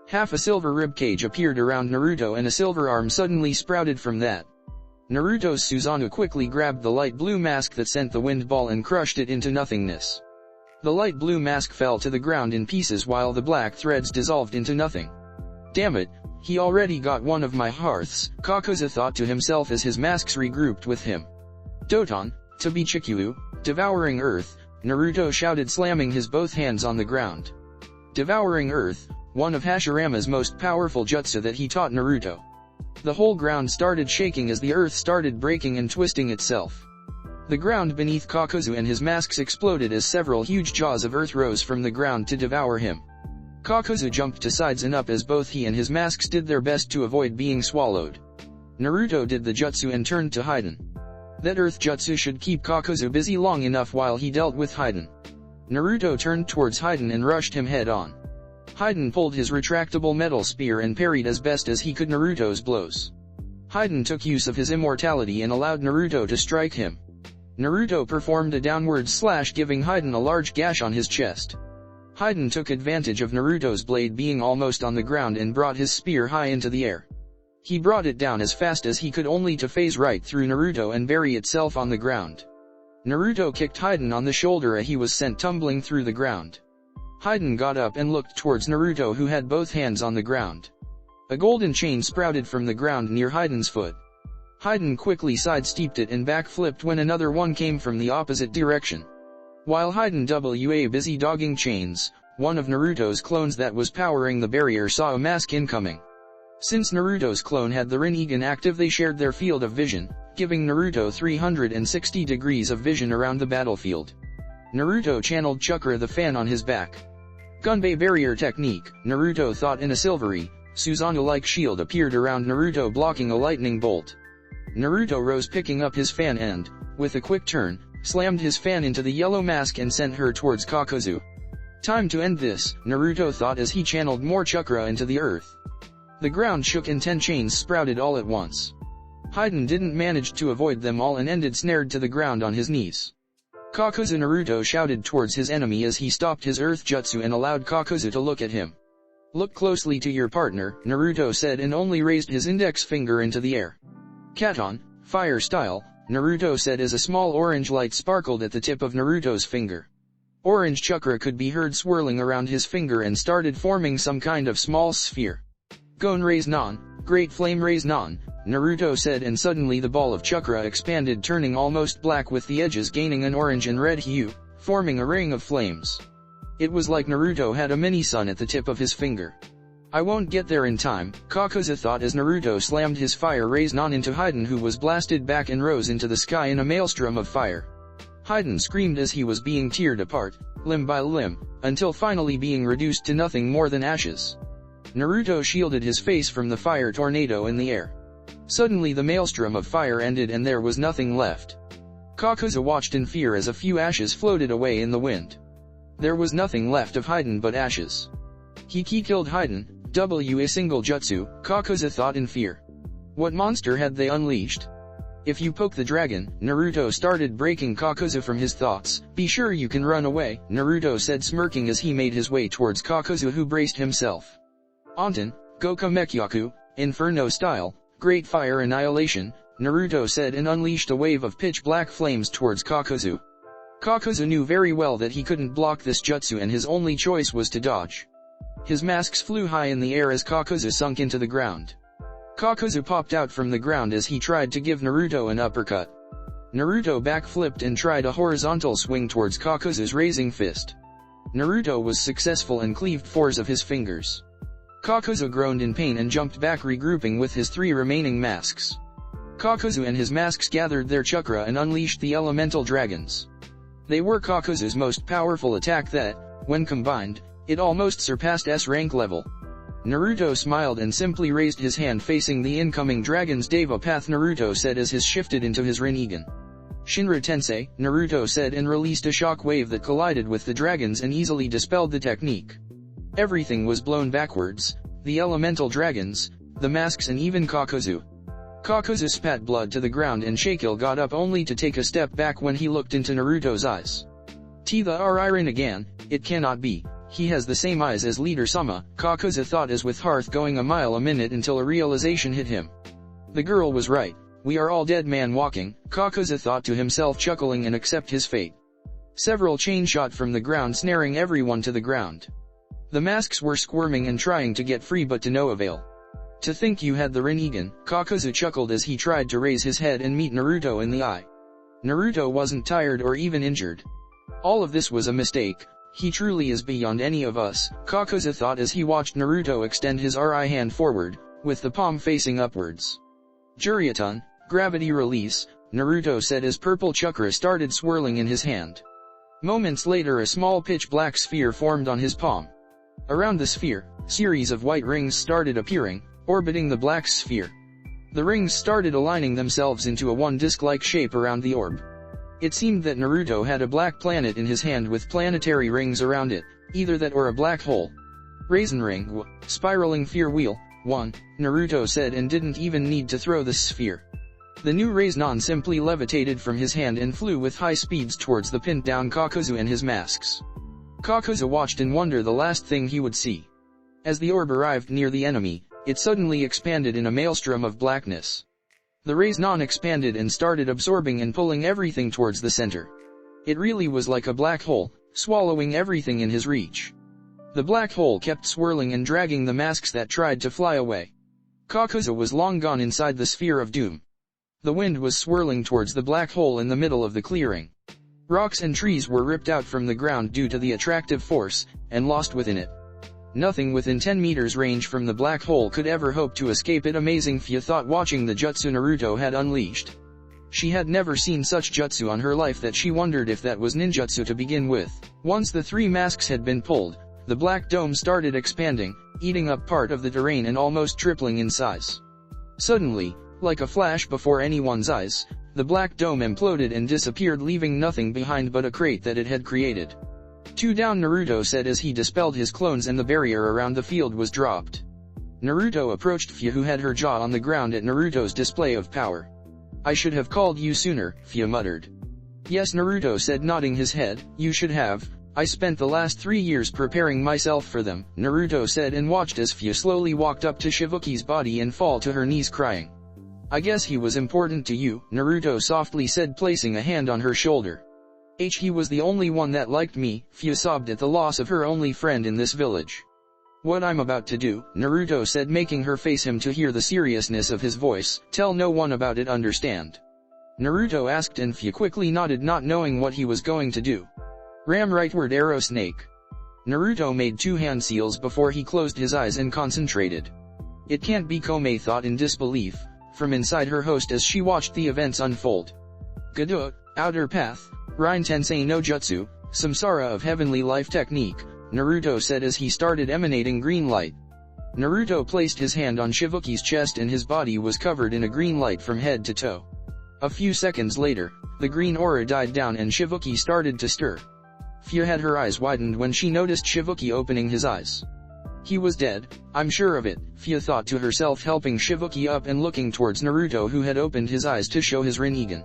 Half a silver ribcage appeared around Naruto and a silver arm suddenly sprouted from that. Naruto's Susanoo quickly grabbed the light blue mask that sent the wind ball and crushed it into nothingness. The light blue mask fell to the ground in pieces while the black threads dissolved into nothing. Damn it, he already got one of my hearths, Kakuzu thought to himself as his masks regrouped with him. Doton, Tabichikyu, Devouring Earth, Naruto shouted, slamming his both hands on the ground. Devouring Earth, one of Hashirama's most powerful jutsu that he taught Naruto. The whole ground started shaking as the earth started breaking and twisting itself. The ground beneath Kakuzu and his masks exploded as several huge jaws of earth rose from the ground to devour him. Kakuzu jumped to sides and up as both he and his masks did their best to avoid being swallowed. Naruto did the jutsu and turned to Hidan. That earth jutsu should keep Kakuzu busy long enough while he dealt with Hidan. Naruto turned towards Hidan and rushed him head on. Hidan pulled his retractable metal spear and parried as best as he could Naruto's blows. Hidan took use of his immortality and allowed Naruto to strike him. Naruto performed a downward slash, giving Hidan a large gash on his chest. Hidan took advantage of Naruto's blade being almost on the ground and brought his spear high into the air. He brought it down as fast as he could, only to phase right through Naruto and bury itself on the ground. Naruto kicked Hidan on the shoulder as he was sent tumbling through the ground. Hidan got up and looked towards Naruto, who had both hands on the ground. A golden chain sprouted from the ground near Hidan's foot. Hidan quickly sidestepped it and backflipped when another one came from the opposite direction. While Hidan was busy dogging chains, one of Naruto's clones that was powering the barrier saw a mask incoming. Since Naruto's clone had the Rinnegan active, they shared their field of vision, giving Naruto 360 degrees of vision around the battlefield. Naruto channeled Chakra the fan on his back. Gunbei barrier technique, Naruto thought in a silvery, Susanoo-like shield appeared around Naruto blocking a lightning bolt. Naruto rose picking up his fan and, with a quick turn, slammed his fan into the yellow mask and sent her towards Kakuzu. Time to end this, Naruto thought as he channeled more chakra into the earth. The ground shook and 10 chains sprouted all at once. Hidan didn't manage to avoid them all and ended snared to the ground on his knees. Kakuzu Naruto shouted towards his enemy as he stopped his earth jutsu and allowed Kakuzu to look at him. Look closely to your partner, Naruto said and only raised his index finger into the air. Katon, fire style, Naruto said as a small orange light sparkled at the tip of Naruto's finger. Orange chakra could be heard swirling around his finger and started forming some kind of small sphere. Gon Raise Non, Great Flame Raise Non, Naruto said and suddenly the ball of chakra expanded, turning almost black with the edges gaining an orange and red hue, forming a ring of flames. It was like Naruto had a mini-sun at the tip of his finger. I won't get there in time, Kakuzu thought as Naruto slammed his fire Raise Non into Hidan, who was blasted back and rose into the sky in a maelstrom of fire. Hidan screamed as he was being teared apart, limb by limb, until finally being reduced to nothing more than ashes. Naruto shielded his face from the fire tornado in the air. Suddenly the maelstrom of fire ended and there was nothing left. Kakuzu watched in fear as a few ashes floated away in the wind. There was nothing left of Hidan but ashes. He killed Hidan, a single jutsu, Kakuzu thought in fear. What monster had they unleashed? If you poke the dragon, Naruto started breaking Kakuzu from his thoughts. Be sure you can run away, Naruto said smirking as he made his way towards Kakuzu, who braced himself. Anton, Goku Mekyaku, Inferno style, Great Fire Annihilation, Naruto said and unleashed a wave of pitch-black flames towards Kakuzu. Kakuzu knew very well that he couldn't block this jutsu and his only choice was to dodge. His masks flew high in the air as Kakuzu sunk into the ground. Kakuzu popped out from the ground as he tried to give Naruto an uppercut. Naruto backflipped and tried a horizontal swing towards Kakuzu's raising fist. Naruto was successful and cleaved 4 of his fingers. Kakuzu groaned in pain and jumped back, regrouping with his 3 remaining masks. Kakuzu and his masks gathered their chakra and unleashed the elemental dragons. They were Kakuzu's most powerful attack that, when combined, it almost surpassed S rank level. Naruto smiled and simply raised his hand facing the incoming dragon's Deva path, Naruto said as his shifted into his Rinnegan. Shinra Tensei, Naruto said and released a shock wave that collided with the dragons and easily dispelled the technique. Everything was blown backwards, the elemental dragons, the masks and even Kakuzu. Kakuzu spat blood to the ground and Shakill got up only to take a step back when he looked into Naruto's eyes. The Rinnegan, it cannot be, he has the same eyes as Leader Sama, Kakuzu thought as with hearth going a mile a minute until a realization hit him. The girl was right, we are all dead man walking, Kakuzu thought to himself, chuckling and accept his fate. Several chains shot from the ground snaring everyone to the ground. The masks were squirming and trying to get free but to no avail. To think you had the Rinnegan, Kakuzu chuckled as he tried to raise his head and meet Naruto in the eye. Naruto wasn't tired or even injured. All of this was a mistake, he truly is beyond any of us, Kakuzu thought as he watched Naruto extend his RI hand forward, with the palm facing upwards. Juryatun, gravity release, Naruto said as purple chakra started swirling in his hand. Moments later a small pitch-black sphere formed on his palm. Around the sphere, series of white rings started appearing, orbiting the black sphere. The rings started aligning themselves into a one disc-like shape around the orb. It seemed that Naruto had a black planet in his hand with planetary rings around it, either that or a black hole. Raisin ring, spiraling fear wheel, 1, Naruto said and didn't even need to throw the sphere. The new Raiznon simply levitated from his hand and flew with high speeds towards the pinned down Kakuzu and his masks. Kakuzu watched in wonder, the last thing he would see. As the orb arrived near the enemy, it suddenly expanded in a maelstrom of blackness. The Raiznon expanded and started absorbing and pulling everything towards the center. It really was like a black hole, swallowing everything in his reach. The black hole kept swirling and dragging the masks that tried to fly away. Kakuzu was long gone inside the sphere of doom. The wind was swirling towards the black hole in the middle of the clearing. Rocks and trees were ripped out from the ground due to the attractive force, and lost within it. Nothing within 10 meters range from the black hole could ever hope to escape it. Amazing, Fia thought, watching the jutsu Naruto had unleashed. She had never seen such jutsu on her life that she wondered if that was ninjutsu to begin with. Once the 3 masks had been pulled, the black dome started expanding, eating up part of the terrain and almost tripling in size. Suddenly, like a flash before anyone's eyes, the black dome imploded and disappeared, leaving nothing behind but a crate that it had created. 2 down, Naruto said as he dispelled his clones and the barrier around the field was dropped. Naruto approached Fia, who had her jaw on the ground at Naruto's display of power. I should have called you sooner, Fia muttered. Yes, Naruto said, nodding his head, you should have. I spent the last 3 years preparing myself for them, Naruto said, and watched as Fia slowly walked up to Shibuki's body and fall to her knees crying. I guess he was important to you, Naruto softly said, placing a hand on her shoulder. He was the only one that liked me, Fia sobbed at the loss of her only friend in this village. What I'm about to do, Naruto said, making her face him to hear the seriousness of his voice. Tell no one about it, understand? Naruto asked, and Fia quickly nodded, not knowing what he was going to do. Ram rightward arrow snake. Naruto made 2 hand seals before he closed his eyes and concentrated. It can't be, Komae thought in disbelief, from inside her host as she watched the events unfold. Gado, outer path, Rain Tensei no Jutsu, Samsara of heavenly life technique, Naruto said as he started emanating green light. Naruto placed his hand on Shibuki's chest and his body was covered in a green light from head to toe. A few seconds later, the green aura died down and Shibuki started to stir. Fia had her eyes widened when she noticed Shibuki opening his eyes. He was dead, I'm sure of it, Fia thought to herself, helping Shibuki up and looking towards Naruto, who had opened his eyes to show his Rinnegan.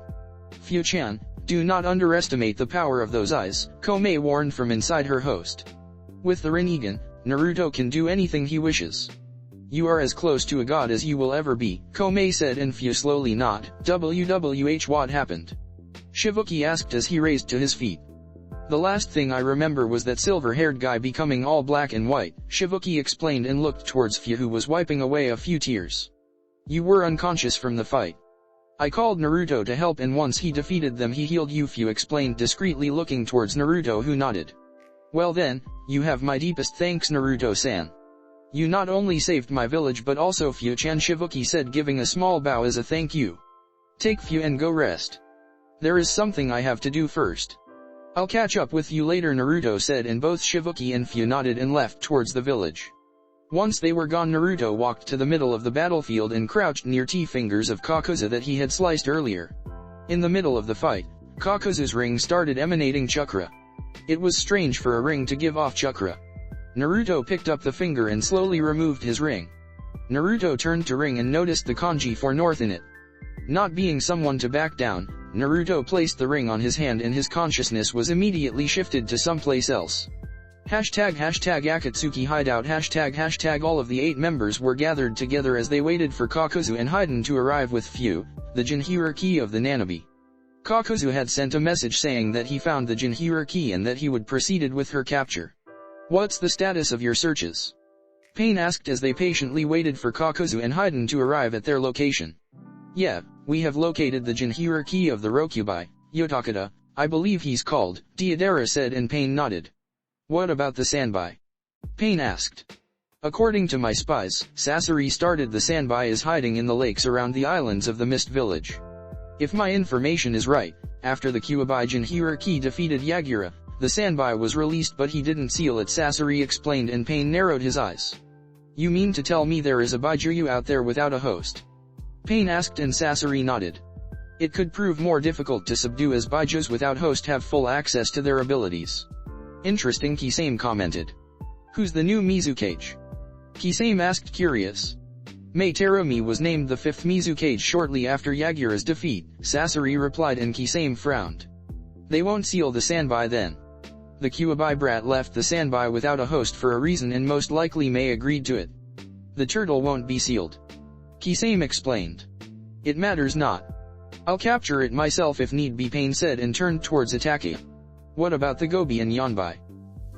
Fia-chan, do not underestimate the power of those eyes, Komae warned from inside her host. With the Rinnegan, Naruto can do anything he wishes. You are as close to a god as you will ever be, Komae said, and Fia slowly nodded. What happened? Shibuki asked as he raised to his feet. The last thing I remember was that silver-haired guy becoming all black and white, Shibuki explained and looked towards Fia, who was wiping away a few tears. You were unconscious from the fight. I called Naruto to help and once he defeated them he healed you, Fia explained discreetly, looking towards Naruto, who nodded. Well then, you have my deepest thanks, Naruto-san. You not only saved my village but also Fia-chan, Shibuki said, giving a small bow as a thank you. Take Fia and go rest. There is something I have to do first. I'll catch up with you later, Naruto said, and both Shibuki and Fia nodded and left towards the village. Once they were gone, Naruto walked to the middle of the battlefield and crouched near T-fingers of Kakuzu that he had sliced earlier. In the middle of the fight, Kakuzu's ring started emanating chakra. It was strange for a ring to give off chakra. Naruto picked up the finger and slowly removed his ring. Naruto turned to ring and noticed the kanji for north in it. Not being someone to back down, Naruto placed the ring on his hand and his consciousness was immediately shifted to someplace else. #Akatsuki hideout All of the 8 members were gathered together as they waited for Kakuzu and Hidan to arrive with Fu, the Jinhira key of the Nanabi. Kakuzu had sent a message saying that he found the Jinhira key and that he would proceed with her capture. What's the status of your searches? Pain asked as they patiently waited for Kakuzu and Hidan to arrive at their location. Yeah, we have located the Jinhira key of the Rokubai, Yotakata, I believe he's called, Deidara said, and Pain nodded. What about the Sanbi? Pain asked. According to my spies, Sasori started the Sanbi is hiding in the lakes around the islands of the Mist Village. If my information is right, after the Kuwabai Jinhira key defeated Yagura, the Sanbi was released but he didn't seal it, Sasori explained, and Pain narrowed his eyes. You mean to tell me there is a Baijuyu out there without a host? Pain asked and Sasori nodded. It could prove more difficult to subdue as Baijus without host have full access to their abilities. Interesting, Kisame commented. Who's the new Mizukage? Kisame asked, curious. Mei Terumi was named the 5th Mizukage shortly after Yagura's defeat, Sasori replied, and Kisame frowned. They won't seal the Sanbi then. The Kuwabai brat left the Sanbi without a host for a reason and most likely Mei agreed to it. The turtle won't be sealed. Kisame explained. It matters not. I'll capture it myself if need be, Pain said and turned towards Itaka. What about the Gobi and Yanbai?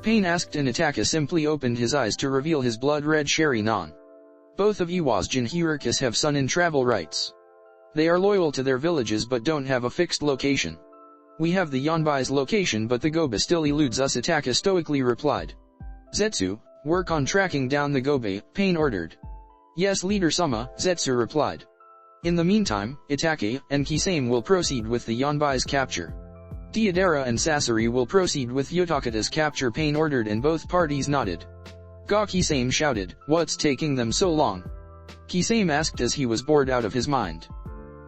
Pain asked and Itaka simply opened his eyes to reveal his blood-red Sharingan. Both of Iwa's Jinhirakus have sun and travel rights. They are loyal to their villages but don't have a fixed location. We have the Yonbai's location but the Goba still eludes us, Itaka stoically replied. Zetsu, work on tracking down the Goba, Pain ordered. Yes, Leader Sama, Zetsu replied. In the meantime, Itake and Kisame will proceed with the Yonbai's capture. Deidara and Sasori will proceed with Yotakata's capture, Pain ordered, and both parties nodded. Ga Kisame shouted, "What's taking them so long?" Kisame asked as he was bored out of his mind.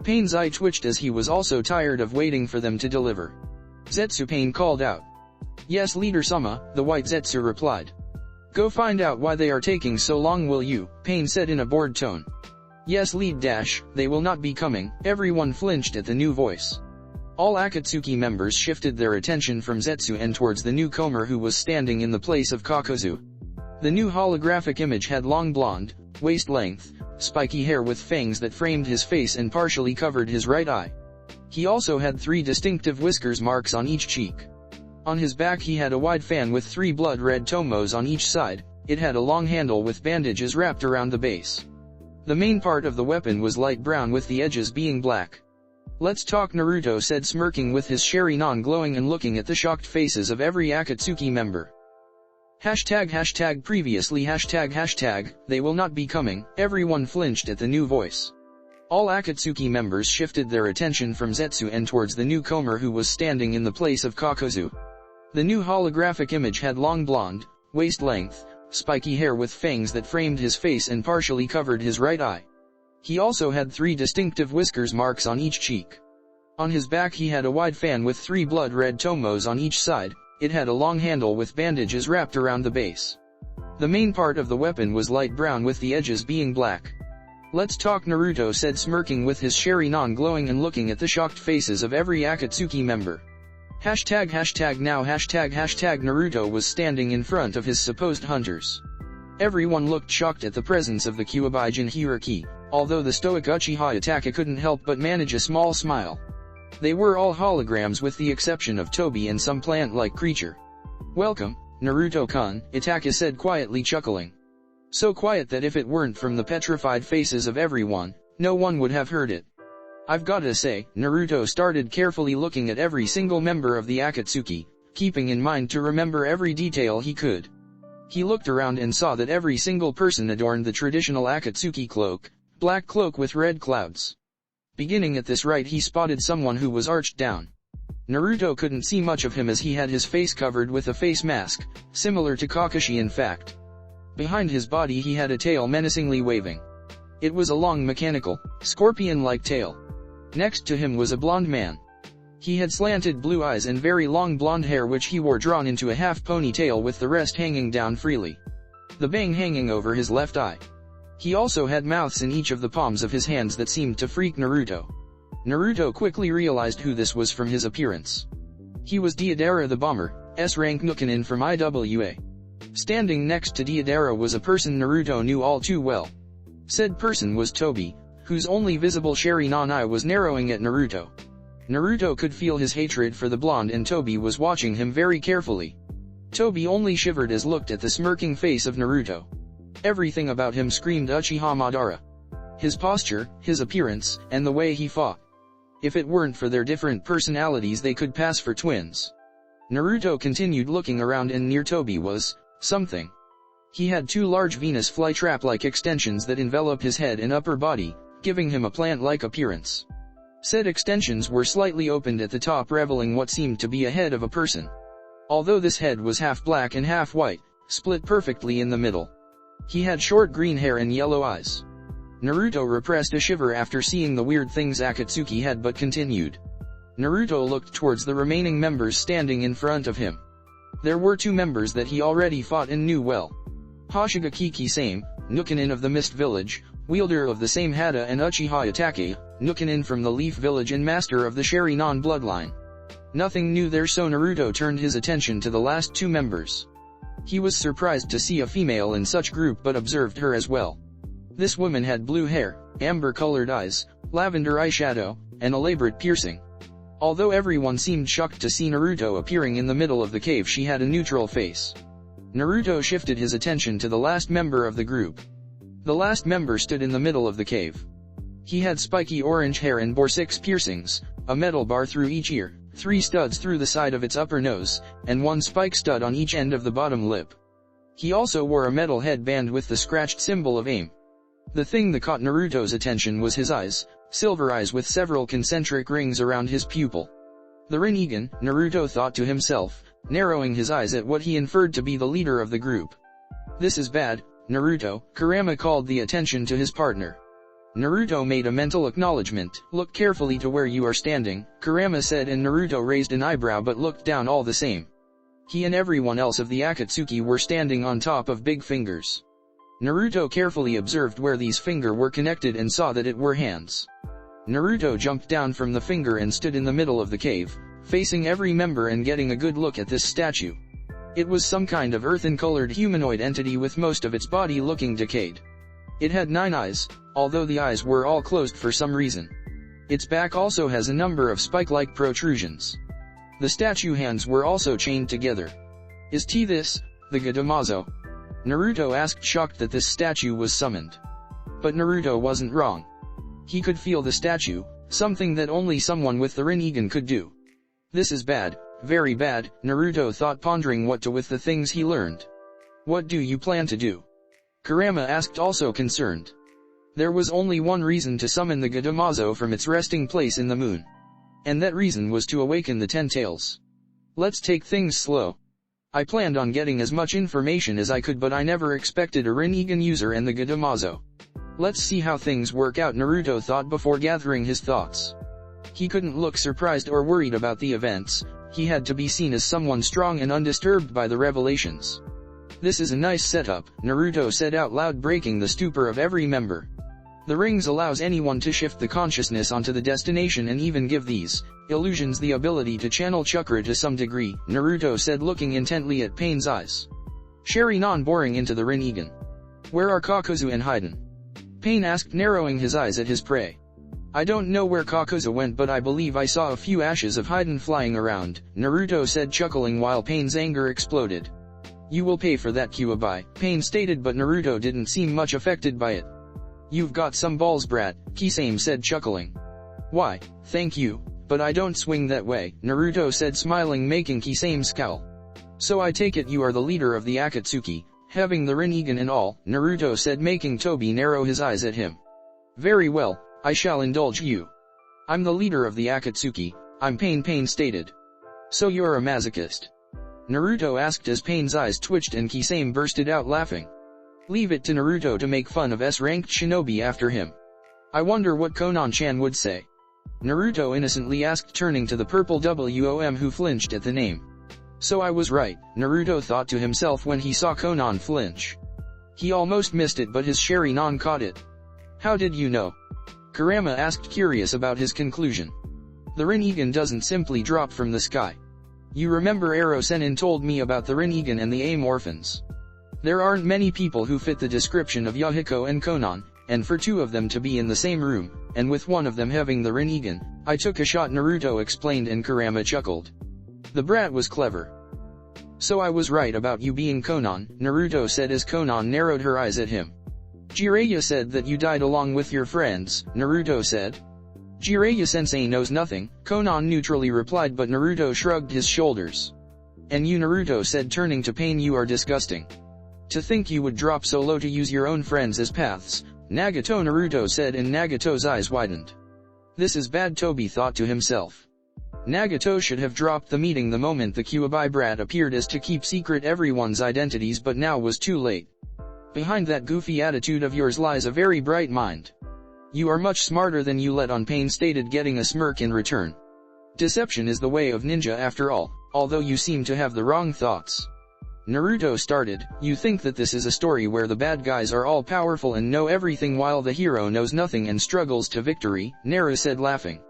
Pain's eye twitched as he was also tired of waiting for them to deliver. Zetsu, Pain called out. Yes, Leader Sama, the white Zetsu replied. Go find out why they are taking so long, will you? Pain said in a bored tone. Yes, Lead Dash, they will not be coming. Everyone flinched at the new voice. All Akatsuki members shifted their attention from Zetsu and towards the newcomer who was standing in the place of Kakuzu. The new holographic image had long blonde, waist-length, spiky hair with fangs that framed his face and partially covered his right eye. He also had 3 distinctive whiskers marks on each cheek. On his back he had a wide fan with 3 blood-red tomos on each side. It had a long handle with bandages wrapped around the base. The main part of the weapon was light brown with the edges being black. Let's talk, Naruto said, smirking with his Sharingan glowing and looking at the shocked faces of every Akatsuki member. ### previously ### they will not be coming. Everyone flinched at the new voice. All Akatsuki members shifted their attention from Zetsu and towards the newcomer who was standing in the place of Kakuzu. The new holographic image had long blonde, waist-length, spiky hair with fangs that framed his face and partially covered his right eye. He also had 3 distinctive whiskers marks on each cheek. On his back he had a wide fan with 3 blood-red tomos on each side. It had a long handle with bandages wrapped around the base. The main part of the weapon was light brown with the edges being black. Let's talk, Naruto said, smirking with his Sharingan glowing and looking at the shocked faces of every Akatsuki member. ### now ### Naruto was standing in front of his supposed hunters. Everyone looked shocked at the presence of the Kyuubi Jinhiraki, although the stoic Uchiha Itaka couldn't help but manage a small smile. They were all holograms with the exception of Tobi and some plant-like creature. Welcome, Naruto-kun, Itaka said quietly, chuckling. So quiet that if it weren't from the petrified faces of everyone, no one would have heard it. I've gotta say, Naruto started carefully looking at every single member of the Akatsuki, keeping in mind to remember every detail he could. He looked around and saw that every single person adorned the traditional Akatsuki cloak, black cloak with red clouds. Beginning at this right, he spotted someone who was arched down. Naruto couldn't see much of him as he had his face covered with a face mask, similar to Kakashi in fact. Behind his body he had a tail menacingly waving. It was a long mechanical, scorpion-like tail. Next to him was a blonde man. He had slanted blue eyes and very long blonde hair which he wore drawn into a half ponytail with the rest hanging down freely. The bang hanging over his left eye. He also had mouths in each of the palms of his hands that seemed to freak Naruto. Naruto quickly realized who this was from his appearance. He was Deidara the Bomber, S-rank Nukenin from IWA. Standing next to Deidara was a person Naruto knew all too well. Said person was Tobi, whose only visible Sharingan eye was narrowing at Naruto. Naruto could feel his hatred for the blonde and Tobi was watching him very carefully. Tobi only shivered as looked at the smirking face of Naruto. Everything about him screamed Uchiha Madara. His posture, his appearance, and the way he fought. If it weren't for their different personalities they could pass for twins. Naruto continued looking around and near Tobi was something. He had 2 large Venus flytrap-like extensions that enveloped his head and upper body, giving him a plant-like appearance. Said extensions were slightly opened at the top, revealing what seemed to be a head of a person. Although this head was half black and half white, split perfectly in the middle. He had short green hair and yellow eyes. Naruto repressed a shiver after seeing the weird things Akatsuki had but continued. Naruto looked towards the remaining members standing in front of him. There were 2 members that he already fought and knew well. Hoshigaki Kisame, Nukenin of the Mist Village, wielder of the same Hada, and Uchiha Itake, Nukenin from the Leaf Village and master of the Sharingan bloodline. Nothing new there, so Naruto turned his attention to the last 2 members. He was surprised to see a female in such group but observed her as well. This woman had blue hair, amber-colored eyes, lavender eyeshadow, and elaborate piercing. Although everyone seemed shocked to see Naruto appearing in the middle of the cave, she had a neutral face. Naruto shifted his attention to the last member of the group. The last member stood in the middle of the cave. He had spiky orange hair and bore 6 piercings, a metal bar through each ear, 3 studs through the side of its upper nose, and 1 spike stud on each end of the bottom lip. He also wore a metal headband with the scratched symbol of aim. The thing that caught Naruto's attention was his eyes, silver eyes with several concentric rings around his pupil. The Rinnegan, Naruto thought to himself, narrowing his eyes at what he inferred to be the leader of the group. This is bad, Naruto, Kurama called the attention to his partner. Naruto made a mental acknowledgement. Look carefully to where you are standing, Kurama said, and Naruto raised an eyebrow but looked down all the same. He and everyone else of the Akatsuki were standing on top of big fingers. Naruto carefully observed where these fingers were connected and saw that it were hands. Naruto jumped down from the finger and stood in the middle of the cave, facing every member and getting a good look at this statue. It was some kind of earthen-colored humanoid entity with most of its body looking decayed. It had 9 eyes, although the eyes were all closed for some reason. Its back also has a number of spike-like protrusions. The statue hands were also chained together. Is this the Godamazo? Naruto asked, shocked that this statue was summoned. But Naruto wasn't wrong. He could feel the statue, something that only someone with the Rinnegan could do. This is bad, very bad, Naruto thought, pondering what to with the things he learned. What do you plan to do? Kurama asked, also concerned. There was only one reason to summon the Godamazo from its resting place in the moon. And that reason was to awaken the 10 tails. Let's take things slow. I planned on getting as much information as I could, but I never expected a Rinnegan user and the Godamazo. Let's see how things work out, Naruto thought before gathering his thoughts. He couldn't look surprised or worried about the events. He had to be seen as someone strong and undisturbed by the revelations. This is a nice setup, Naruto said out loud, breaking the stupor of every member. The rings allows anyone to shift the consciousness onto the destination and even give these illusions the ability to channel chakra to some degree, Naruto said, looking intently at Pain's eyes. Sharingan boring into the Rinnegan. Where are Kakuzu and Hidan? Pain asked, narrowing his eyes at his prey. I don't know where Kakuzu went, but I believe I saw a few ashes of Hidan flying around, Naruto said, chuckling while Pain's anger exploded. You will pay for that, Kyuubi, Pain stated, but Naruto didn't seem much affected by it. You've got some balls, brat, Kisame said, chuckling. Why, thank you, but I don't swing that way, Naruto said, smiling, making Kisame scowl. So I take it you are the leader of the Akatsuki, having the Rinnegan and all, Naruto said, making Tobi narrow his eyes at him. Very well, I shall indulge you. I'm the leader of the Akatsuki, I'm Pain, Pain stated. So you're a masochist? Naruto asked as Pain's eyes twitched and Kisame bursted out laughing. Leave it to Naruto to make fun of S-ranked shinobi after him. I wonder what Konan-chan would say. Naruto innocently asked, turning to the purple WOM who flinched at the name. So I was right, Naruto thought to himself when he saw Konan flinch. He almost missed it, but his Sharingan caught it. How did you know? Kurama asked, curious about his conclusion. The Rinnegan doesn't simply drop from the sky. You remember Ero Sennin told me about the Rinnegan and the AIM orphans. There aren't many people who fit the description of Yahiko and Konan, and for 2 of them to be in the same room, and with one of them having the Rinnegan, I took a shot, Naruto explained, and Kurama chuckled. The brat was clever. So I was right about you being Konan, Naruto said as Konan narrowed her eyes at him. Jiraiya said that you died along with your friends, Naruto said. Jiraiya-sensei knows nothing, Konan neutrally replied, but Naruto shrugged his shoulders. And you, Naruto said, turning to Pain, you are disgusting. To think you would drop so low to use your own friends as paths, Nagato, Naruto said, and Nagato's eyes widened. This is bad, Tobi thought to himself. Nagato should have dropped the meeting the moment the Kyuubi brat appeared, as to keep secret everyone's identities, but now was too late. Behind that goofy attitude of yours lies a very bright mind. You are much smarter than you let on, Pain stated, getting a smirk in return. Deception is the way of ninja after all, although you seem to have the wrong thoughts. Naruto started, you think that this is a story where the bad guys are all powerful and know everything while the hero knows nothing and struggles to victory, Naru said, laughing.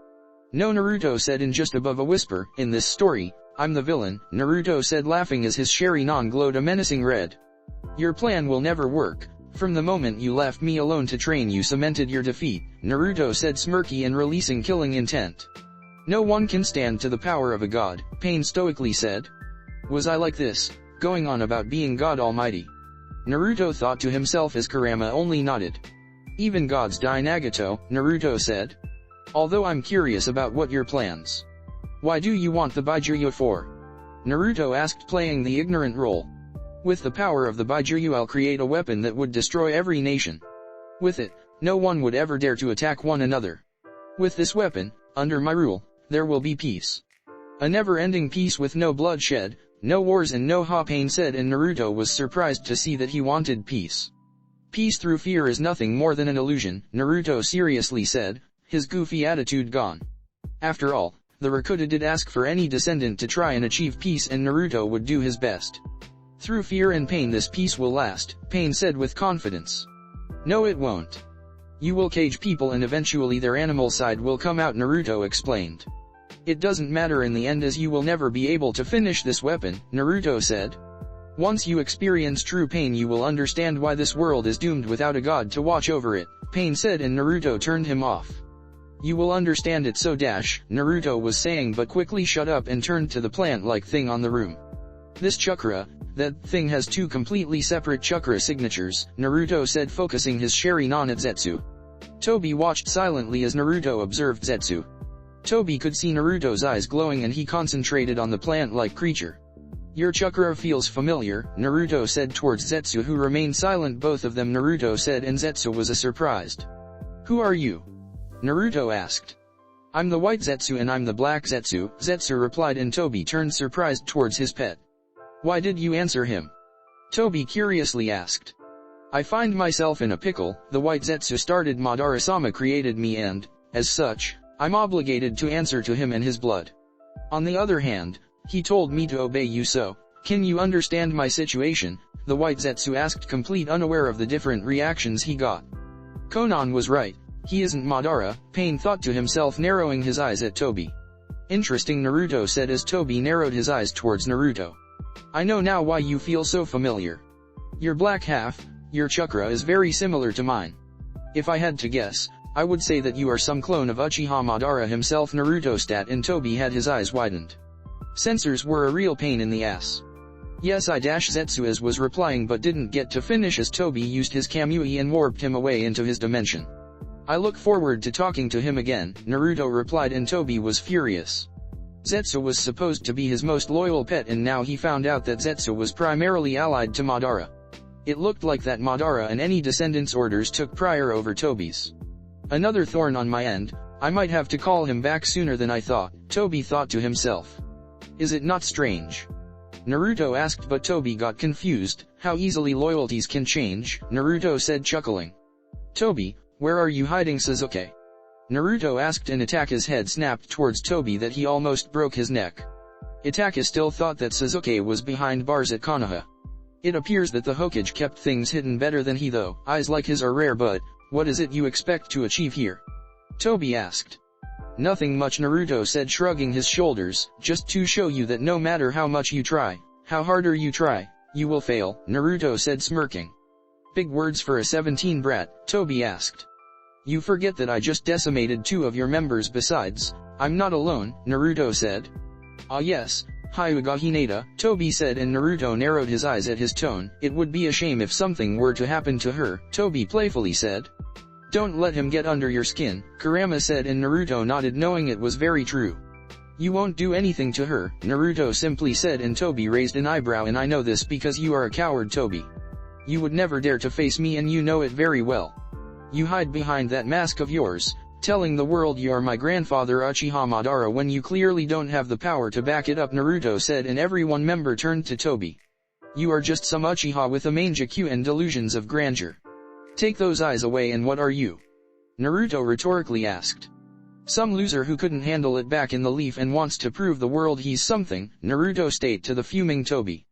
No, Naruto said in just above a whisper, in this story, I'm the villain, Naruto said, laughing as his Sharingan glowed a menacing red. Your plan will never work. From the moment you left me alone to train, you cemented your defeat, Naruto said, smirky and releasing killing intent. No one can stand to the power of a god, Pain stoically said. Was I like this, going on about being God Almighty? Naruto thought to himself as Kurama only nodded. Even gods die Nagato, Naruto said. Although I'm curious about what your plans. Why do you want the Baijuyu for? Naruto asked, playing the ignorant role. With the power of the Baijuyu, I'll create a weapon that would destroy every nation. With it, no one would ever dare to attack one another. With this weapon, under my rule, there will be peace. A never-ending peace with no bloodshed, no wars and no pain said, and Naruto was surprised to see that he wanted peace. Peace through fear is nothing more than an illusion, Naruto seriously said, his goofy attitude gone. After all, the Rakuta did ask for any descendant to try and achieve peace, and Naruto would do his best. Through fear and pain this peace will last, Pain said with confidence. No, it won't. You will cage people and eventually their animal side will come out, Naruto explained. It doesn't matter in the end, as you will never be able to finish this weapon, Naruto said. Once you experience true pain you will understand why this world is doomed without a god to watch over it, Pain said, and Naruto turned him off. You will understand it so Naruto was saying, but quickly shut up and turned to the plant-like thing on the room. This chakra, that thing has two completely separate chakra signatures, Naruto said, focusing his Sharingan at Zetsu. Tobi watched silently as Naruto observed Zetsu. Tobi could see Naruto's eyes glowing and he concentrated on the plant-like creature. Your chakra feels familiar, Naruto said towards Zetsu, who remained silent. Both of them, Naruto said, and Zetsu was surprised. Who are you? Naruto asked. I'm the white Zetsu and I'm the black Zetsu, Zetsu replied, and Tobi turned surprised towards his pet. Why did you answer him? Tobi curiously asked. I find myself in a pickle, the white Zetsu started. Madara-sama created me and, as such, I'm obligated to answer to him and his blood. On the other hand, he told me to obey you, so, can you understand my situation? The white Zetsu asked, complete unaware of the different reactions he got. Konan was right, he isn't Madara, Pain thought to himself, narrowing his eyes at Tobi. Interesting, Naruto said as Tobi narrowed his eyes towards Naruto. I know now why you feel so familiar. Your black half, your chakra is very similar to mine. If I had to guess, I would say that you are some clone of Uchiha Madara himself, Naruto stat, and Tobi had his eyes widened. Censors were a real pain in the ass. Yes, Zetsu as was replying but didn't get to finish as Tobi used his Kamui and warped him away into his dimension. I look forward to talking to him again, Naruto replied, and Tobi was furious. Zetsu was supposed to be his most loyal pet, and now he found out that Zetsu was primarily allied to Madara. It looked like that Madara and any descendants' orders took prior over Tobi's. Another thorn on my end, I might have to call him back sooner than I thought, Tobi thought to himself. Is it not strange? Naruto asked, but Tobi got confused. How easily loyalties can change, Naruto said, chuckling. Tobi, where are you hiding, Sasuke? Naruto asked, and Itachi's head snapped towards Tobi that he almost broke his neck. Itachi still thought that Sasuke was behind bars at Konoha. It appears that the Hokage kept things hidden better than he, though. Eyes like his are rare, but what is it you expect to achieve here? Tobi asked. Nothing much, Naruto said, shrugging his shoulders, just to show you that no matter how much you try, how harder you try, you will fail, Naruto said, smirking. Big words for a 17 brat, Tobi asked. You forget that I just decimated 2 of your members. Besides, I'm not alone, Naruto said. Ah yes, Hyuga Hinata, Tobi said, and Naruto narrowed his eyes at his tone. It would be a shame if something were to happen to her, Tobi playfully said. Don't let him get under your skin, Kurama said, and Naruto nodded, knowing it was very true. You won't do anything to her, Naruto simply said, and Tobi raised an eyebrow. And I know this because you are a coward, Tobi. You would never dare to face me, and you know it very well. You hide behind that mask of yours, telling the world you are my grandfather Uchiha Madara when you clearly don't have the power to back it up, Naruto said, and everyone member turned to Tobi. You are just some Uchiha with a manjaku and delusions of grandeur. Take those eyes away, and what are you? Naruto rhetorically asked. Some loser who couldn't handle it back in the leaf and wants to prove the world he's something, Naruto stated to the fuming Tobi.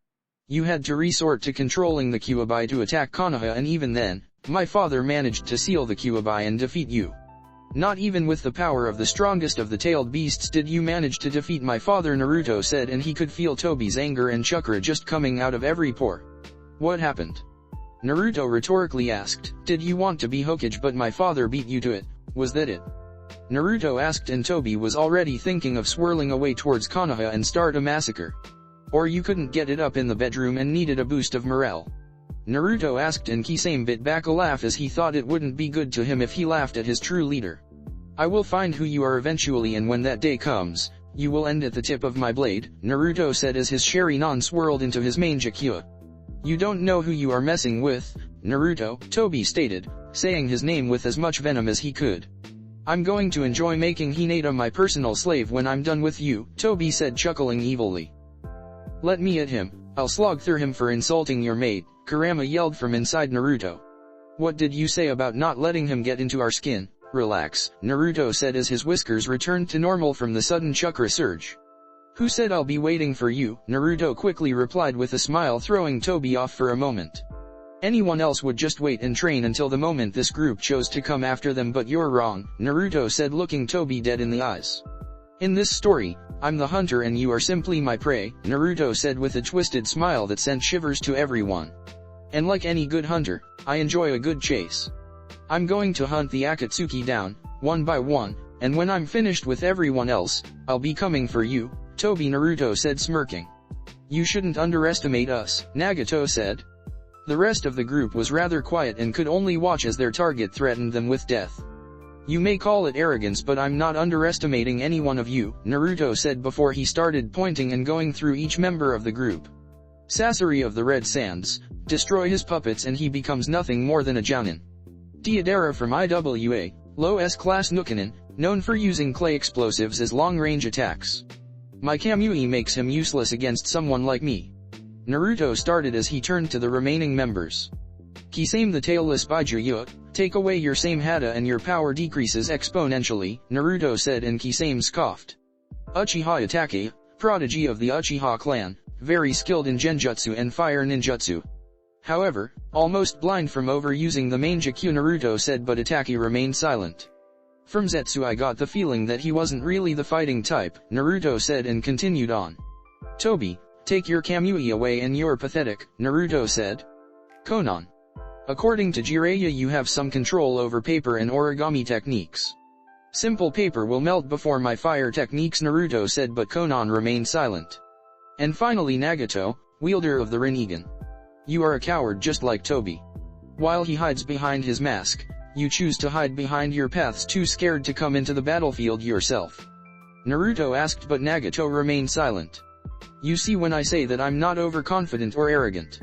You had to resort to controlling the Kyuubi to attack Konoha, and even then, my father managed to seal the Kyuubi and defeat you. Not even with the power of the strongest of the tailed beasts did you manage to defeat my father, Naruto said, and he could feel Tobi's anger and chakra just coming out of every pore. What happened? Naruto rhetorically asked. Did you want to be Hokage but my father beat you to it, was that it? Naruto asked, and Tobi was already thinking of swirling away towards Konoha and start a massacre. Or you couldn't get it up in the bedroom and needed a boost of morale. Naruto asked, and Kisame bit back a laugh as he thought it wouldn't be good to him if he laughed at his true leader. I will find who you are eventually, and when that day comes, you will end at the tip of my blade, Naruto said as his Sharingan swirled into his main Jakkyuha. You don't know who you are messing with, Naruto, Tobi stated, saying his name with as much venom as he could. I'm going to enjoy making Hinata my personal slave when I'm done with you, Tobi said, chuckling evilly. Let me at him, I'll slog through him for insulting your mate, Kurama yelled from inside Naruto. What did you say about not letting him get into our skin? Relax, Naruto said as his whiskers returned to normal from the sudden chakra surge. Who said I'll be waiting for you? Naruto quickly replied with a smile, throwing Tobi off for a moment. Anyone else would just wait and train until the moment this group chose to come after them, but you're wrong, Naruto said, looking Tobi dead in the eyes. In this story, I'm the hunter and you are simply my prey, Naruto said with a twisted smile that sent shivers to everyone. And like any good hunter, I enjoy a good chase. I'm going to hunt the Akatsuki down, one by one, and when I'm finished with everyone else, I'll be coming for you, Tobi, Naruto said, smirking. You shouldn't underestimate us, Nagato said. The rest of the group was rather quiet and could only watch as their target threatened them with death. You may call it arrogance, but I'm not underestimating any one of you, Naruto said before he started pointing and going through each member of the group. Sasori of the Red Sands, destroy his puppets and he becomes nothing more than a jounin. Deidara from IWA, low S-class Nukenin, known for using clay explosives as long-range attacks. My Kamui makes him useless against someone like me. Naruto started as he turned to the remaining members. Kisame the Tailless Baijuya, take away your same Hata and your power decreases exponentially, Naruto said, and Kisame scoffed. Uchiha Itake, prodigy of the Uchiha clan, very skilled in genjutsu and fire ninjutsu. However, almost blind from overusing the main Jakkyuha, Naruto said, but Itake remained silent. From Zetsu I got the feeling that he wasn't really the fighting type, Naruto said and continued on. Tobi, take your Kamui away and you're pathetic, Naruto said. Konan. According to Jiraiya, you have some control over paper and origami techniques. Simple paper will melt before my fire techniques, Naruto said, but Konan remained silent. And finally Nagato, wielder of the Rinnegan. You are a coward just like Tobi. While he hides behind his mask, you choose to hide behind your paths, too scared to come into the battlefield yourself. Naruto asked, but Nagato remained silent. You see, when I say that I'm not overconfident or arrogant.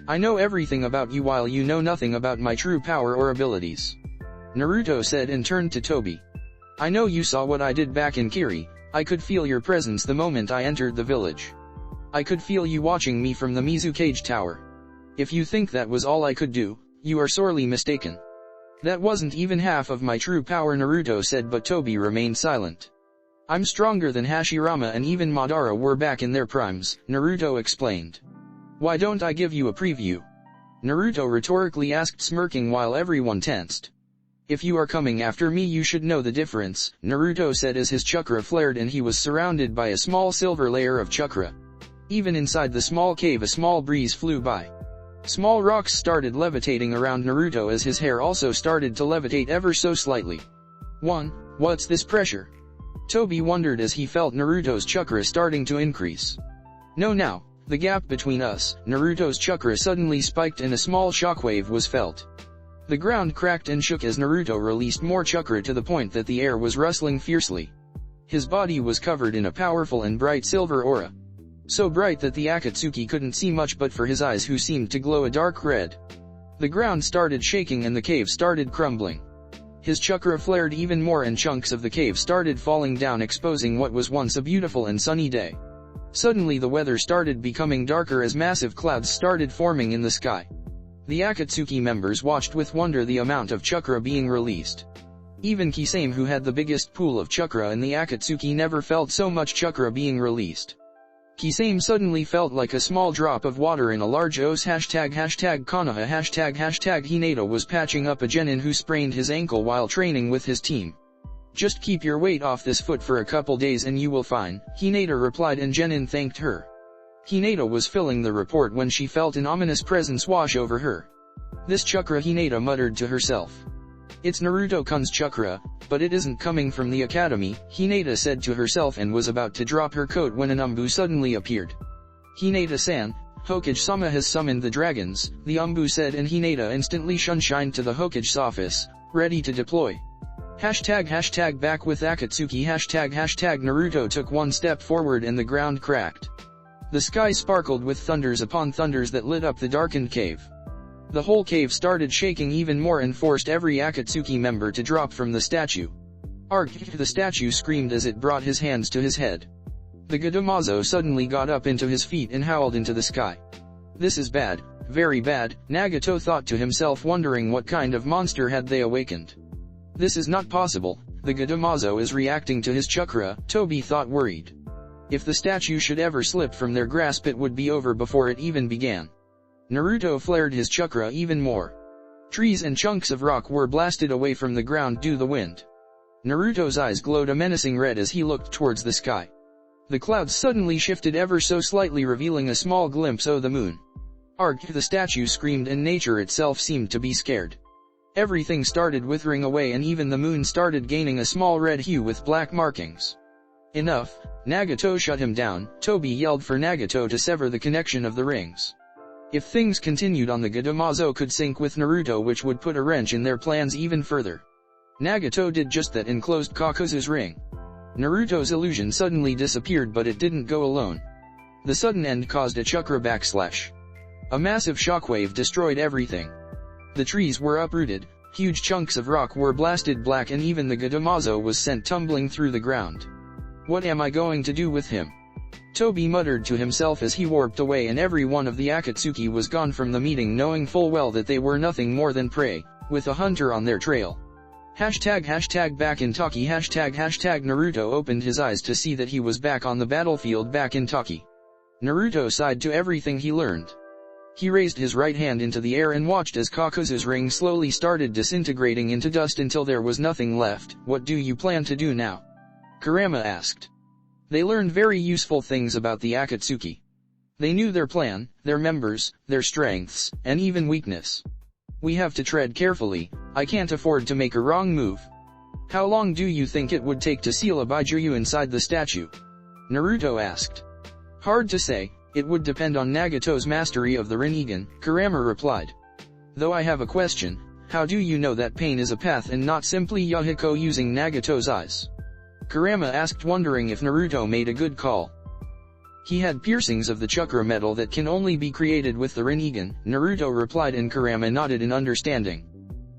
I know everything about you while you know nothing about my true power or abilities. Naruto said and turned to Tobi. I know you saw what I did back in Kiri. I could feel your presence the moment I entered the village. I could feel you watching me from the Mizukage Tower. If you think that was all I could do, you are sorely mistaken. That wasn't even half of my true power, Naruto said, but Tobi remained silent. I'm stronger than Hashirama and even Madara were back in their primes, Naruto explained. Why don't I give you a preview? Naruto rhetorically asked, smirking while everyone tensed. If you are coming after me, you should know the difference, Naruto said as his chakra flared and he was surrounded by a small silver layer of chakra. Even inside the small cave, a small breeze flew by. Small rocks started levitating around Naruto as his hair also started to levitate ever so slightly. What's this pressure? Tobi wondered as he felt Naruto's chakra starting to increase. No, now, the gap between us, Naruto's chakra suddenly spiked and a small shockwave was felt. The ground cracked and shook as Naruto released more chakra to the point that the air was rustling fiercely. His body was covered in a powerful and bright silver aura. So bright that the Akatsuki couldn't see much but for his eyes, who seemed to glow a dark red. The ground started shaking and the cave started crumbling. His chakra flared even more and chunks of the cave started falling down, exposing what was once a beautiful and sunny day. Suddenly the weather started becoming darker as massive clouds started forming in the sky. The Akatsuki members watched with wonder the amount of chakra being released. Even Kisame, who had the biggest pool of chakra in the Akatsuki, never felt so much chakra being released. Kisame suddenly felt like a small drop of water in a large ocean. #Konoha #Hinata was patching up a genin who sprained his ankle while training with his team. Just keep your weight off this foot for a couple days and you will fine, Hinata replied, and genin thanked her. Hinata was filling the report when she felt an ominous presence wash over her. This chakra, Hinata muttered to herself. It's Naruto-kun's chakra, but it isn't coming from the academy, Hinata said to herself and was about to drop her coat when an Umbu suddenly appeared. Hinata-san, Hokage-sama has summoned the dragons, the Umbu said, and Hinata instantly shunshined to the Hokage's office, ready to deploy. Hashtag back with Akatsuki. Hashtag Naruto took one step forward and the ground cracked. The sky sparkled with thunders upon thunders that lit up the darkened cave. The whole cave started shaking even more and forced every Akatsuki member to drop from the statue. Arg! The statue screamed as it brought his hands to his head. The Gadamazo suddenly got up into his feet and howled into the sky. This is bad, very bad, Nagato thought to himself, wondering what kind of monster had they awakened. This is not possible, the Gadamazo is reacting to his chakra, Tobi thought, worried. If the statue should ever slip from their grasp, it would be over before it even began. Naruto flared his chakra even more. Trees and chunks of rock were blasted away from the ground due to the wind. Naruto's eyes glowed a menacing red as he looked towards the sky. The clouds suddenly shifted ever so slightly, revealing a small glimpse of the moon. Arg! The statue screamed and nature itself seemed to be scared. Everything started withering away and even the moon started gaining a small red hue with black markings. Enough, Nagato shut him down. Tobi yelled for Nagato to sever the connection of the rings. If things continued on, the Gadamazo could sync with Naruto, which would put a wrench in their plans even further. Nagato did just that and closed Kakuzu's ring. Naruto's illusion suddenly disappeared, but it didn't go alone. The sudden end caused a chakra backslash. A massive shockwave destroyed everything. The trees were uprooted, huge chunks of rock were blasted black, and even the Gadamazo was sent tumbling through the ground. What am I going to do with him? Tobi muttered to himself as he warped away, and every one of the Akatsuki was gone from the meeting, knowing full well that they were nothing more than prey, with a hunter on their trail. Hashtag back in Taki. Hashtag Naruto opened his eyes to see that he was back on the battlefield, back in Taki. Naruto sighed to everything he learned. He raised his right hand into the air and watched as Kakuzu's ring slowly started disintegrating into dust until there was nothing left. What do you plan to do now? Kurama asked. They learned very useful things about the Akatsuki. They knew their plan, their members, their strengths, and even weakness. We have to tread carefully. I can't afford to make a wrong move. How long do you think it would take to seal a Baijuyu inside the statue? Naruto asked. Hard to say, it would depend on Nagato's mastery of the Rinnegan, Kurama replied. Though I have a question, how do you know that pain is a path and not simply Yahiko using Nagato's eyes? Kurama asked, wondering if Naruto made a good call. He had piercings of the chakra metal that can only be created with the Rinnegan, Naruto replied, and Kurama nodded in understanding.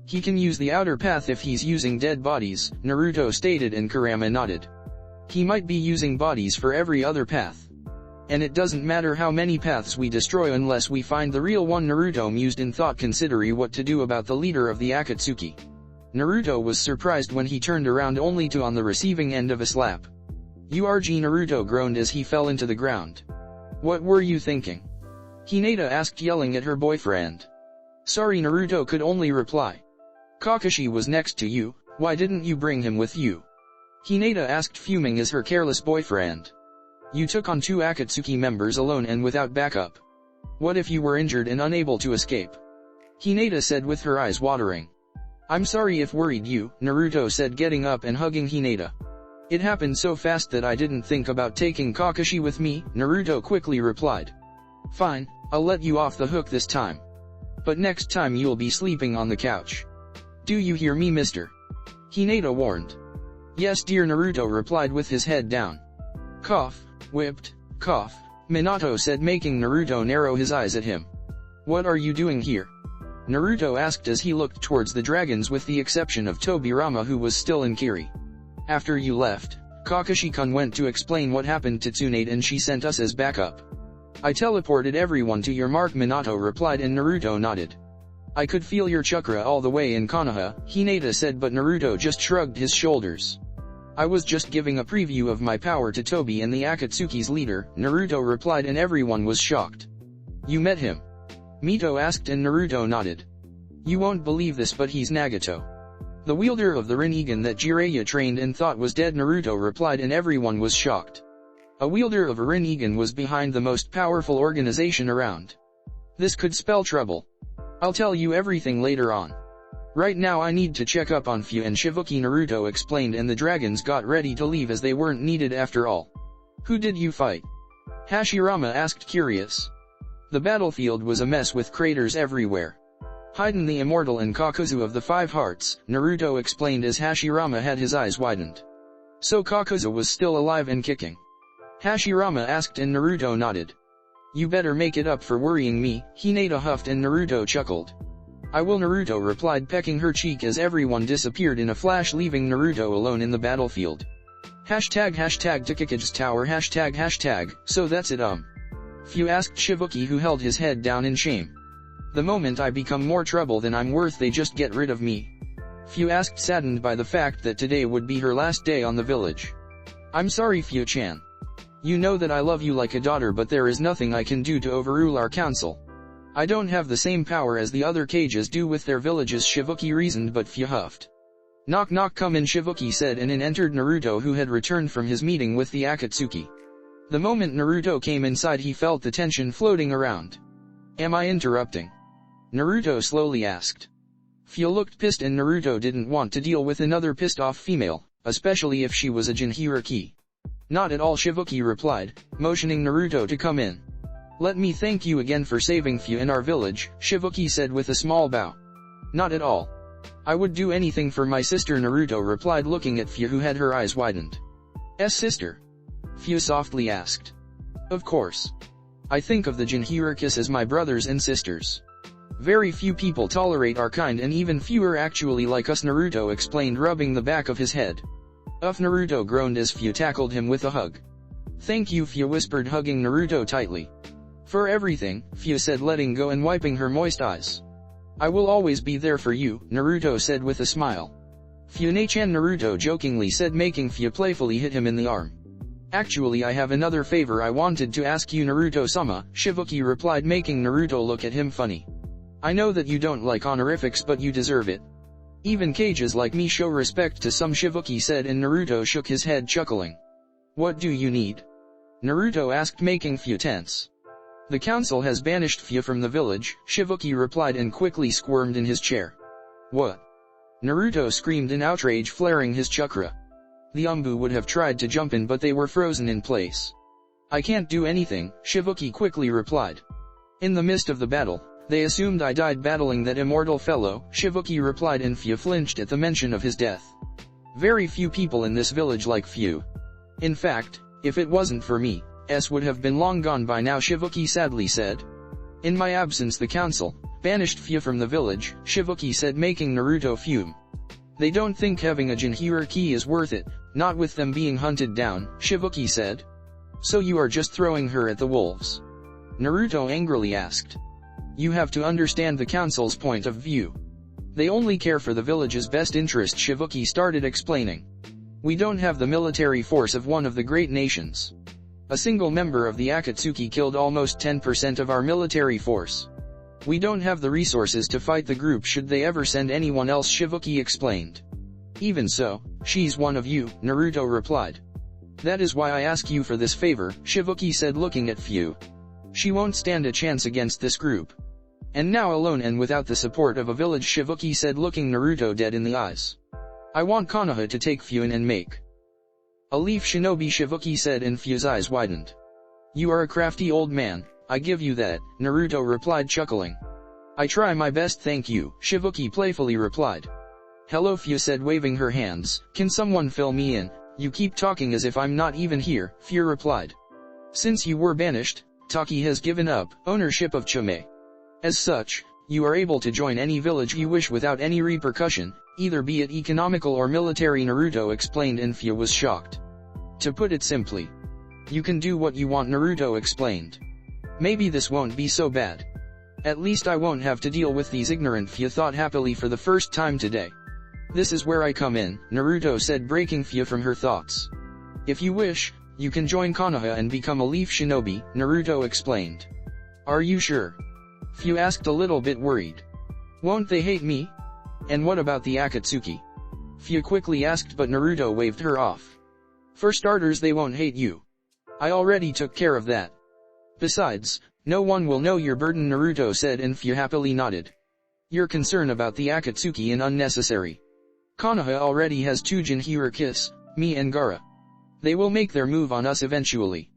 He can use the outer path if he's using dead bodies, Naruto stated, and Kurama nodded. He might be using bodies for every other path. And it doesn't matter how many paths we destroy unless we find the real one, Naruto mused in thought, considering what to do about the leader of the Akatsuki. Naruto was surprised when he turned around only to on the receiving end of a slap. URG, Naruto groaned as he fell into the ground. What were you thinking? Hinata asked, yelling at her boyfriend. Sorry, Naruto could only reply. Kakashi was next to you, why didn't you bring him with you? Hinata asked, fuming as her careless boyfriend. You took on 2 Akatsuki members alone and without backup. What if you were injured and unable to escape? Hinata said with her eyes watering. I'm sorry if worried you, Naruto said, getting up and hugging Hinata. It happened so fast that I didn't think about taking Kakashi with me, Naruto quickly replied. Fine, I'll let you off the hook this time. But next time you'll be sleeping on the couch. Do you hear me, mister? Hinata warned. Yes dear, Naruto replied with his head down. Cough, whipped, cough, Minato said, making Naruto narrow his eyes at him. What are you doing here? Naruto asked as he looked towards the dragons, with the exception of Tobirama, who was still in Kiri. After you left, Kakashi-kun went to explain what happened to Tsunade and she sent us as backup. I teleported everyone to your mark, Minato replied, and Naruto nodded. I could feel your chakra all the way in Konoha, Hinata said, but Naruto just shrugged his shoulders. I was just giving a preview of my power to Tobi and the Akatsuki's leader, Naruto replied, and everyone was shocked. You met him? Mito asked, and Naruto nodded. You won't believe this, but he's Nagato. The wielder of the Rinnegan that Jiraiya trained and thought was dead, Naruto replied, and everyone was shocked. A wielder of a Rinnegan was behind the most powerful organization around. This could spell trouble. I'll tell you everything later on. Right now I need to check up on Fu and Shibuki, Naruto explained, and the dragons got ready to leave as they weren't needed after all. Who did you fight? Hashirama asked, curious. The battlefield was a mess with craters everywhere. Hidan the Immortal and Kakuzu of the Five Hearts, Naruto explained as Hashirama had his eyes widened. So Kakuzu was still alive and kicking. Hashirama asked and Naruto nodded. You better make it up for worrying me, Hinata huffed and Naruto chuckled. I will, Naruto replied, pecking her cheek as everyone disappeared in a flash, leaving Naruto alone in the battlefield. Hashtag Takikage's tower hashtag, so that's it Fu asked Shibuki, who held his head down in shame. The moment I become more trouble than I'm worth, they just get rid of me. Fu asked, saddened by the fact that today would be her last day on the village. I'm sorry, Fu-chan. You know that I love you like a daughter, but there is nothing I can do to overrule our council. I don't have the same power as the other cages do with their villages, Shibuki reasoned, but Fu huffed. Knock knock, come in, Shibuki said, and in entered Naruto, who had returned from his meeting with the Akatsuki. The moment Naruto came inside, he felt the tension floating around. Am I interrupting? Naruto slowly asked. Fu looked pissed and Naruto didn't want to deal with another pissed off female, especially if she was a Jinchuriki. Not at all, Shibuki replied, motioning Naruto to come in. Let me thank you again for saving Fu in our village, Shibuki said with a small bow. Not at all. I would do anything for my sister, Naruto replied, looking at Fu, who had her eyes widened. Sister? Fu softly asked. Of course. I think of the Jinchurikis as my brothers and sisters. Very few people tolerate our kind and even fewer actually like us, Naruto explained, rubbing the back of his head. Naruto groaned as Fu tackled him with a hug. Thank you, Fu whispered, hugging Naruto tightly. For everything, Fu said, letting go and wiping her moist eyes. I will always be there for you, Naruto said with a smile. Fu-ne-chan, Naruto jokingly said, making Fu playfully hit him in the arm. Actually, I have another favor I wanted to ask you, Naruto-sama, Shibuki replied, making Naruto look at him funny. I know that you don't like honorifics, but you deserve it. Even cages like me show respect to some, Shibuki said, and Naruto shook his head, chuckling. What do you need? Naruto asked, making Fu tense. The council has banished Fu from the village, Shibuki replied and quickly squirmed in his chair. What? Naruto screamed in outrage, flaring his chakra. The Umbu would have tried to jump in, but they were frozen in place. I can't do anything, Shibuki quickly replied. In the midst of the battle, they assumed I died battling that immortal fellow, Shibuki replied, and Fu flinched at the mention of his death. Very few people in this village like Fu. In fact, if it wasn't for me, would have been long gone by now, Shibuki sadly said. In my absence the council banished Fu from the village, Shibuki said, making Naruto fume. They don't think having a Jinchuriki is worth it, not with them being hunted down, Shibuki said. So you are just throwing her at the wolves? Naruto angrily asked. You have to understand the council's point of view. They only care for the village's best interest, Shibuki started explaining. We don't have the military force of one of the great nations. A single member of the Akatsuki killed almost 10% of our military force. We don't have the resources to fight the group should they ever send anyone else, Shibuki explained. Even so, she's one of you, Naruto replied. That is why I ask you for this favor, Shibuki said, looking at Fu. She won't stand a chance against this group. And now alone and without the support of a village, Shibuki said, looking Naruto dead in the eyes. I want Konoha to take Fu in and make a leaf shinobi, Shibuki said, and Fu's eyes widened. You are a crafty old man, I give you that, Naruto replied, chuckling. I try my best, thank you, Shibuki playfully replied. Hello, Fu said, waving her hands, can someone fill me in? You keep talking as if I'm not even here, Fu replied. Since you were banished, Taki has given up ownership of Chome. As such, you are able to join any village you wish without any repercussion, either be it economical or military, Naruto explained, and Fu was shocked. To put it simply, you can do what you want, Naruto explained. Maybe this won't be so bad. At least I won't have to deal with these ignorant, Fu thought happily for the first time today. This is where I come in, Naruto said, breaking Fu from her thoughts. If you wish, you can join Konoha and become a leaf shinobi, Naruto explained. Are you sure? Fu asked, a little bit worried. Won't they hate me? And what about the Akatsuki? Fu quickly asked, but Naruto waved her off. For starters, they won't hate you. I already took care of that. Besides, no one will know your burden, Naruto said, and Fu happily nodded. Your concern about the Akatsuki is unnecessary. Konoha already has 2 Jinchurikis, me and Gaara. They will make their move on us eventually.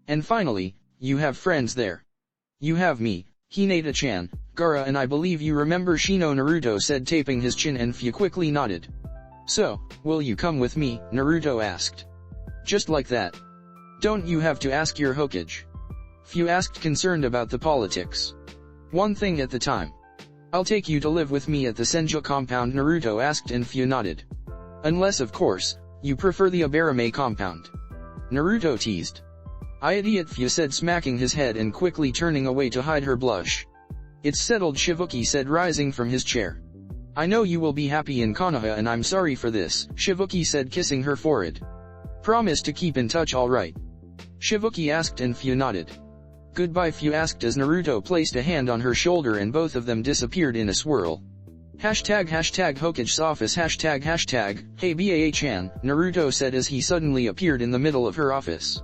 And finally, you have friends there. You have me, Hinata-chan, Gaara, and I believe you remember Shino, Naruto said, taping his chin, and Fu quickly nodded. So, will you come with me? Naruto asked. Just like that. Don't you have to ask your Hokage? Fu asked, concerned about the politics. One thing at the time. I'll take you to live with me at the Senju compound, Naruto asked, and Fu nodded. Unless, of course, you prefer the Abarame compound. Naruto teased. I idiot, Fu said, smacking his head and quickly turning away to hide her blush. It's settled, Shibuki said, rising from his chair. I know you will be happy in Konoha, and I'm sorry for this, Shibuki said, kissing her forehead. Promise to keep in touch, alright? Shibuki asked, and Fu nodded. Goodbye, Fu asked as Naruto placed a hand on her shoulder and both of them disappeared in a swirl. Hashtag Hokage's office hashtag hey Baa-chan, Naruto said as he suddenly appeared in the middle of her office.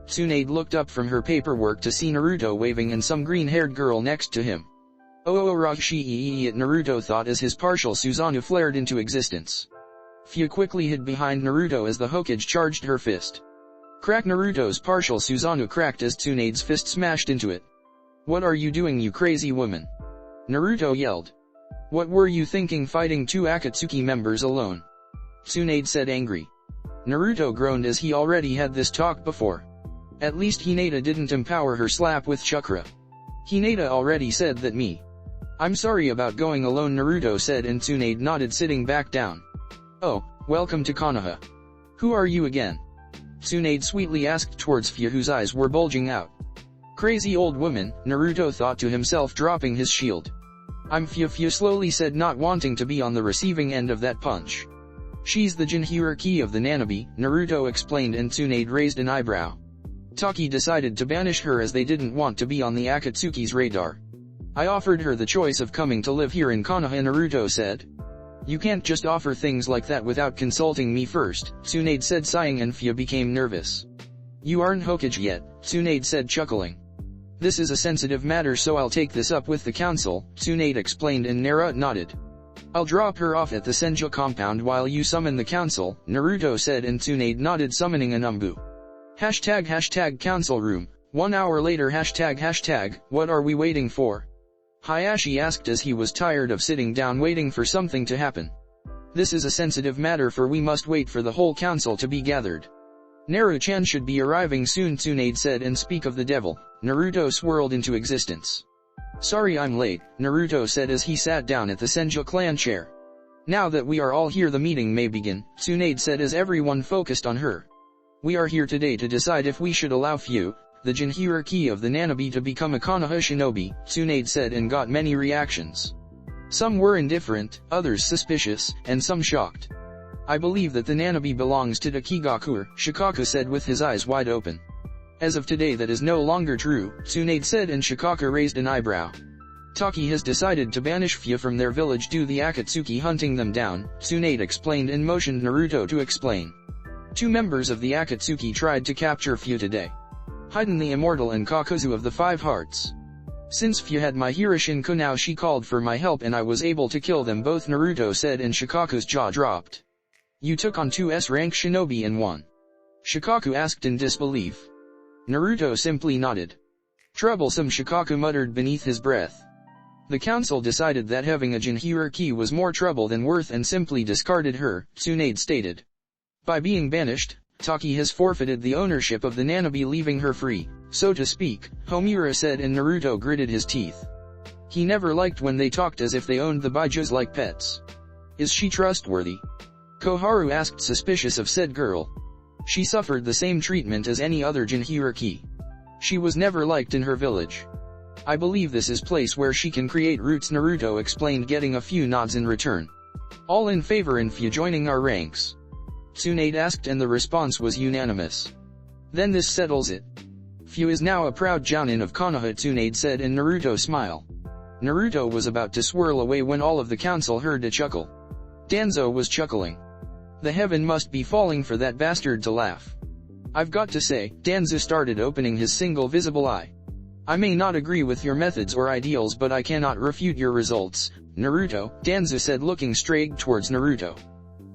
Tsunade looked up from her paperwork to see Naruto waving and some green-haired girl next to him. Oh Rashi, Naruto thought as his partial Susanoo flared into existence. Fu quickly hid behind Naruto as the Hokage charged her fist. Crack! Naruto's partial Susanoo cracked as Tsunade's fist smashed into it. What are you doing, you crazy woman? Naruto yelled. What were you thinking, fighting two Akatsuki members alone? Tsunade said, angry. Naruto groaned as he already had this talk before. At least Hinata didn't empower her slap with chakra. Hinata already said that me. I'm sorry about going alone, Naruto said, and Tsunade nodded, sitting back down. Oh, welcome to Konoha. Who are you again? Tsunade sweetly asked towards Fu, whose eyes were bulging out. Crazy old woman, Naruto thought to himself, dropping his shield. I'm Fu, slowly said, not wanting to be on the receiving end of that punch. She's the Jinchuriki of the Nanabi, Naruto explained, and Tsunade raised an eyebrow. Taki decided to banish her as they didn't want to be on the Akatsuki's radar. I offered her the choice of coming to live here in Konoha, Naruto said. You can't just offer things like that without consulting me first, Tsunade said, sighing, and Fu became nervous. You aren't Hokage yet, Tsunade said, chuckling. This is a sensitive matter, so I'll take this up with the council, Tsunade explained, and Naruto nodded. I'll drop her off at the Senju compound while you summon the council, Naruto said, and Tsunade nodded, summoning a Numbu. Hashtag council room. 1 hour later hashtag what are we waiting for? Hayashi asked as he was tired of sitting down waiting for something to happen. This is a sensitive matter, for we must wait for the whole council to be gathered. Naru-chan should be arriving soon, Tsunade said, and speak of the devil, Naruto swirled into existence. Sorry I'm late, Naruto said as he sat down at the Senju clan chair. Now that we are all here, the meeting may begin, Tsunade said as everyone focused on her. We are here today to decide if we should allow Fu, the Jinchuriki of the Nanabi, to become a Konoha shinobi, Tsunade said, and got many reactions. Some were indifferent, others suspicious, and some shocked. I believe that the Nanabi belongs to Takigakure, Shikaku said with his eyes wide open. As of today that is no longer true, Tsunade said, and Shikaku raised an eyebrow. Taki has decided to banish Fu from their village due to the Akatsuki hunting them down, Tsunade explained and motioned Naruto to explain. 2 members of the Akatsuki tried to capture Fu today. Hidan the Immortal and Kakuzu of the 5 Hearts. Since Fu had my Hiroshin now, she called for my help and I was able to kill them both, Naruto said, and Shikaku's jaw dropped. You took on 2 S-rank shinobi in one? Shikaku asked in disbelief. Naruto simply nodded. Troublesome, Shikaku muttered beneath his breath. The council decided that having a Jinchuriki was more trouble than worth and simply discarded her, Tsunade stated. By being banished, Taki has forfeited the ownership of the Nanabi, leaving her free, so to speak, Homura said, and Naruto gritted his teeth. He never liked when they talked as if they owned the Baijus like pets. Is she trustworthy? Koharu asked, suspicious of said girl. She suffered the same treatment as any other Jinchuriki. She was never liked in her village. I believe this is place where she can create roots, Naruto explained, getting a few nods in return. All in favor in Fu joining our ranks? Tsunade asked, and the response was unanimous. Then this settles it. Fu is now a proud Jounin of Konoha, Tsunade said, and Naruto smiled. Naruto was about to swirl away when all of the council heard a chuckle. Danzo was chuckling. The heaven must be falling for that bastard to laugh. I've got to say, Danzo started opening his single visible eye. I may not agree with your methods or ideals, but I cannot refute your results, Naruto, Danzo said, looking straight towards Naruto.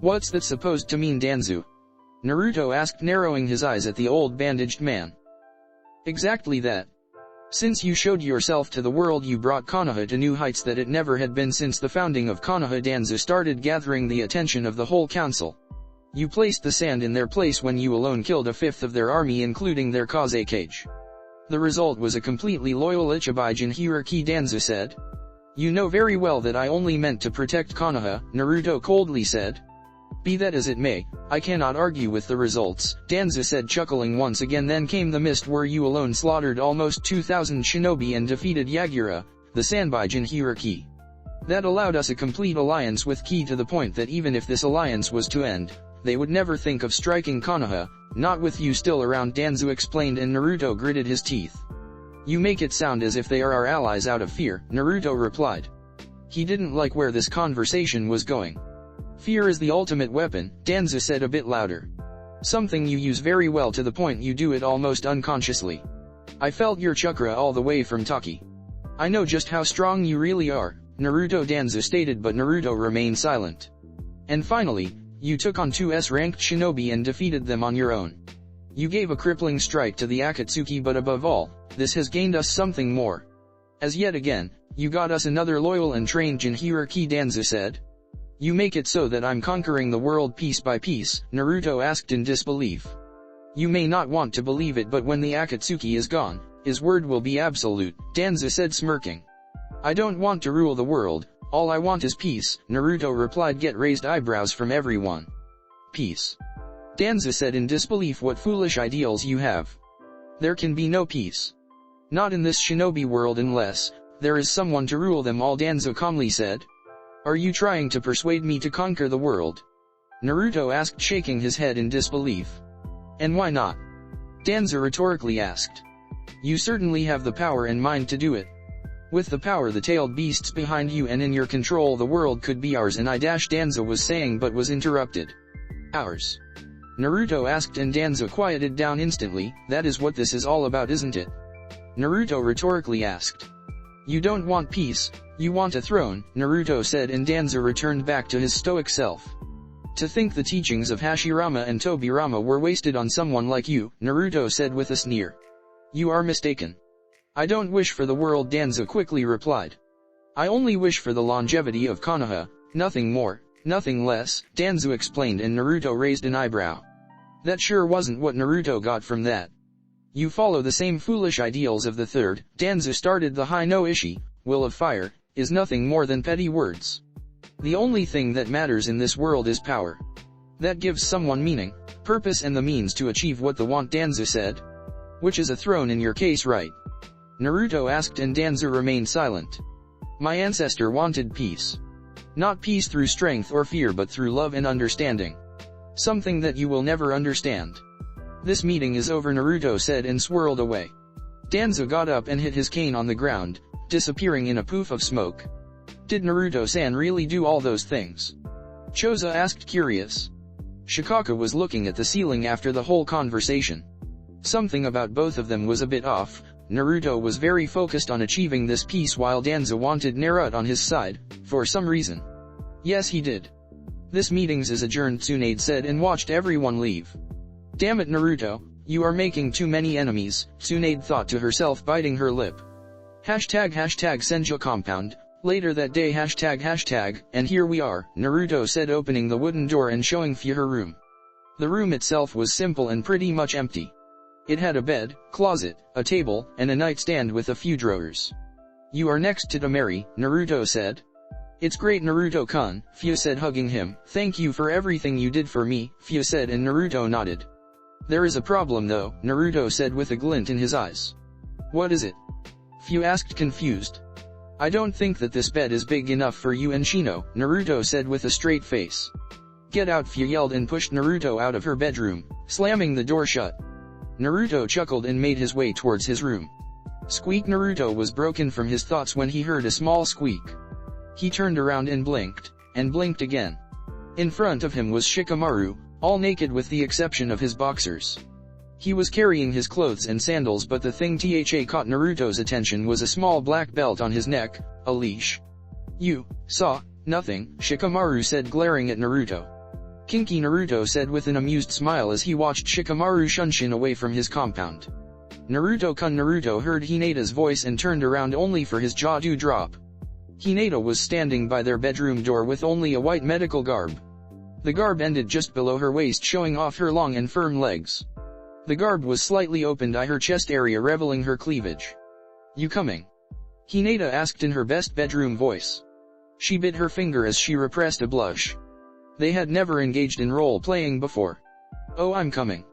What's that supposed to mean, Danzo? Naruto asked, narrowing his eyes at the old bandaged man. Exactly that. Since you showed yourself to the world, you brought Konoha to new heights that it never had been since the founding of Konoha. Danzo started gathering the attention of the whole council. You placed the sand in their place when you alone killed a fifth of their army, including their Kazekage. The result was a completely loyal Ichibai Jinchuriki, Danzo said. You know very well that I only meant to protect Konoha, Naruto coldly said. Be that as it may, I cannot argue with the results, Danzo said, chuckling once again. Then came the mist, where you alone slaughtered almost 2,000 shinobi and defeated Yagura, the Sanbi Jinchuriki. That allowed us a complete alliance with Ki, to the point that even if this alliance was to end, they would never think of striking Konoha, not with you still around, Danzo explained, and Naruto gritted his teeth. You make it sound as if they are our allies out of fear, Naruto replied. He didn't like where this conversation was going. Fear is the ultimate weapon, Danzo said a bit louder. Something you use very well, to the point you do it almost unconsciously. I felt your chakra all the way from Taki. I know just how strong you really are, Naruto, Danzo stated, but Naruto remained silent. And finally, you took on 2 S-ranked shinobi and defeated them on your own. You gave a crippling strike to the Akatsuki, but above all, this has gained us something more. As yet again, you got us another loyal and trained Jinchuriki, Danzo said. You make it so that I'm conquering the world piece by piece, Naruto asked in disbelief. You may not want to believe it, but when the Akatsuki is gone, his word will be absolute, Danzo said, smirking. I don't want to rule the world, all I want is peace, Naruto replied. Get raised eyebrows from everyone. Peace? Danzo said in disbelief. What foolish ideals you have. There can be no peace. Not in this shinobi world unless there is someone to rule them all, Danzo calmly said. Are you trying to persuade me to conquer the world? Naruto asked, shaking his head in disbelief. And why not? Danzo rhetorically asked. You certainly have the power and mind to do it. With the power, the tailed beasts behind you, and in your control, the world could be ours. And Danzo was saying, but was interrupted. Ours? Naruto asked, and Danzo quieted down instantly. That is what this is all about, isn't it? Naruto rhetorically asked. You don't want peace, you want a throne, Naruto said, and Danzo returned back to his stoic self. To think the teachings of Hashirama and Tobirama were wasted on someone like you, Naruto said with a sneer. You are mistaken. I don't wish for the world, Danzo quickly replied. I only wish for the longevity of Konoha, nothing more, nothing less, Danzo explained, and Naruto raised an eyebrow. That sure wasn't what Naruto got from that. You follow the same foolish ideals of the third, Danzo started. The High no Ishi, will of fire, is nothing more than petty words. The only thing that matters in this world is power. That gives someone meaning, purpose, and the means to achieve what they want, Danzo said. Which is a throne in your case, right? Naruto asked, and Danzo remained silent. My ancestor wanted peace. Not peace through strength or fear, but through love and understanding. Something that you will never understand. This meeting is over, Naruto said, and swirled away. Danzo got up and hit his cane on the ground, disappearing in a poof of smoke. Did Naruto-san really do all those things? Choza asked, curious. Shikaka was looking at the ceiling after the whole conversation. Something about both of them was a bit off. Naruto was very focused on achieving this peace, while Danzo wanted Naruto on his side, for some reason. Yes, he did. This meetings is adjourned, Tsunade said, and watched everyone leave. Damn it, Naruto, you are making too many enemies, Tsunade thought to herself, biting her lip. Hashtag Senju compound, later that day hashtag, and here we are, Naruto said, opening the wooden door and showing Fu her room. The room itself was simple and pretty much empty. It had a bed, closet, a table, and a nightstand with a few drawers. You are next to Tamari, Naruto said. It's great, Naruto-kun, Fu said, hugging him. Thank you for everything you did for me, Fu said, and Naruto nodded. There is a problem though, Naruto said with a glint in his eyes. What is it? Fu asked, confused. I don't think that this bed is big enough for you and Shino, Naruto said with a straight face. Get out, Fu yelled and pushed Naruto out of her bedroom, slamming the door shut. Naruto chuckled and made his way towards his room. Squeak! Naruto was broken from his thoughts when he heard a small squeak. He turned around and blinked again. In front of him was Shikamaru, all naked with the exception of his boxers. He was carrying his clothes and sandals, but the thing that caught Naruto's attention was a small black belt on his neck, a leash. You saw nothing, Shikamaru said, glaring at Naruto. Kinky, Naruto said with an amused smile as he watched Shikamaru shunshin away from his compound. Naruto-kun Naruto heard Hinata's voice and turned around only for his jaw to drop. Hinata was standing by their bedroom door with only a white medical garb. The garb ended just below her waist, showing off her long and firm legs. The garb was slightly opened at her chest area, revealing her cleavage. "You coming?" Hinata asked in her best bedroom voice. She bit her finger as she repressed a blush. They had never engaged in role-playing before. "Oh, I'm coming."